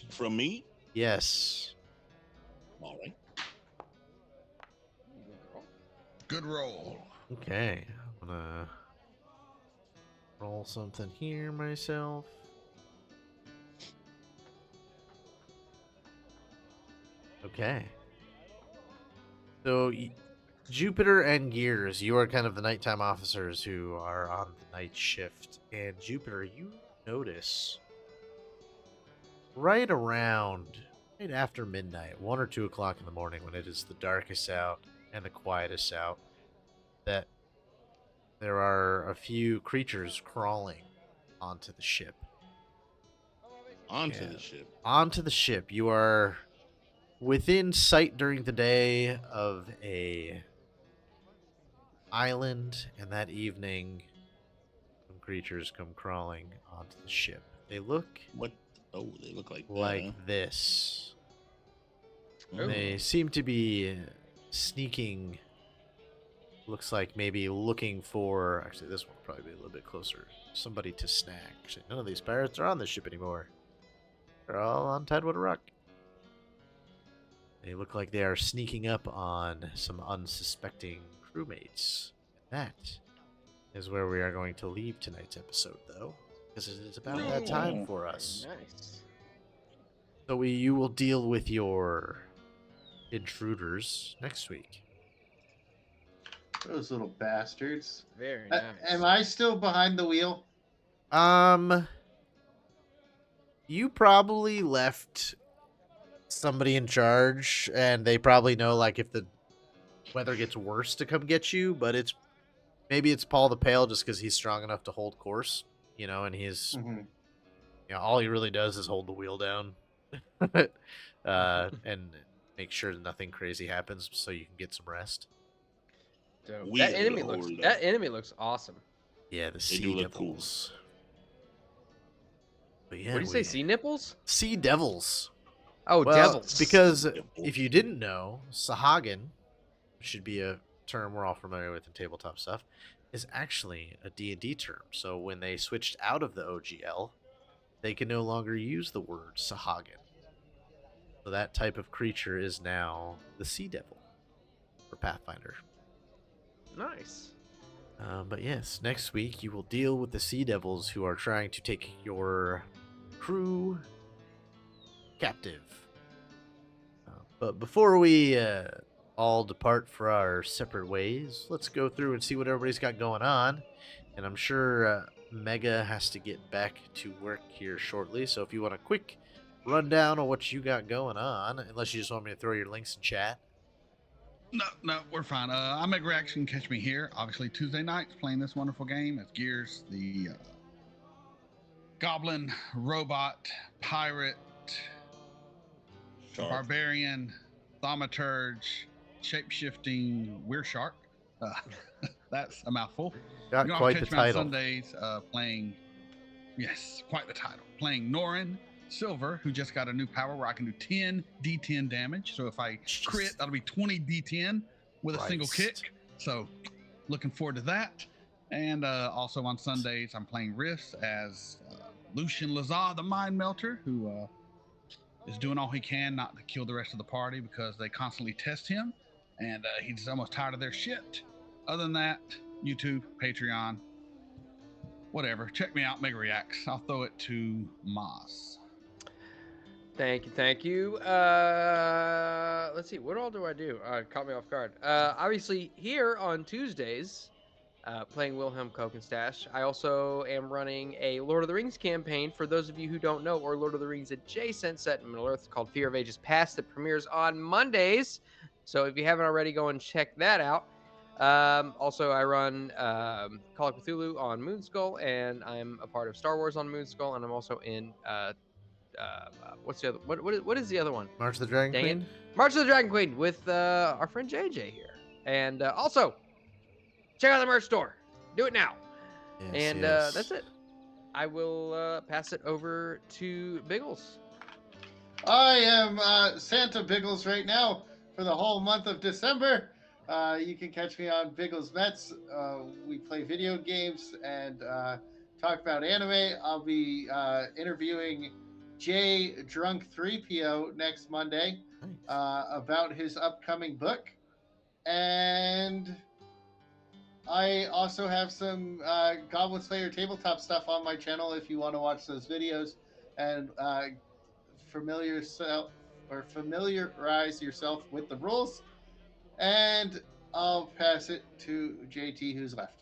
From me? Yes. All right. Good roll. Okay. I'm gonna roll something here myself. Okay. So Jupiter and Gears, you are kind of the nighttime officers who are on the night shift. And Jupiter, you notice right after midnight, 1 or 2 o'clock in the morning, when it is the darkest out and the quietest out, that there are a few creatures crawling onto the ship. Onto Yeah. the ship. Onto the ship. You are within sight during the day of a island, and that evening some creatures come crawling onto the ship. They look What? Oh, they look like like that, this. huh? They seem to be sneaking. Looks like maybe looking for. Actually, this one will probably be a little bit closer. Somebody to snack. Actually, none of these pirates are on this ship anymore. They're all on Tidewater Rock. They look like they are sneaking up on some unsuspecting crewmates. That is where we are going to leave tonight's episode, though, because it is about that time for us. Nice. So you will deal with your intruders next week. Those little bastards. Very nice. Am I still behind the wheel? You probably left somebody in charge, and they probably know, like, if the weather gets worse to come get you, but maybe it's Paul the Pale just because he's strong enough to hold course, and he's, all he really does is hold the wheel down, and make sure that nothing crazy happens so you can get some rest. Dope. We That are enemy the looks. holder. That enemy looks awesome. Yeah, the They Sea do look cool. Devils. But yeah, What do you say? Sea nipples? Sea Devils. Oh, Well, devils. because Devils. if you didn't know, Sahagin, which should be a term we're all familiar with in tabletop stuff, is actually a D&D term. So when they switched out of the OGL, they can no longer use the word Sahagin. So that type of creature is now the Sea Devil for Pathfinder. Nice. But yes, next week you will deal with the Sea Devils who are trying to take your crew captive. But before we all depart for our separate ways, let's go through and see what everybody's got going on. And I'm sure Mega has to get back to work here shortly. So if you want a quick rundown of what you got going on, unless you just want me to throw your links in chat. No, we're fine. I'm MegaReacts. You can catch me here, obviously Tuesday nights, playing this wonderful game as Gears, the Goblin, Robot, Pirate, Shark. Barbarian, Thaumaturge, Shapeshifting, Weird Shark. That's a mouthful. Got You can quite catch the me on title. Sundays playing, yes, quite the title. Playing Norin Silver, who just got a new power where I can do 10 D10 damage. So if I crit, that'll be 20 D10 with a single Christ. kick. So looking forward to that. And also on Sundays, I'm playing Rifts as Lucian Lazar, the Mind Melter, who is doing all he can not to kill the rest of the party because they constantly test him. And he's almost tired of their shit. Other than that, YouTube, Patreon, whatever. Check me out, MegaReacts. I'll throw it to Moss. Thank you. Let's see. What all do I do? Caught me off guard. Obviously, here on Tuesdays, playing Wilhelm Cokenstache. I also am running a Lord of the Rings campaign. For those of you who don't know, or Lord of the Rings adjacent set in Middle Earth called Fear of Ages Past that premieres on Mondays. So if you haven't already, go and check that out. Also, I run Call of Cthulhu on Moonskull, and I'm a part of Star Wars on Moonskull, and I'm also in what's the other? What is the other one? March of the Dragon Dang it. Queen? March of the Dragon Queen with our friend JJ here, and also check out the merch store. Do it now. Yes, And yes. that's it. I will pass it over to Biggles. I am Santa Biggles right now for the whole month of December. You can catch me on BigglesMets. We play video games and talk about anime. I'll be interviewing Jay Drunk 3PO next Monday about his upcoming book. And I also have some Goblin Slayer tabletop stuff on my channel if you want to watch those videos and familiarize yourself with the rules. And I'll pass it to JT, who's left.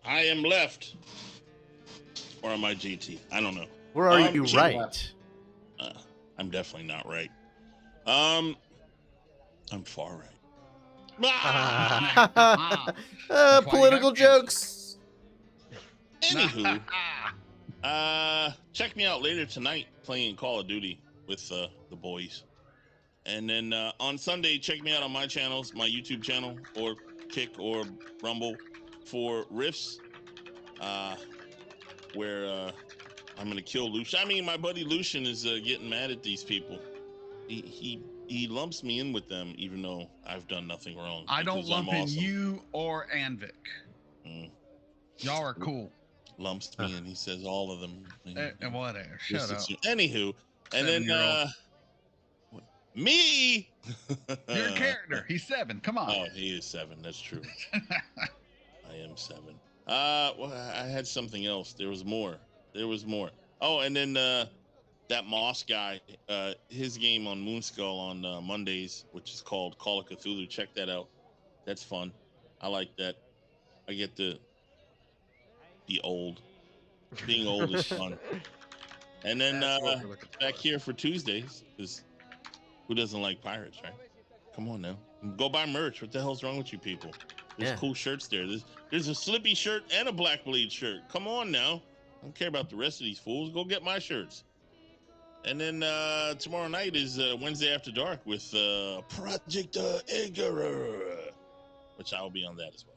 I am left. Or am I JT? I don't know. Where are you Jim right? left. I'm definitely not right. I'm far right. Political jokes. Anywho, check me out later tonight playing Call of Duty with the boys. And then on Sunday, check me out on my channels, my YouTube channel, or Kick or Rumble for Riffs, where I'm gonna kill Lucian. I mean, my buddy Lucian is getting mad at these people. He lumps me in with them, even though I've done nothing wrong. I don't because I'm lump in awesome. you or Anvik. Mm. Y'all are cool. Lumps me in. He says all of them. And whatever. Shut up. Anywho, and then 7-year-old. me. You're a character. He's 7. Come on. Oh, he is 7. That's true. I am 7. Well, I had something else. There was more. Oh, and then that Moss guy, his game on Moonskull on Mondays, which is called Call of Cthulhu. Check that out. That's fun. I like that. I get to be old. Being old is fun. And then That's what we're looking back for. here for Tuesdays, because who doesn't like pirates, right? Come on now. Go buy merch. What the hell's wrong with you people? There's Yeah. cool shirts there. There's a Slippy shirt and a Blackblade shirt. Come on now. I don't care about the rest of these fools. Go get my shirts. And then tomorrow night is Wednesday After Dark with Project Edgar, which I will be on that as well.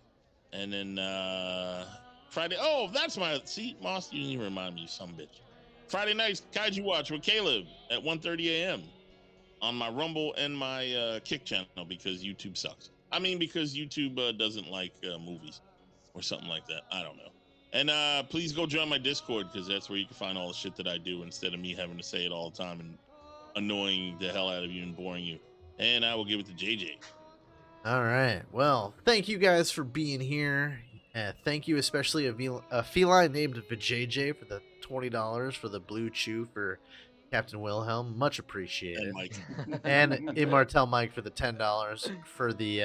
And then Friday. Oh, that's my. See, Moss, you didn't even remind me, you some bitch. Friday nights, Kaiju Watch with Caleb at 1:30 a.m. on my Rumble and my Kick channel because YouTube sucks. I mean, because YouTube doesn't like movies or something like that. I don't know. And please go join my Discord because that's where you can find all the shit that I do instead of me having to say it all the time and annoying the hell out of you and boring you. And I will give it to JJ. All right. Well, thank you guys for being here. Thank you especially a feline named JJ for the $20 for the blue chew for Captain Wilhelm. Much appreciated. And Mike. And Immortel Mike for the $10 for the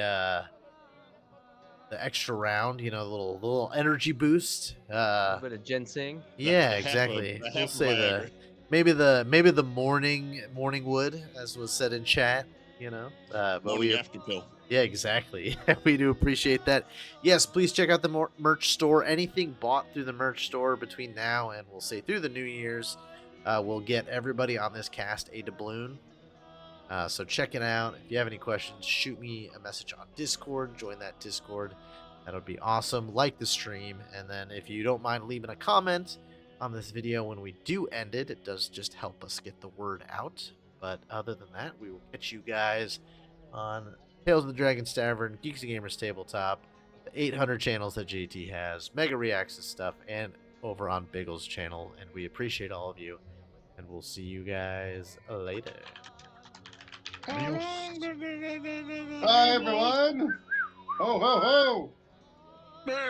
extra round. You know, the little energy boost. A little bit of ginseng. Yeah, The half a- exactly. the We'll half say Viagra. maybe the morning wood, as was said in chat. You know, but Morning after pill. yeah, exactly. We do appreciate that. Yes, please check out the merch store. Anything bought through the merch store between now and we'll say through the New Year's, will get everybody on this cast a doubloon. So check it out. If you have any questions, shoot me a message on Discord. Join that Discord. That would be awesome. Like the stream. And then if you don't mind leaving a comment on this video when we do end it, it does just help us get the word out. But other than that, we will catch you guys on Tales of the Dragon's Tavern, Geeks and Gamers Tabletop, the 800 channels that JT has, MegaReacts stuff, and over on Biggles' channel. And we appreciate all of you. And we'll see you guys later. Adios. Bye, everyone. Ho, ho, ho.